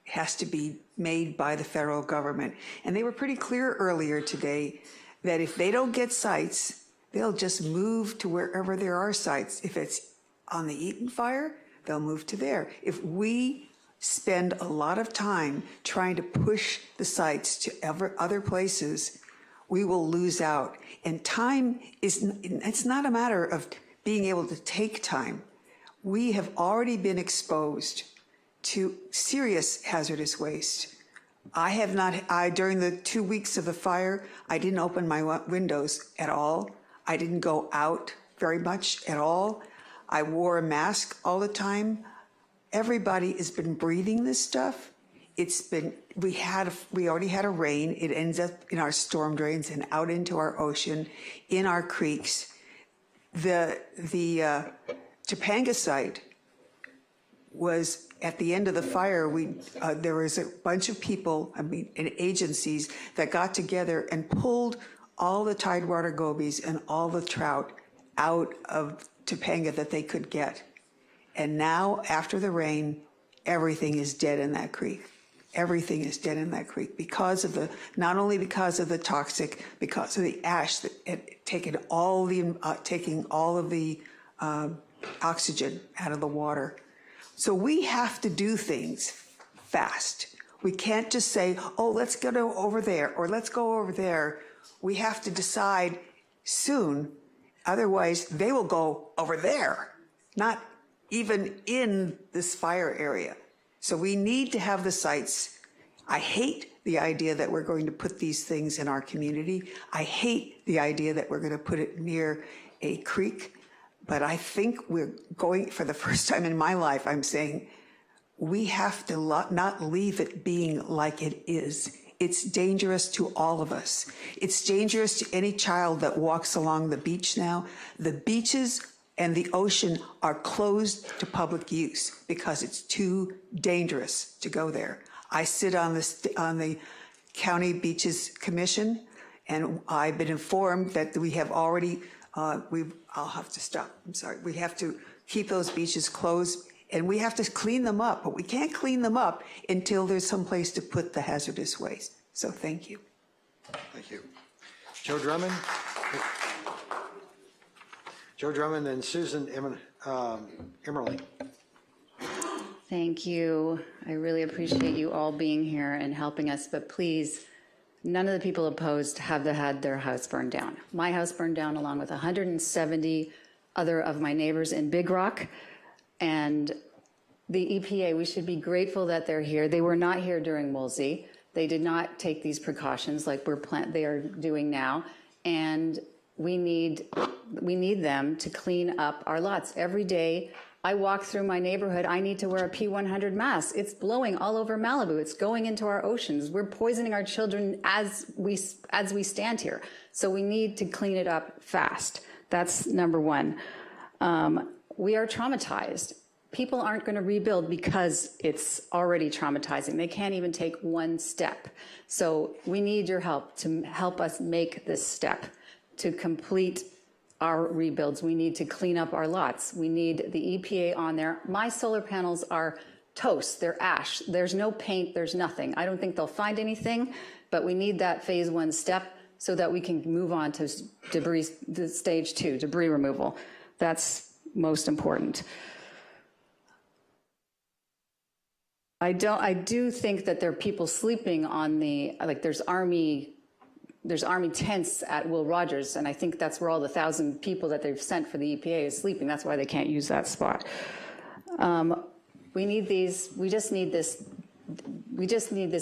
It has to be made by the federal government. And they were pretty clear earlier today that if they don't get sites, they'll just move to wherever there are sites. If it's on the Eaton Fire, they'll move to there. If we spend a lot of time trying to push the sites to other places, we will lose out. And time it's not a matter of being able to take time. We have already been exposed to serious hazardous waste. During the 2 weeks of the fire, I didn't open my windows at all. I didn't go out very much at all. I wore a mask all the time. Everybody has been breathing this stuff. We already had a rain. It ends up in our storm drains and out into our ocean, in our creeks. The Topanga site was at the end of the fire. There was a bunch of people, and agencies that got together and pulled all the tidewater gobies and all the trout out of Topanga that they could get. And now, after the rain, everything is dead in that creek. Everything is dead in that creek because of not only because of the toxic, because of the ash that had taken taking all of the oxygen out of the water. So we have to do things fast. We can't just say, oh, let's go over there, or let's go over there. We have to decide soon, otherwise they will go over there, not even in this fire area. So we need to have the sites. I hate the idea that we're going to put these things in our community. I hate the idea that we're going to put it near a creek. But I think we're going, for the first time in my life, I'm saying we have to not leave it being like it is. It's dangerous to all of us. It's dangerous to any child that walks along the beach now. The beaches and the ocean are closed to public use because it's too dangerous to go there. I sit on the County Beaches Commission, and I've been informed that we have already, I'll have to stop, I'm sorry. We have to keep those beaches closed, and we have to clean them up, but we can't clean them up until there's some place to put the hazardous waste. So thank you. Thank you. Joe Drummond. Joe Drummond and Susan Emmerling. Thank you. I really appreciate you all being here and helping us, but please None of the people opposed have had their house burned down. My house burned down along with 170 other of my neighbors in Big Rock. And the EPA, we should be grateful that they're here. They were not here during Woolsey. They did not take these precautions like they are doing now. And we need them to clean up our lots. Every day I walk through my neighborhood, I need to wear a P100 mask. It's blowing all over Malibu. It's going into our oceans. We're poisoning our children as we stand here. So we need to clean it up fast. That's number one. We are traumatized. People aren't going to rebuild because it's already traumatizing. They can't even take one step. So we need your help to help us make this step to complete our rebuilds. We need to clean up our lots. We need the EPA on there. My solar panels are toast, they're ash. There's no paint, there's nothing. I don't think they'll find anything, but we need that phase 1 step so that we can move on to stage 2, debris removal. That's most important. I do think that there are people sleeping on there's Army tents at Will Rogers, and I think that's where all the 1,000 people that they've sent for the EPA is sleeping. That's why they can't use that spot. We need these, we just need this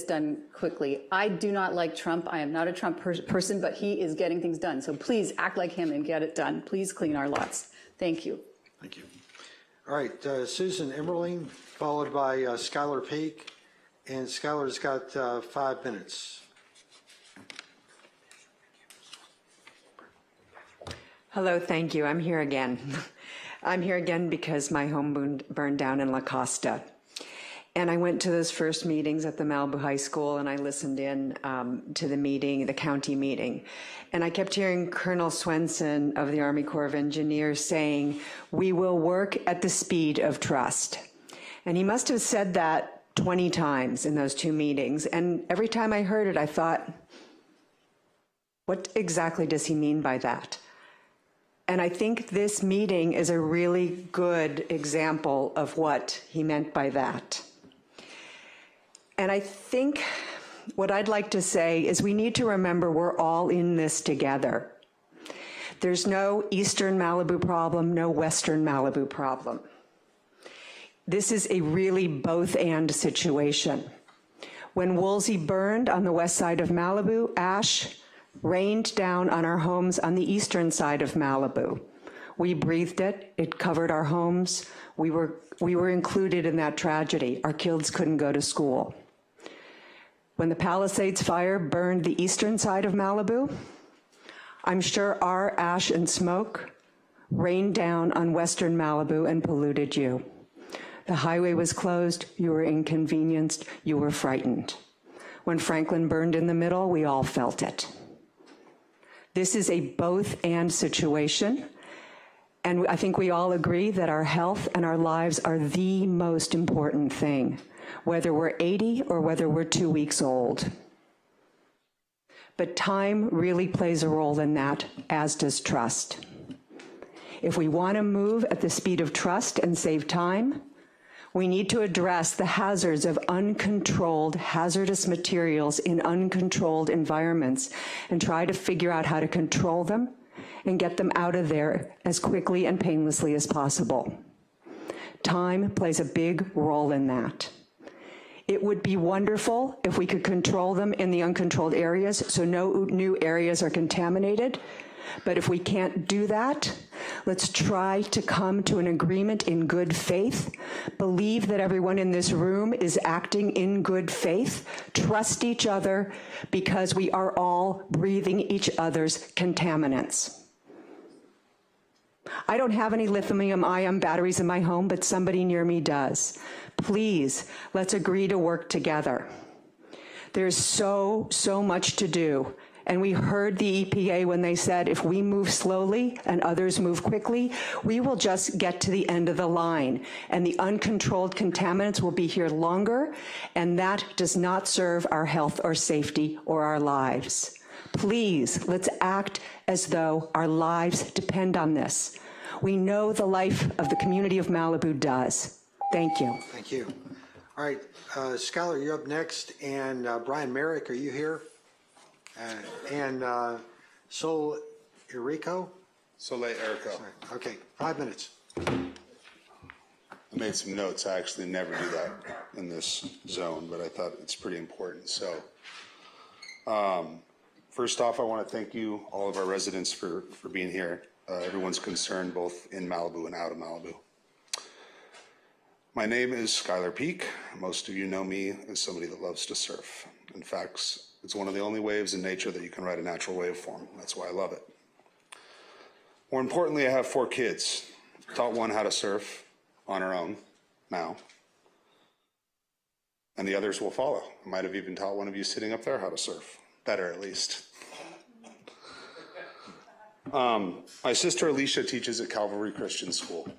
done quickly. I do not like Trump. I am not a Trump person, but he is getting things done. So please act like him and get it done. Please clean our lots. Thank you. Thank you. All right, Susan Emmerling, followed by Skylar Peak, and Skylar's got 5 minutes. Hello, thank you. I'm here again. I'm here again because my home burned down in La Costa. And I went to those first meetings at the Malibu High School, and I listened in to the meeting, the county meeting. And I kept hearing Colonel Swenson of the Army Corps of Engineers saying, "We will work at the speed of trust." And he must have said that 20 times in those 2 meetings. And every time I heard it, I thought, what exactly does he mean by that? And I think this meeting is a really good example of what he meant by that. And I think what I'd like to say is we need to remember we're all in this together. There's no Eastern Malibu problem, no Western Malibu problem. This is a really both-and situation. When Woolsey burned on the west side of Malibu, ash rained down on our homes on the eastern side of Malibu. We breathed it, it covered our homes. We were included in that tragedy. Our kids couldn't go to school. When the Palisades fire burned the eastern side of Malibu, I'm sure our ash and smoke rained down on western Malibu and polluted you. The highway was closed, you were inconvenienced, you were frightened. When Franklin burned in the middle, we all felt it. This is a both-and situation, and I think we all agree that our health and our lives are the most important thing, whether we're 80 or whether we're 2 weeks old. But time really plays a role in that, as does trust. If we want to move at the speed of trust and save time, we need to address the hazards of uncontrolled hazardous materials in uncontrolled environments and try to figure out how to control them and get them out of there as quickly and painlessly as possible. Time plays a big role in that. It would be wonderful if we could control them in the uncontrolled areas so no new areas are contaminated. But if we can't do that, let's try to come to an agreement in good faith, believe that everyone in this room is acting in good faith, trust each other because we are all breathing each other's contaminants. I don't have any lithium-ion batteries in my home, but somebody near me does. Please, let's agree to work together. There's so much to do. And we heard the EPA when they said, if we move slowly and others move quickly, we will just get to the end of the line. And the uncontrolled contaminants will be here longer, and that does not serve our health or safety or our lives. Please, let's act as though our lives depend on this. We know the life of the community of Malibu does. Thank you. Thank you. All right, Skylar, you're up next, and Brian Merrick, are you here? And Sol Erico? Soleil Erico. Okay, 5 minutes. I made some notes. I actually never do that in this zone, but I thought it's pretty important. So, first off, I want to thank you, all of our residents, for being here. Everyone's concerned, both in Malibu and out of Malibu. My name is Skylar Peak. Most of you know me as somebody that loves to surf. In fact, it's one of the only waves in nature that you can ride a natural waveform. That's why I love it. More importantly, I have 4 kids. Taught one how to surf on her own now, and the others will follow. I might have even taught one of you sitting up there how to surf, better at least. My sister Alicia teaches at Calvary Christian School.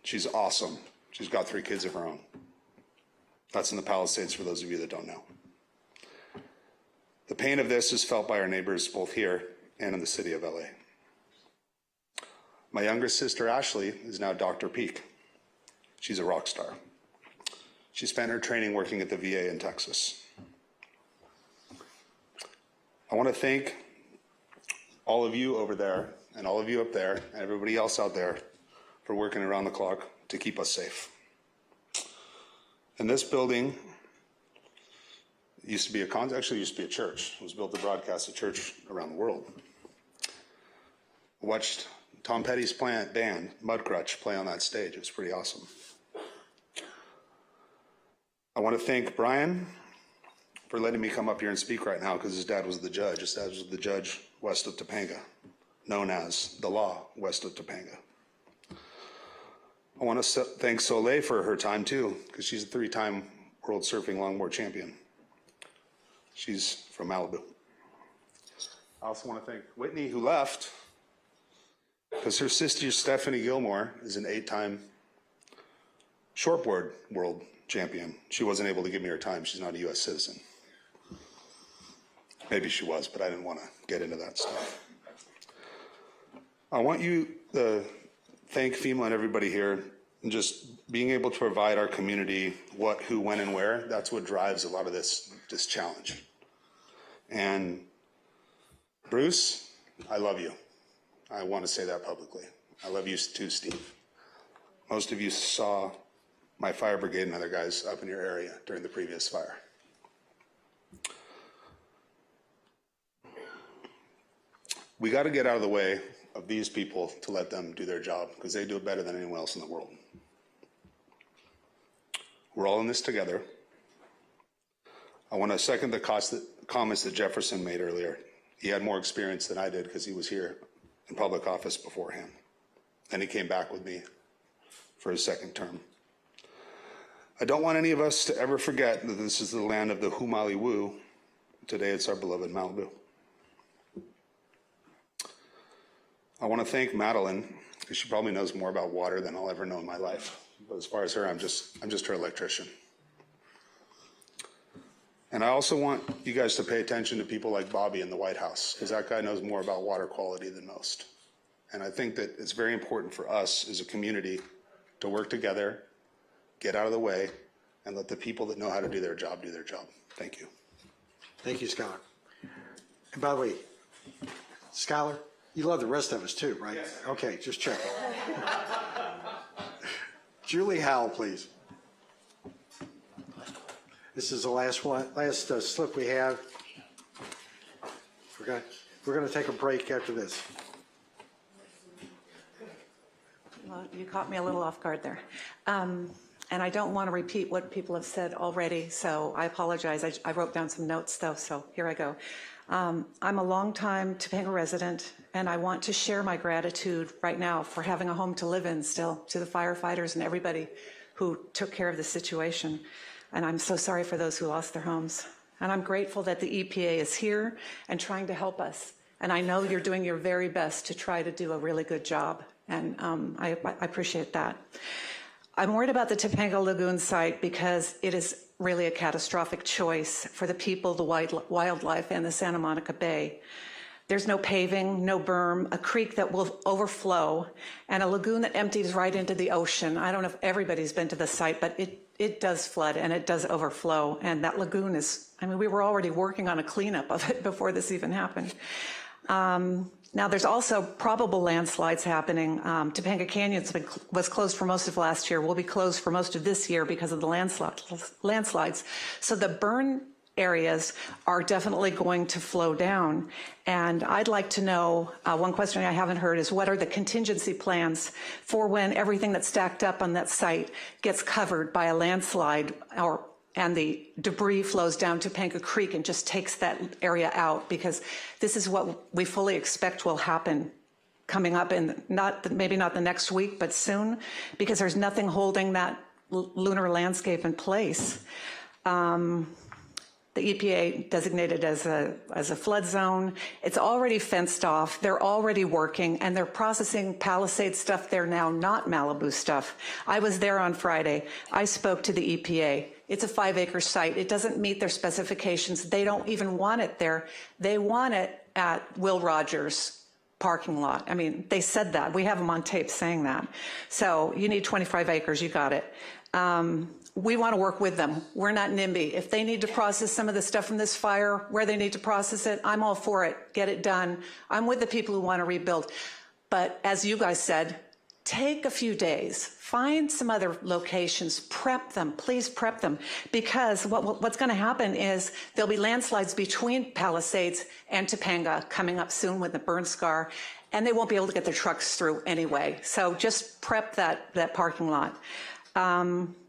She's awesome. She's got 3 kids of her own. That's in the Palisades for those of you that don't know. The pain of this is felt by our neighbors both here and in the city of LA. My younger sister Ashley is now Dr. Peak. She's a rock star. She spent her training working at the VA in Texas. I want to thank all of you over there and all of you up there and everybody else out there for working around the clock to keep us safe. And this building used to be actually used to be a church. It was built to broadcast a church around the world. I watched Tom Petty's band, Mudcrutch, play on that stage. It was pretty awesome. I want to thank Brian for letting me come up here and speak right now because his dad was the judge. His dad was the judge west of Topanga, known as the law west of Topanga. I want to thank Soleil for her time too, because she's a 3-time world surfing longboard champion. She's from Malibu. I also want to thank Whitney, who left, because her sister Stephanie Gilmore is an 8-time shortboard world champion. She wasn't able to give me her time. She's not a U.S. citizen. Maybe she was, but I didn't want to get into that stuff. I want you to thank FEMA and everybody here, and just being able to provide our community what, who, when, and where. That's what drives a lot of this challenge. And Bruce, I love you. I want to say that publicly. I love you too, Steve. Most of you saw my fire brigade and other guys up in your area during the previous fire. We got to get out of the way of these people to let them do their job because they do it better than anyone else in the world. We're all in this together. I want to second the comments that Jefferson made earlier. He had more experience than I did because he was here in public office beforehand. Then he came back with me for his 2nd term. I don't want any of us to ever forget that this is the land of the Humali Wu. Today it's our beloved Malibu. I want to thank Madeline, because she probably knows more about water than I'll ever know in my life. But as far as her, I'm just her electrician. And I also want you guys to pay attention to people like Bobby in the White House, because that guy knows more about water quality than most. And I think that it's very important for us as a community to work together, get out of the way, and let the people that know how to do their job do their job. Thank you. Thank you, Skylar. And by the way, Skylar, you love the rest of us too, right? Yes. Okay, just checking. Julie Howell, please. This is the last slip we have. We're going to take a break after this. Well, you caught me a little off guard there. And I don't want to repeat what people have said already, so I apologize. I wrote down some notes, though, so here I go. I'm a longtime Topanga resident, and I want to share my gratitude right now for having a home to live in still, to the firefighters and everybody who took care of the situation. And I'm so sorry for those who lost their homes. And I'm grateful that the EPA is here and trying to help us. And I know you're doing your very best to try to do a really good job, and I appreciate that. I'm worried about the Topanga Lagoon site because it is really a catastrophic choice for the people, the wildlife, and the Santa Monica Bay. There's no paving, no berm, a creek that will overflow, and a lagoon that empties right into the ocean. I don't know if everybody's been to the site, but it does flood and it does overflow. And that lagoon is, I mean, we were already working on a cleanup of it before this even happened. Now, there's also probable landslides happening. Topanga Canyon was closed for most of last year, will be closed for most of this year because of the landslides. So the burn areas are definitely going to flow down. And I'd like to know, one question I haven't heard is, what are the contingency plans for when everything that's stacked up on that site gets covered by a landslide, and the debris flows down to Topanga Creek and just takes that area out? Because this is what we fully expect will happen coming up in maybe not the next week, but soon, because there's nothing holding that lunar landscape in place. The EPA designated as a flood zone. It's already fenced off. They're already working, and they're processing Palisades stuff there now, not Malibu stuff. I was there on Friday. I spoke to the EPA. It's a 5-acre site. It doesn't meet their specifications. They don't even want it there. They want it at Will Rogers parking lot. I mean, they said that. We have them on tape saying that. So you need 25 acres. You got it. We want to work with them. We're not NIMBY. If they need to process some of the stuff from this fire, where they need to process it, I'm all for it. Get it done. I'm with the people who want to rebuild. But as you guys said, take a few days. Find some other locations. Prep them. Please prep them. Because what's going to happen is there'll be landslides between Palisades and Topanga coming up soon with the burn scar, and they won't be able to get their trucks through anyway. So just prep that parking lot.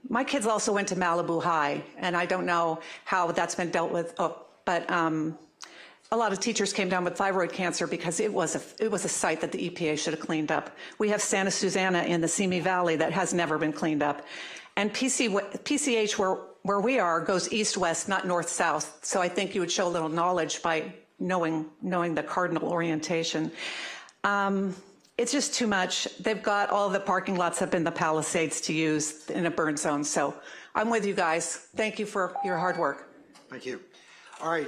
My kids also went to Malibu High, and I don't know how that's been dealt with, but a lot of teachers came down with thyroid cancer because it was a site that the EPA should have cleaned up. We have Santa Susana in the Simi Valley that has never been cleaned up. And PCH, where we are, goes east-west, not north-south. So I think you would show a little knowledge by knowing the cardinal orientation. It's just too much. They've got all the parking lots up in the Palisades to use in a burn zone. So I'm with you guys. Thank you for your hard work. Thank you. All right.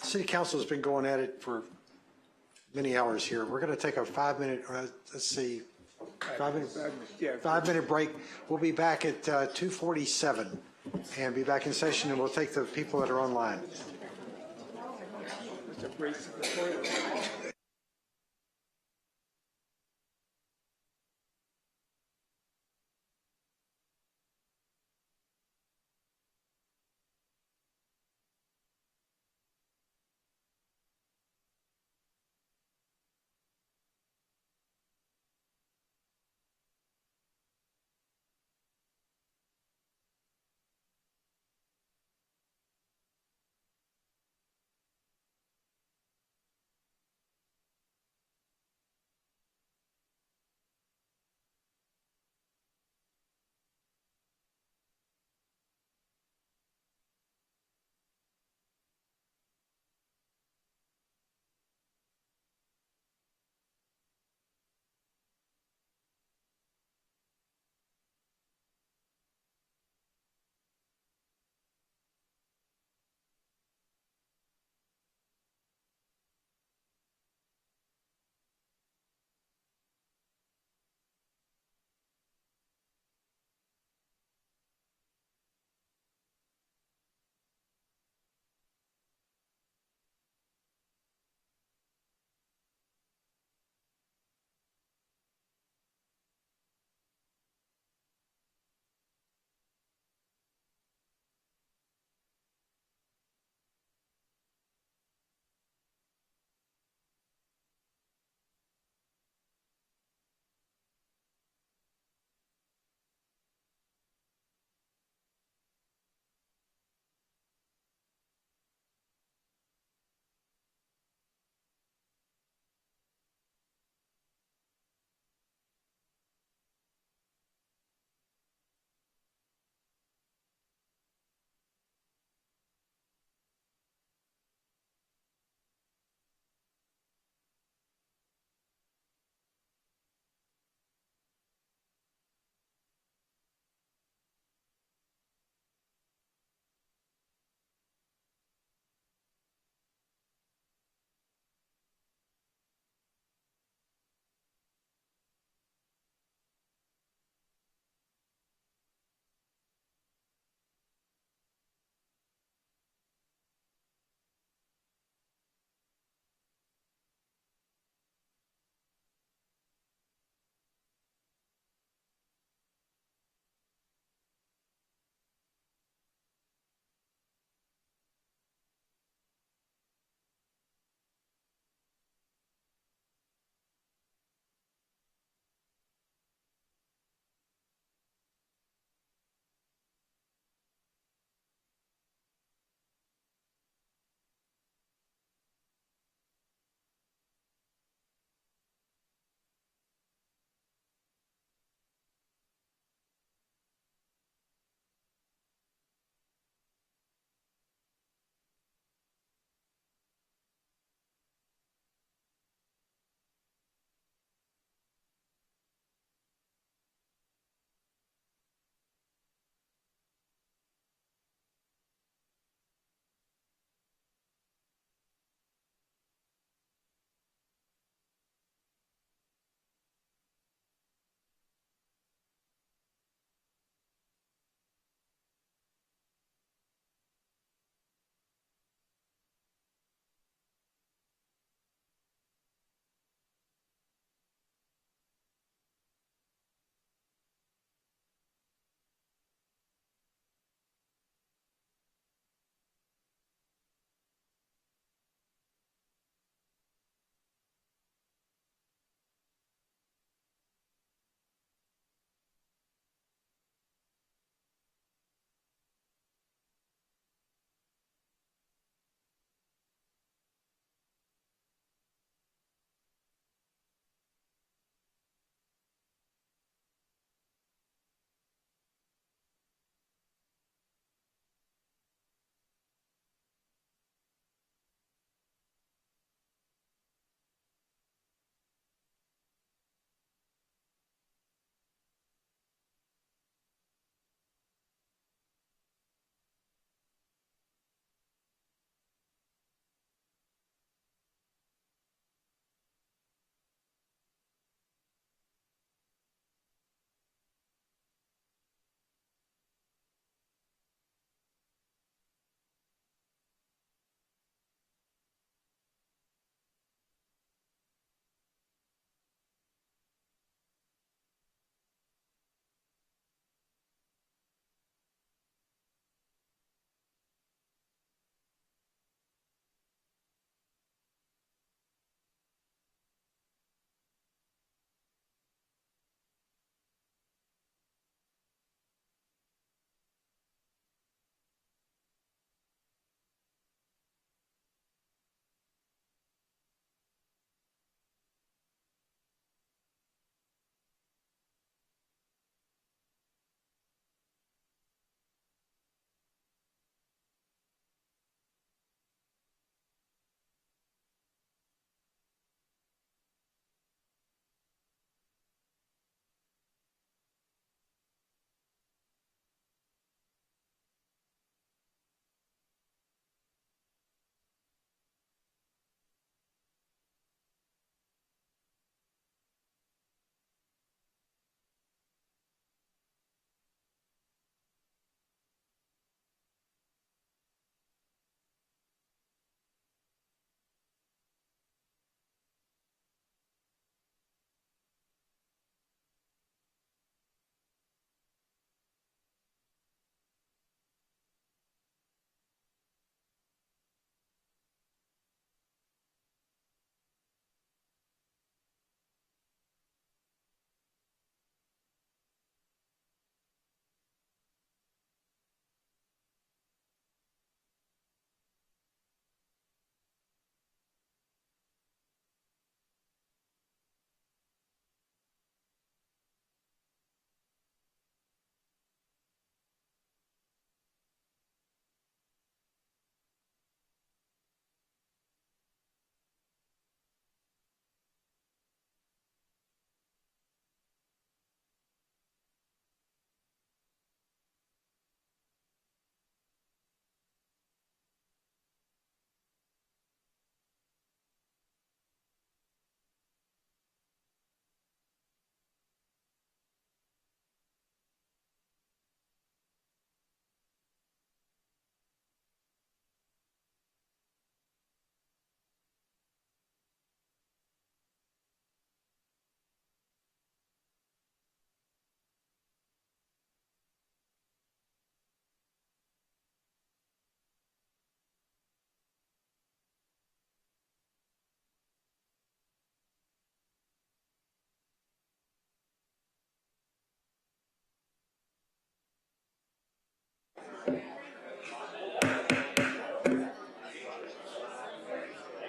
City Council has been going at it for many hours here. We're going to take a 5-minute, let's see, 5-minute break. We'll be back at 2:47 and be back in session, and we'll take the people that are online.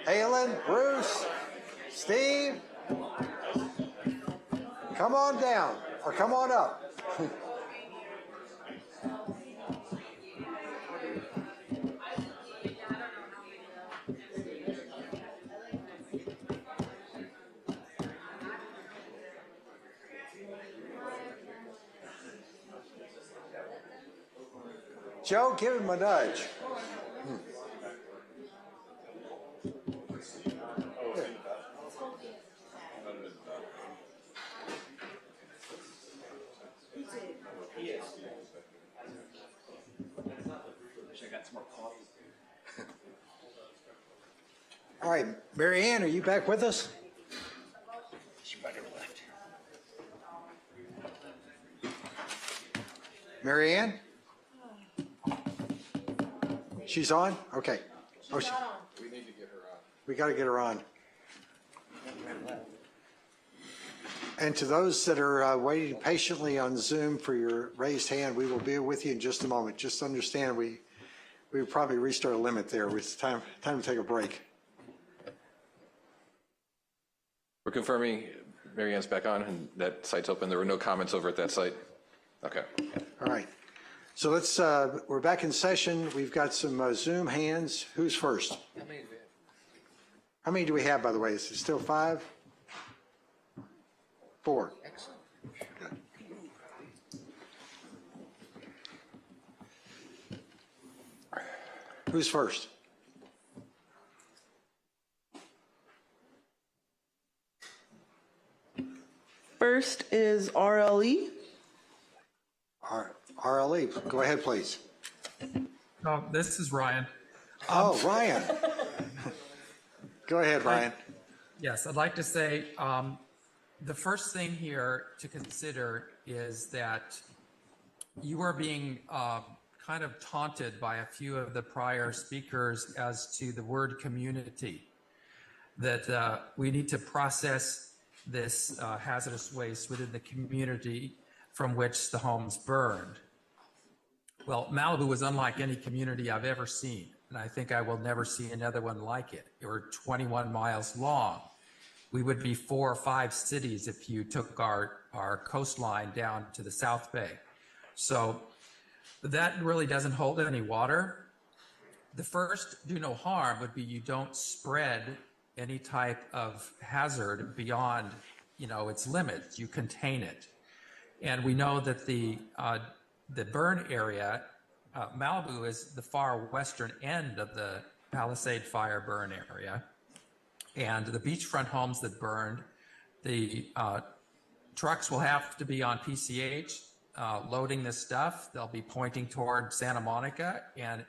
Halen, Bruce, Steve, come on down or come on up. Joe, give him a nudge. All right, Mary Ann, are you back with us? Mary Ann? She's on? Okay. Oh, We need to get her on. we got to get her on. And to those that are waiting patiently on Zoom for your raised hand, we will be with you in just a moment. Just understand we would probably reached our limit there. It's time to take a break. We're confirming Mary Ann's back on and that site's open. There were no comments over at that site. Okay. All right. So let's, we're back in session. We've got some Zoom hands. Who's first? How many do we have, by the way? Is it still 5? 4. Excellent. Good. Who's first? First is RLE. RLE, go ahead, please. Oh, this is Ryan. Oh, Ryan. Go ahead, Ryan. Yes, I'd like to say the first thing here to consider is that you are being kind of taunted by a few of the prior speakers as to the word community, that we need to process this hazardous waste within the community from which the homes burned. Well, Malibu was unlike any community I've ever seen, and I think I will never see another one like it. We're 21 miles long. We would be 4 or 5 cities if you took our coastline down to the South Bay. So that really doesn't hold any water. The first do no harm would be you don't spread any type of hazard beyond, its limits. You contain it. And we know that the burn area, Malibu is the far western end of the Palisade Fire burn area. And the beachfront homes that burned, the trucks will have to be on PCH loading this stuff. They'll be pointing toward Santa Monica. And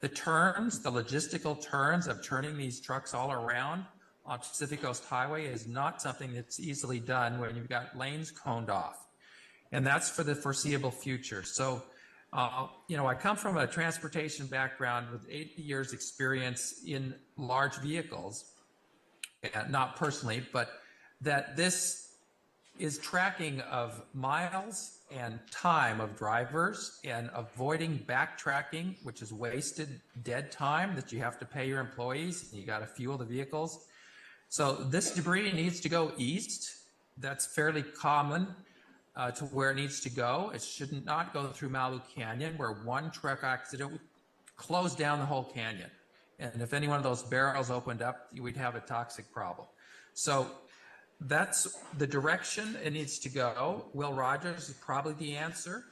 the logistical turns of turning these trucks all around on Pacific Coast Highway is not something that's easily done when you've got lanes coned off. And that's for the foreseeable future. So, I come from a transportation background with 80 years experience in large vehicles, not personally, but that this is tracking of miles and time of drivers and avoiding backtracking, which is wasted dead time that you have to pay your employees. And you got to fuel the vehicles. So this debris needs to go east. That's fairly common. To where it needs to go. It should not go through Malibu Canyon, where one truck accident would close down the whole canyon. And if any one of those barrels opened up, we'd have a toxic problem. So that's the direction it needs to go. Will Rogers is probably the answer.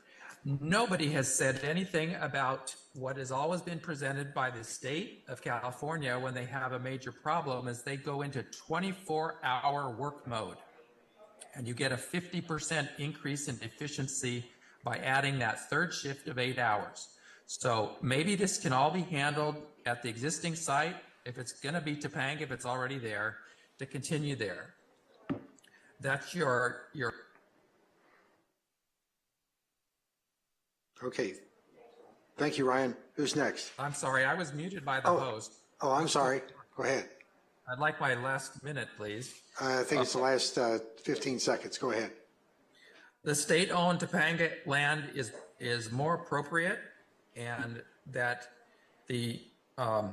Nobody has said anything about what has always been presented by the state of California when they have a major problem, is they go into 24-hour work mode. And you get a 50% increase in efficiency by adding that third shift of 8 hours. So maybe this can all be handled at the existing site. If it's going to be Topanga, if it's already there, to continue there. That's your. Okay. Thank you, Ryan. Who's next? I'm sorry, I was muted by the host. Oh, I'm sorry. Go ahead. I'd like my last minute, please. I think it's the last 15 seconds. Go ahead. The state-owned Topanga land is more appropriate and that the, well,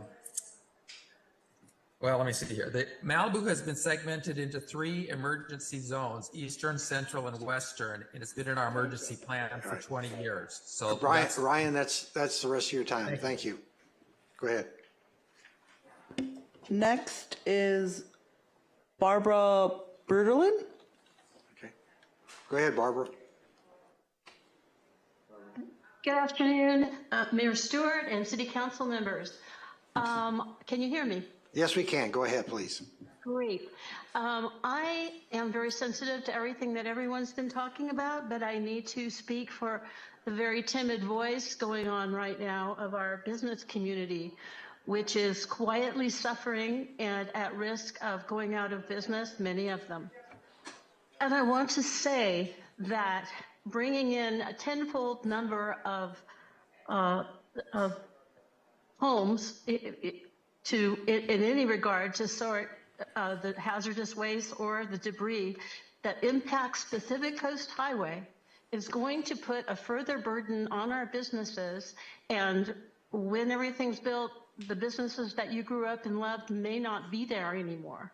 let me see here. The Malibu has been segmented into 3 emergency zones, Eastern, Central, and Western, and it's been in our emergency plan for 20 years. So Ryan, that's the rest of your time. Thank you. Go ahead. Next is Barbara Bertelin. Okay. Go ahead, Barbara. Good afternoon, Mayor Stewart and City Council members. Can you hear me? Yes, we can. Go ahead, please. Great. I am very sensitive to everything that everyone's been talking about, but I need to speak for the very timid voice going on right now of our business community, which is quietly suffering and at risk of going out of business, many of them. And I want to say that bringing in a tenfold number of homes in any regard to sort the hazardous waste or the debris that impacts Pacific Coast Highway is going to put a further burden on our businesses. And when everything's built, the businesses that you grew up and loved may not be there anymore.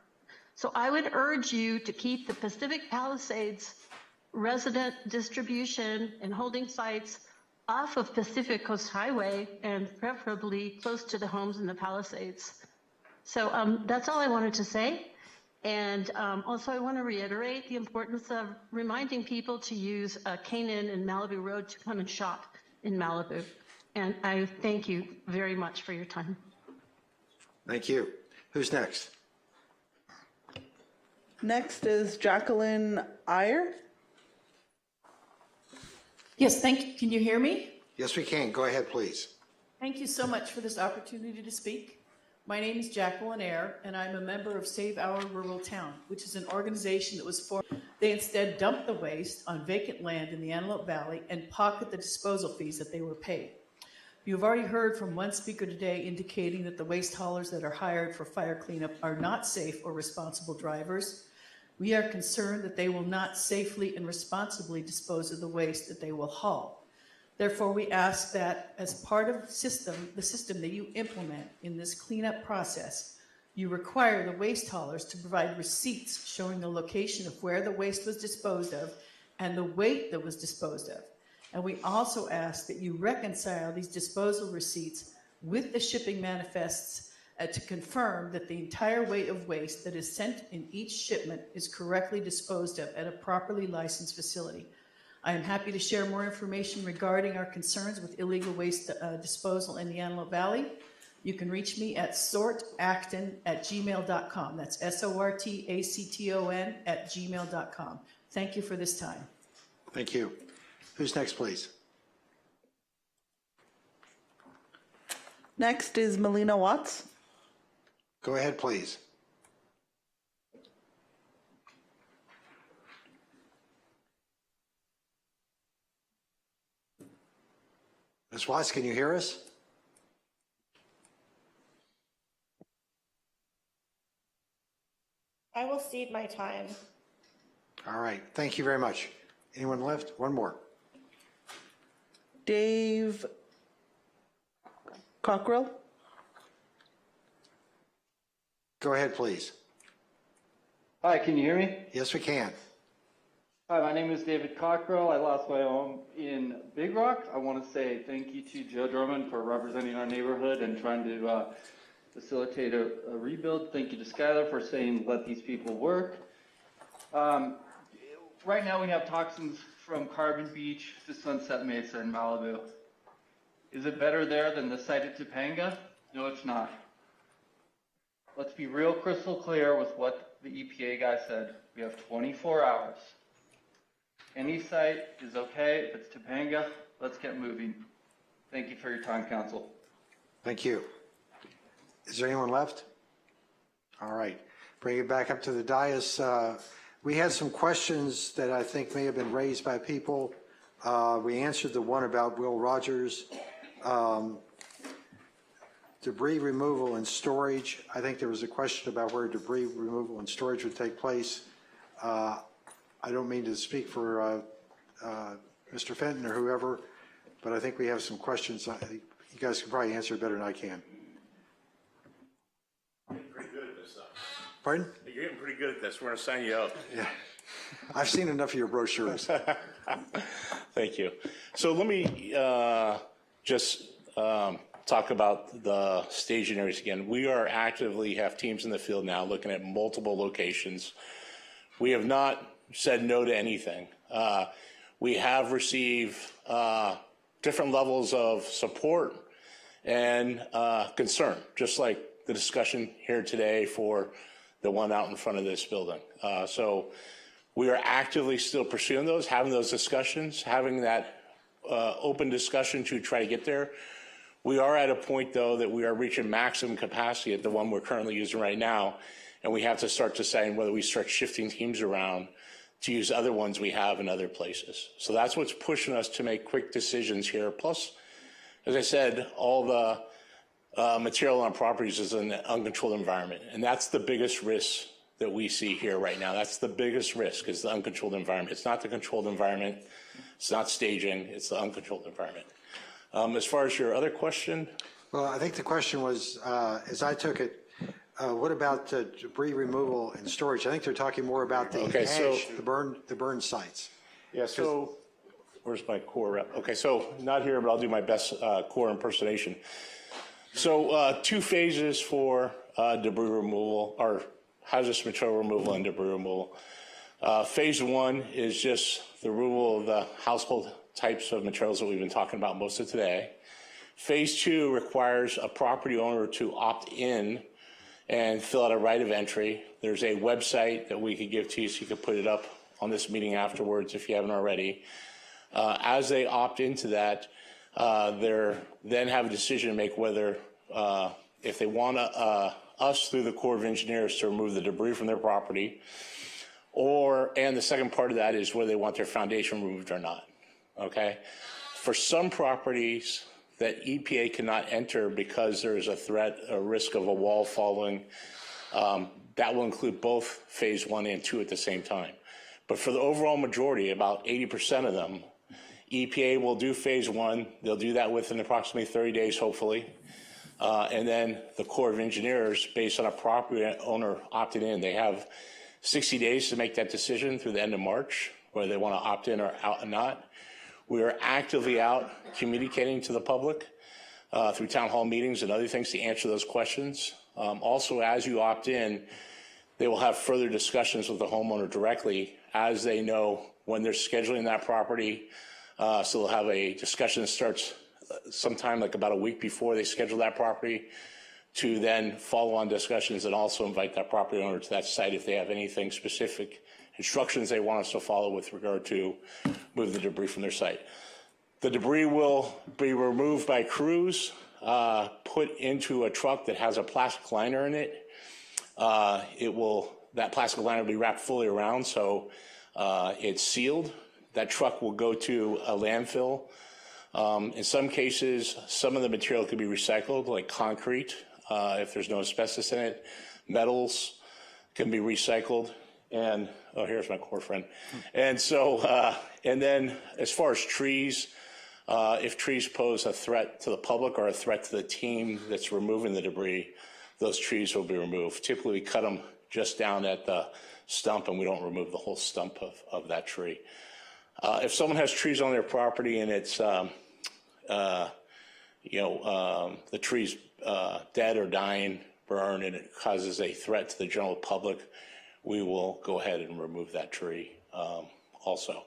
So I would urge you to keep the Pacific Palisades resident distribution and holding sites off of Pacific Coast Highway and preferably close to the homes in the Palisades. So that's all I wanted to say. And also I want to reiterate the importance of reminding people to use Canaan and Malibu Road to come and shop in Malibu. And I thank you very much for your time. Thank you. Who's next? Next is Jacqueline Iyer. Yes, thank you. Can you hear me? Yes, we can. Go ahead, please. Thank you so much for this opportunity to speak. My name is Jacqueline Ayer, and I'm a member of Save Our Rural Town, which is an organization that was formed. They instead dumped the waste on vacant land in the Antelope Valley and pocket the disposal fees that they were paid. You've already heard from one speaker today indicating that the waste haulers that are hired for fire cleanup are not safe or responsible drivers. We are concerned that they will not safely and responsibly dispose of the waste that they will haul. Therefore, we ask that as part of the system that you implement in this cleanup process, you require the waste haulers to provide receipts showing the location of where the waste was disposed of and the weight that was disposed of. And we also ask that you reconcile these disposal receipts with the shipping manifests to confirm that the entire weight of waste that is sent in each shipment is correctly disposed of at a properly licensed facility. I am happy to share more information regarding our concerns with illegal waste disposal in the Antelope Valley. You can reach me at sortacton@gmail.com. That's sortacton@gmail.com. Thank you for this time. Thank you. Who's next, please? Next is Melina Watts. Go ahead, please. Ms. Watts, can you hear us? I will cede my time. All right. Thank you very much. Anyone left? One more. Dave Cockrell. Go ahead, please. Hi, can you hear me? Yes, we can. Hi, my name is David Cockrell. I lost my home in Big Rock. I want to say thank you to Joe Drummond for representing our neighborhood and trying to facilitate a rebuild. Thank you to Skylar for saying let these people work. Right now we have toxins from Carbon Beach to Sunset Mesa in Malibu. Is it better there than the site at Topanga? No, it's not. Let's be real crystal clear with what the EPA guy said. We have 24 hours. Any site is okay. If it's Topanga, let's get moving. Thank you for your time, Council. Thank you. Is there anyone left? All right. Bring it back up to the dais. We had some questions that I think may have been raised by people. We answered the one about Will Rogers. Debris removal and storage. I think there was a question about where debris removal and storage would take place. I don't mean to speak for Mr. Fenton or whoever, but I think we have some questions. You guys can probably answer it better than I can. Pretty good at this stuff. Pardon? You're getting pretty good at this. We're going to sign you up. Yeah. I've seen enough of your brochures. Thank you. So let me just talk about the staging areas again. We are actively have teams in the field now looking at multiple locations. We have not said no to anything. We have received different levels of support and concern, just like the discussion here today for the one out in front of this building. So we are actively still pursuing those, having those discussions, having that open discussion to try to get there. We are at a point, though, that we are reaching maximum capacity at the one we're currently using right now, and we have to start deciding whether we start shifting teams around to use other ones we have in other places. So that's what's pushing us to make quick decisions here. Plus, as I said, all the material on properties is in an uncontrolled environment, and that's the biggest risk that we see here right now. That's the biggest risk, is the uncontrolled environment. It's not the controlled environment. It's not staging. It's the uncontrolled environment. As far as your other question? Well, I think the question was, as I took it, what about debris removal and storage? I think they're talking more about the ash, the burn sites. Yeah, so where's my core rep? Okay, so not here, but I'll do my best core impersonation. So 2 phases for debris removal, or hazardous material removal and debris removal. Phase 1 is just the removal of the household types of materials that we've been talking about most of today. Phase 2 requires a property owner to opt in and fill out a right of entry. There's a website that we could give to you so you could put it up on this meeting afterwards if you haven't already. As they opt into that, they then have a decision to make whether, if they want us through the Corps of Engineers to remove the debris from their property, and the second part of that is whether they want their foundation removed or not, okay? For some properties that EPA cannot enter because there's a threat, a risk of a wall falling, that will include both phase 1 and 2 at the same time. But for the overall majority, about 80% of them, EPA will do phase 1. They'll do that within approximately 30 days, hopefully. And then the Corps of Engineers, based on a property owner opted in, they have 60 days to make that decision through the end of March, whether they want to opt in or out or not. We are actively out communicating to the public through town hall meetings and other things to answer those questions. Also, as you opt in, they will have further discussions with the homeowner directly as they know when they're scheduling that property. So they'll have a discussion that starts sometime like about a week before they schedule that property, to then follow on discussions and also invite that property owner to that site if they have anything specific instructions they want us to follow with regard to move the debris from their site. The debris will be removed by crews, put into a truck that has a plastic liner in it. That plastic liner will be wrapped fully around, so it's sealed. That truck will go to a landfill. In some cases, some of the material could be recycled, like concrete, if there's no asbestos in it. Metals can be recycled. And, oh, here's my core friend. And so, and then as far as trees, if trees pose a threat to the public or a threat to the team that's removing the debris, those trees will be removed. Typically, we cut them just down at the stump, and we don't remove the whole stump of that tree. If someone has trees on their property and it's, the tree's dead or dying, burned, and it causes a threat to the general public, we will go ahead and remove that tree also.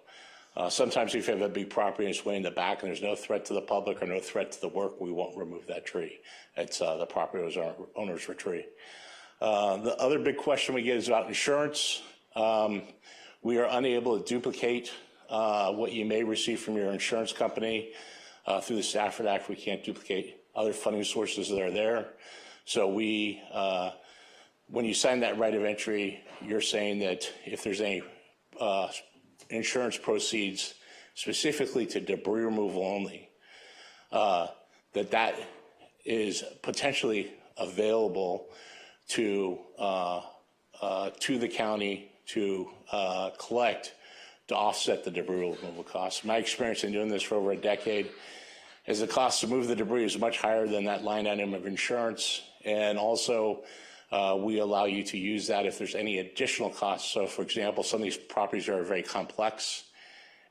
Sometimes if you have a big property and it's way in the back and there's no threat to the public or no threat to the work, we won't remove that tree. It's the property owner's tree. The other big question we get is about insurance. We are unable to duplicate what you may receive from your insurance company. Through the Stafford Act, we can't duplicate other funding sources that are there. So we, when you sign that right of entry, you're saying that if there's any insurance proceeds specifically to debris removal only, that is potentially available to the county to collect to offset the debris removal costs. My experience in doing this for over a decade is the cost to move the debris is much higher than that line item of insurance. And also, we allow you to use that if there's any additional costs. So for example, some of these properties are very complex,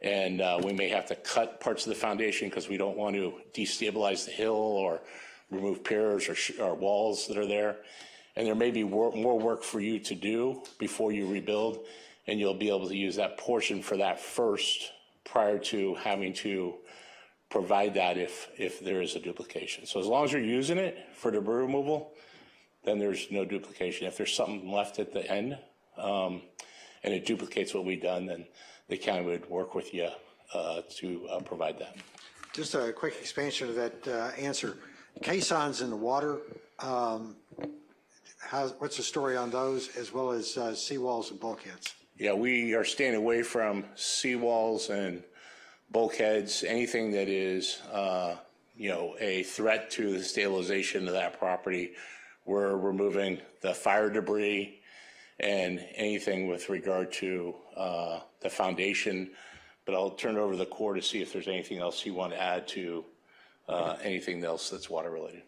and we may have to cut parts of the foundation because we don't want to destabilize the hill or remove piers or walls that are there. And there may be more work for you to do before you rebuild, and you'll be able to use that portion for that first prior to having to provide that if there is a duplication. So as long as you're using it for debris removal, then there's no duplication. If there's something left at the end and it duplicates what we've done, then the county would work with you to provide that. Just a quick expansion of that answer. Caissons in the water, what's the story on those, as well as seawalls and bulkheads? Yeah, we are staying away from seawalls and bulkheads, anything that is, a threat to the stabilization of that property. We're removing the fire debris and anything with regard to the foundation. But I'll turn it over to the Corps to see if there's anything else you want to add to anything else that's water related.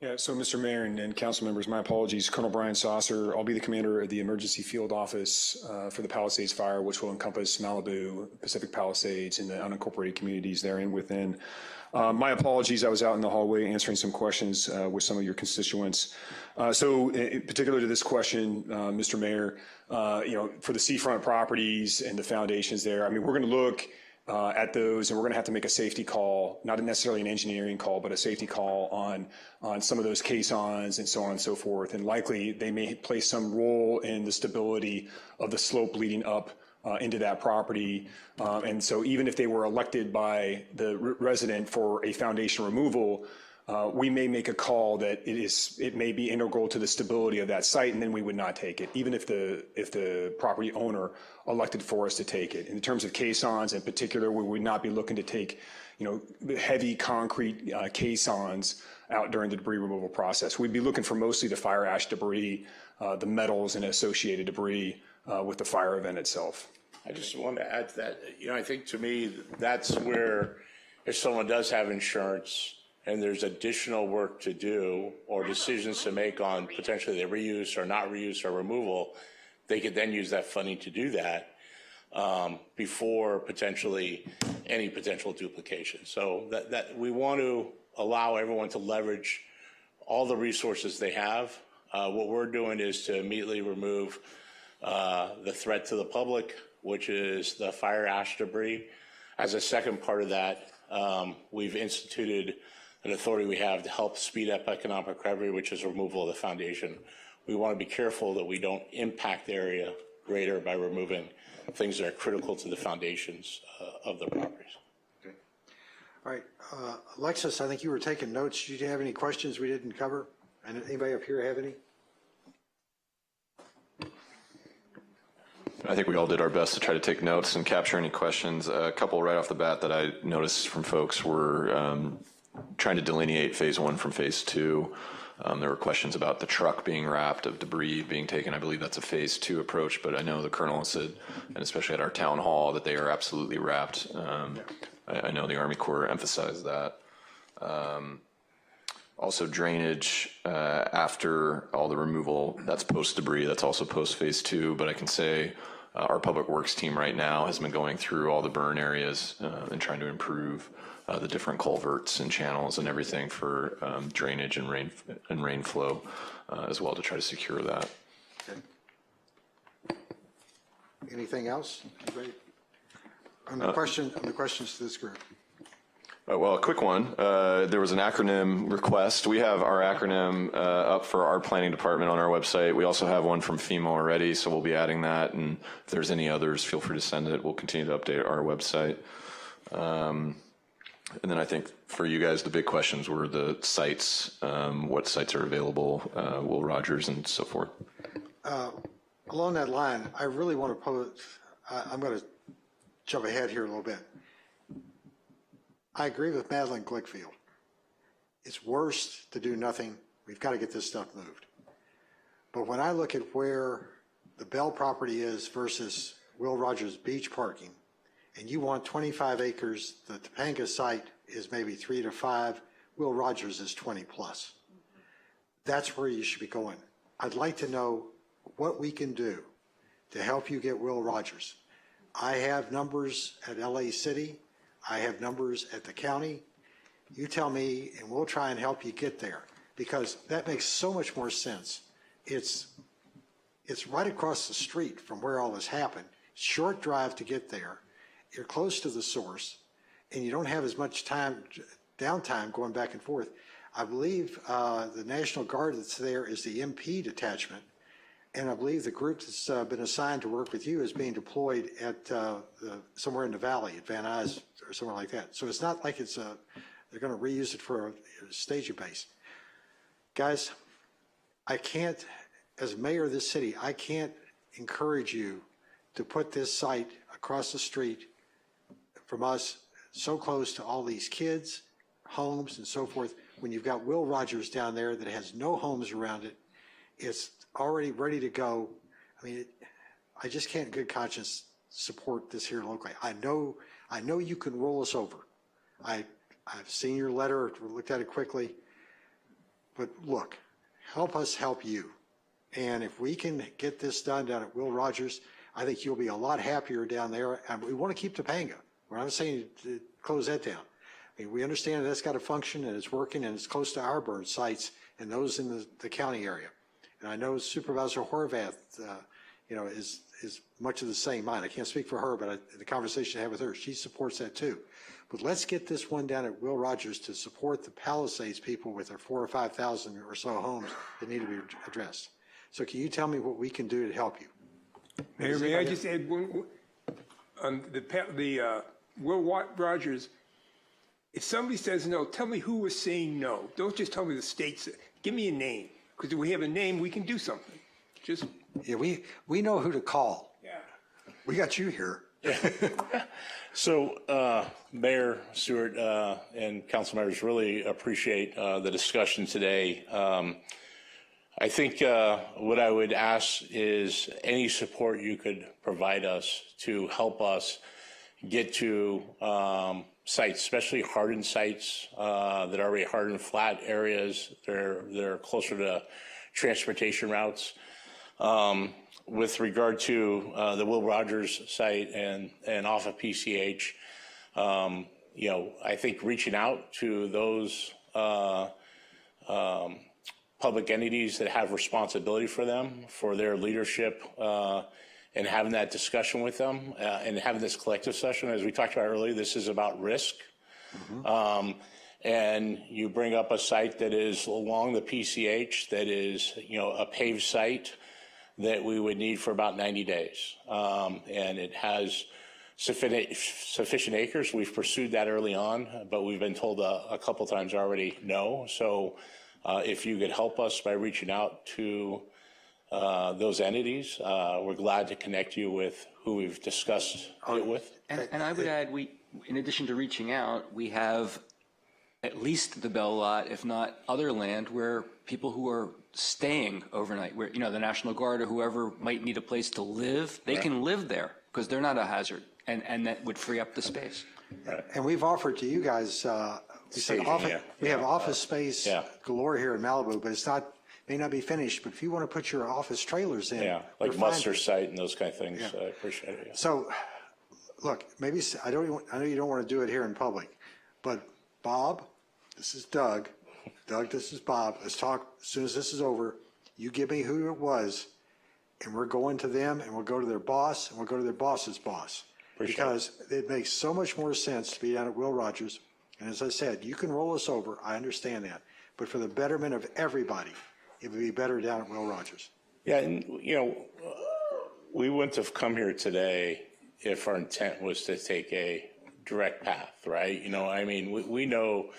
Yeah, so Mr. Mayor and council members, my apologies. Colonel Brian Saucer, I'll be the commander of the Emergency Field Office for the Palisades Fire, which will encompass Malibu, Pacific Palisades, and the unincorporated communities therein within. My apologies, I was out in the hallway answering some questions with some of your constituents. So in particular to this question, Mr. Mayor, for the seafront properties and the foundations there, I mean, we're going to look at those, and we're going to have to make a safety call, not necessarily an engineering call, but a safety call on some of those caissons and so on and so forth. And likely they may play some role in the stability of the slope leading up into that property. And so even if they were elected by the resident for a foundation removal, we may make a call that it may be integral to the stability of that site, and then we would not take it, even if the property owner elected for us to take it. In terms of caissons in particular, we would not be looking to take, heavy concrete caissons out during the debris removal process. We'd be looking for mostly the fire ash debris, the metals and associated debris with the fire event itself. I just want to add to that. I think to me, that's where if someone does have insurance and there's additional work to do or decisions to make on potentially their reuse or not reuse or removal, they could then use that funding to do that before potentially any potential duplication. So that we want to allow everyone to leverage all the resources they have. What we're doing is to immediately remove the threat to the public, which is the fire ash debris. As a second part of that, we've instituted an authority we have to help speed up economic recovery, which is removal of the foundation. We want to be careful that we don't impact the area greater by removing things that are critical to the foundations of the properties. Okay. All right. Alexis, I think you were taking notes. Did you have any questions we didn't cover? And anybody up here have any? I think we all did our best to try to take notes and capture any questions. A couple right off the bat that I noticed from folks were trying to delineate phase 1 from phase 2. There were questions about the truck being wrapped, of debris being taken. I believe that's a phase 2 approach, but I know the colonel said, and especially at our town hall, that they are absolutely wrapped. I know the Army Corps emphasized that. Also drainage after all the removal, that's post debris, that's also post phase 2, but I can say our public works team right now has been going through all the burn areas and trying to improve the different culverts and channels and everything for drainage and rain flow as well, to try to secure that. Okay. Anything else? Anybody? On the questions to this group. Well, a quick one. There was an acronym request. We have our acronym up for our planning department on our website. We also have one from FEMA already, so we'll be adding that. And if there's any others, feel free to send it. We'll continue to update our website. And then I think for you guys, the big questions were the sites, what sites are available, Will Rogers, and so forth. Along that line, I really want to pose, I'm going to jump ahead here a little bit. I agree with Madeline Glickfield. It's worse to do nothing. We've got to get this stuff moved. But when I look at where the Bell property is versus Will Rogers Beach parking, and you want 25 acres, the Topanga site is maybe 3 to 5. Will Rogers is 20 plus. That's where you should be going. I'd like to know what we can do to help you get Will Rogers. I have numbers at LA City. I have numbers at the county. You tell me, and we'll try and help you get there, because that makes so much more sense. It's right across the street from where all this happened. Short drive to get there. You're close to the source, and you don't have as much downtime going back and forth. I believe the National Guard that's there is the MP detachment, and I believe the group that's been assigned to work with you is being deployed at somewhere in the valley, at Van Nuys or somewhere like that. So it's not like it's they're going to reuse it for a staging base. Guys, I can't, as mayor of this city, I can't encourage you to put this site across the street from us so close to all these kids, homes, and so forth, when you've got Will Rogers down there that has no homes around it. It's already ready to go. I mean, I just can't in good conscience support this here locally. I know you can roll us over. I've seen your letter, looked at it quickly, but look, help us help you. And if we can get this done down at Will Rogers, I think you'll be a lot happier down there. And we want to keep Topanga. We're not saying to close that down. I mean, we understand that that's got to function and it's working and it's close to our burn sites and those in the county area. And I know Supervisor Horvath, is much of the same mind. I can't speak for her, but the conversation I had with her, she supports that too. But let's get this one down at Will Rogers to support the Palisades people with their 4,000 or 5,000 or so homes that need to be addressed. So can you tell me what we can do to help you? Mayor, may I just add on the Will Rogers? If somebody says no, tell me who was saying no. Don't just tell me the state. Give me a name, because if we have a name, we can do something. Yeah, we know who to call. Yeah. We got you here. So, Mayor Stewart and council members, really appreciate the discussion today. I think what I would ask is any support you could provide us to help us get to sites, especially hardened sites that are already hardened, flat areas. They're closer to transportation routes. With regard to the Will Rogers site and off of PCH, I think reaching out to those public entities that have responsibility for them, for their leadership, and having that discussion with them and having this collective session. As we talked about earlier, this is about risk. Mm-hmm. And you bring up a site that is along the PCH that is, a paved site that we would need for about 90 days. And it has sufficient acres. We've pursued that early on, but we've been told a couple times already no. So if you could help us by reaching out to those entities, we're glad to connect you with who we've discussed it with. And I would add, in addition to reaching out, we have at least the Bell Lot, if not other land, where people who are staying overnight, where, the National Guard or whoever might need a place to live, they can live there because they're not a hazard, and that would free up the space. And we've offered to you guys, we have office space galore here in Malibu, but may not be finished, but if you want to put your office trailers in. Yeah, like muster site and those kind of things. I appreciate it. Yeah. So, look, maybe, I know you don't want to do it here in public, but Bob, this is Doug. Doug, this is Bob. Let's talk as soon as this is over. You give me who it was, and we're going to them, and we'll go to their boss, and we'll go to their boss's boss. Because it makes so much more sense to be down at Will Rogers. And as I said, you can roll us over. I understand that. But for the betterment of everybody, it would be better down at Will Rogers. Yeah, and, we wouldn't have come here today if our intent was to take a direct path, right? We know,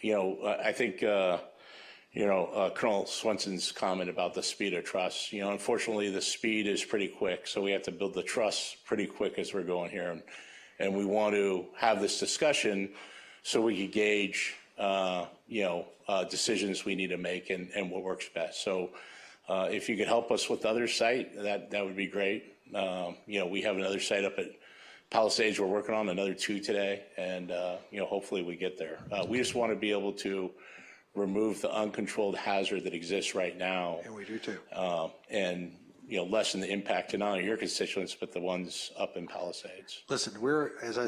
I think, Colonel Swenson's comment about the speed of trust, unfortunately the speed is pretty quick. So we have to build the trust pretty quick as we're going here. And we want to have this discussion so we can gauge, decisions we need to make and what works best. So if you could help us with the other site, that would be great. We have another site up at Palisades, we're working on another 2 today, and hopefully we get there. We just want to be able to remove the uncontrolled hazard that exists right now. And we do too. And lessen the impact to not only your constituents, but the ones up in Palisades. Listen, as I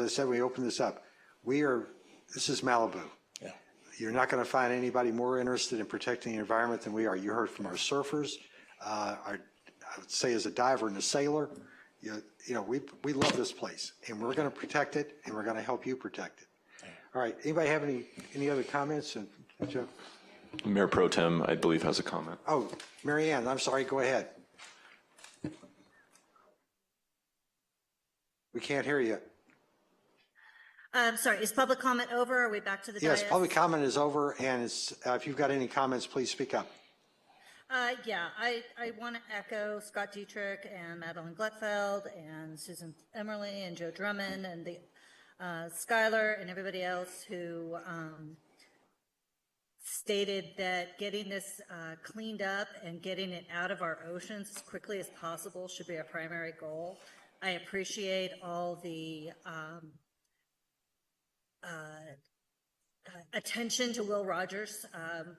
said, we opened this up. This is Malibu. Yeah. You're not going to find anybody more interested in protecting the environment than we are. You heard from our surfers. I would say as a diver and a sailor, we love this place, and we're going to protect it, and we're going to help you protect it. All right. Anybody have any other comments? Joe? Mayor Pro Tem, I believe, has a comment. Oh, Mary Ann, I'm sorry. Go ahead. We can't hear you. Sorry, is public comment over? Or are we back to the dais? Yes, public comment is over, and if you've got any comments, please speak up. Yeah, I want to echo Scott Dietrich and Madeline Gletfeld and Susan Emmerly and Joe Drummond and the Skylar and everybody else who stated that getting this cleaned up and getting it out of our oceans as quickly as possible should be our primary goal. I appreciate all the attention to Will Rogers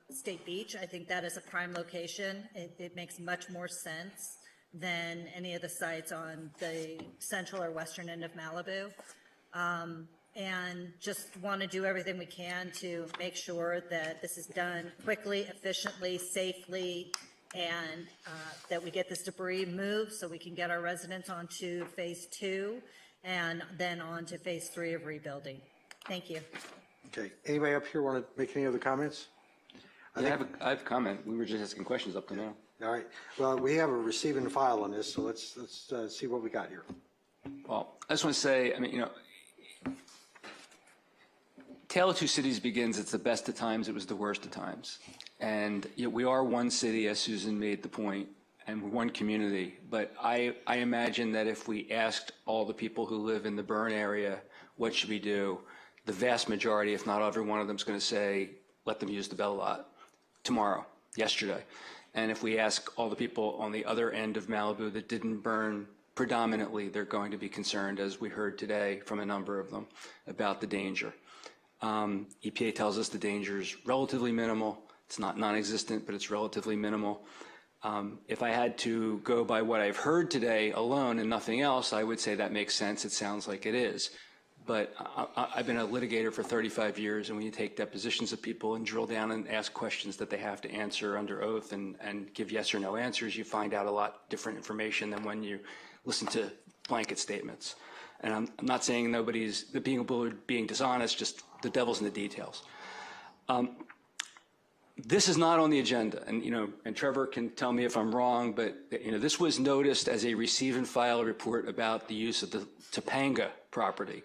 State Beach. I think that is a prime location. It makes much more sense than any of the sites on the central or western end of Malibu. And just want to do everything we can to make sure that this is done quickly, efficiently, safely, and that we get this debris moved so we can get our residents onto phase 2 and then on to phase 3 of rebuilding. Thank you. Okay. Anybody up here want to make any other comments? I have a comment. We were just asking questions up to now. All right. Well, we have a receive and file on this, so let's see what we got here. Well, I just want to say, Tale of Two Cities begins, it's the best of times, it was the worst of times. And we are one city, as Susan made the point, and we're one community. But I imagine that if we asked all the people who live in the Bern area, what should we do? The vast majority, if not every one of them, is going to say, let them use the Bell Lot tomorrow, yesterday. And if we ask all the people on the other end of Malibu that didn't burn predominantly, they're going to be concerned, as we heard today from a number of them, about the danger. EPA tells us the danger is relatively minimal. It's not non-existent, but it's relatively minimal. If I had to go by what I've heard today alone and nothing else, I would say that makes sense. It sounds like it is. But I've been a litigator for 35 years, and when you take depositions of people and drill down and ask questions that they have to answer under oath and give yes or no answers, you find out a lot different information than when you listen to blanket statements. And I'm not saying nobody's being dishonest, just the devil's in the details. This is not on the agenda, and Trevor can tell me if I'm wrong, but this was noticed as a receive and file report about the use of the Topanga property.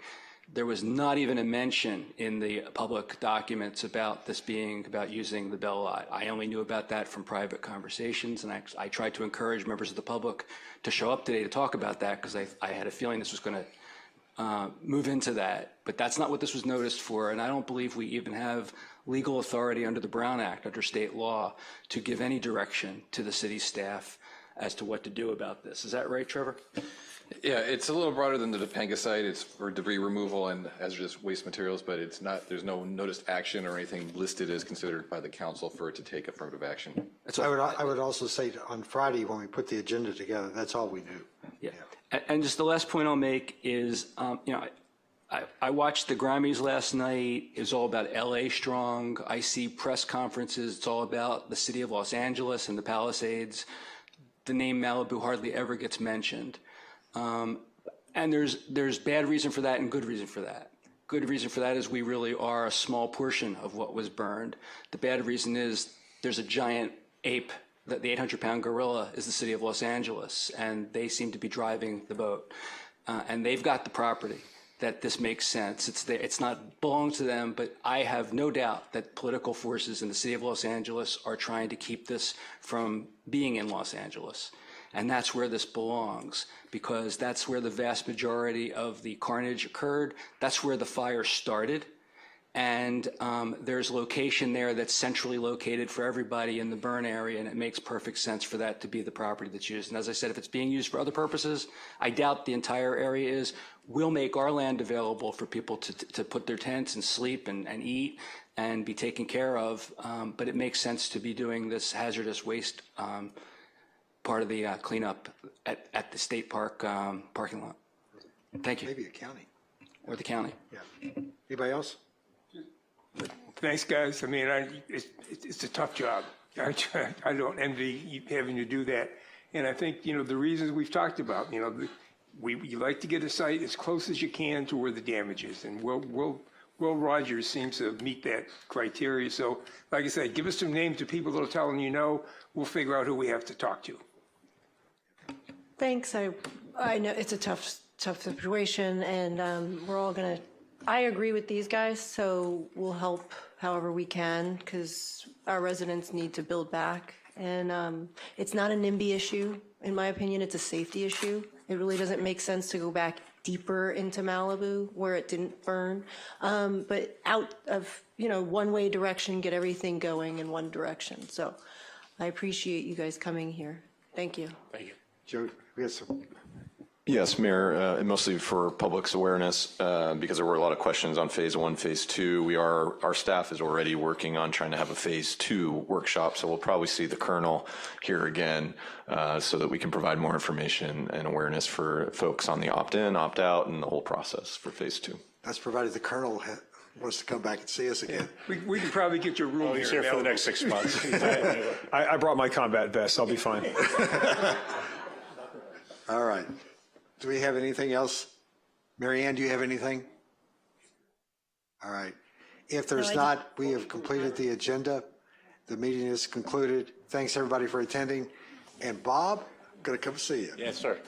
There was not even a mention in the public documents about this being about using the Bell Lot. I only knew about that from private conversations, and I tried to encourage members of the public to show up today to talk about that because I had a feeling this was going to move into that. But that's not what this was noticed for, and I don't believe we even have legal authority under the Brown Act, under state law, to give any direction to the city staff as to what to do about this. Is that right, Trevor? Yeah, it's a little broader than the Topanga site. It's for debris removal and hazardous waste materials, but it's not. There's no noticed action or anything listed as considered by the council for it to take affirmative action. I would also say on Friday when we put the agenda together, that's all we knew. Yeah. And just the last point I'll make is, I watched the Grammys last night. It was all about LA Strong. I see press conferences. It's all about the city of Los Angeles and the Palisades. The name Malibu hardly ever gets mentioned. And there's bad reason for that and good reason for that. Good reason for that is we really are a small portion of what was burned. The bad reason is there's a giant ape, the 800-pound gorilla is the city of Los Angeles, and they seem to be driving the boat. And they've got the property that this makes sense. It's not belongs to them, but I have no doubt that political forces in the city of Los Angeles are trying to keep this from being in Los Angeles. And that's where this belongs, because that's where the vast majority of the carnage occurred. That's where the fire started. and there's location there that's centrally located for everybody in the burn area, and it makes perfect sense for that to be the property that's used. And as I said, if it's being used for other purposes, I doubt the entire area is. We'll make our land available for people to put their tents and sleep and eat and be taken care of, but it makes sense to be doing this hazardous waste part of the cleanup at the state park parking lot. Thank you. Maybe a county. Or the county. Yeah. Anybody else? Thanks, guys. I mean, it's a tough job. I don't envy you having to do that. And I think, the reasons we've talked about, you like to get a site as close as you can to where the damage is. And Will Rogers seems to meet that criteria. So, like I said, give us some names of people that'll tell them we'll figure out who we have to talk to. Thanks. I know it's a tough situation, and we're all going to, I agree with these guys, so we'll help however we can because our residents need to build back. And it's not a NIMBY issue. In my opinion, it's a safety issue. It really doesn't make sense to go back deeper into Malibu where it didn't burn. But out of, one-way direction, get everything going in one direction. So I appreciate you guys coming here. Thank you. Thank you. Joe, we have some. Yes, Mayor, and mostly for public's awareness, because there were a lot of questions on phase 1, phase 2. Our staff is already working on trying to have a phase 2 workshop, so we'll probably see the Colonel here again so that we can provide more information and awareness for folks on the opt-in, opt-out, and the whole process for phase 2. That's provided the Colonel wants to come back and see us again. We can probably get your room He's here for the next 6 months. I brought my combat vest. I'll be fine. All right. Do we have anything else? Mary Ann, do you have anything? All right. If there's not, we have completed the agenda. The meeting is concluded. Thanks, everybody, for attending. And Bob, I'm going to come see you. Yes, sir.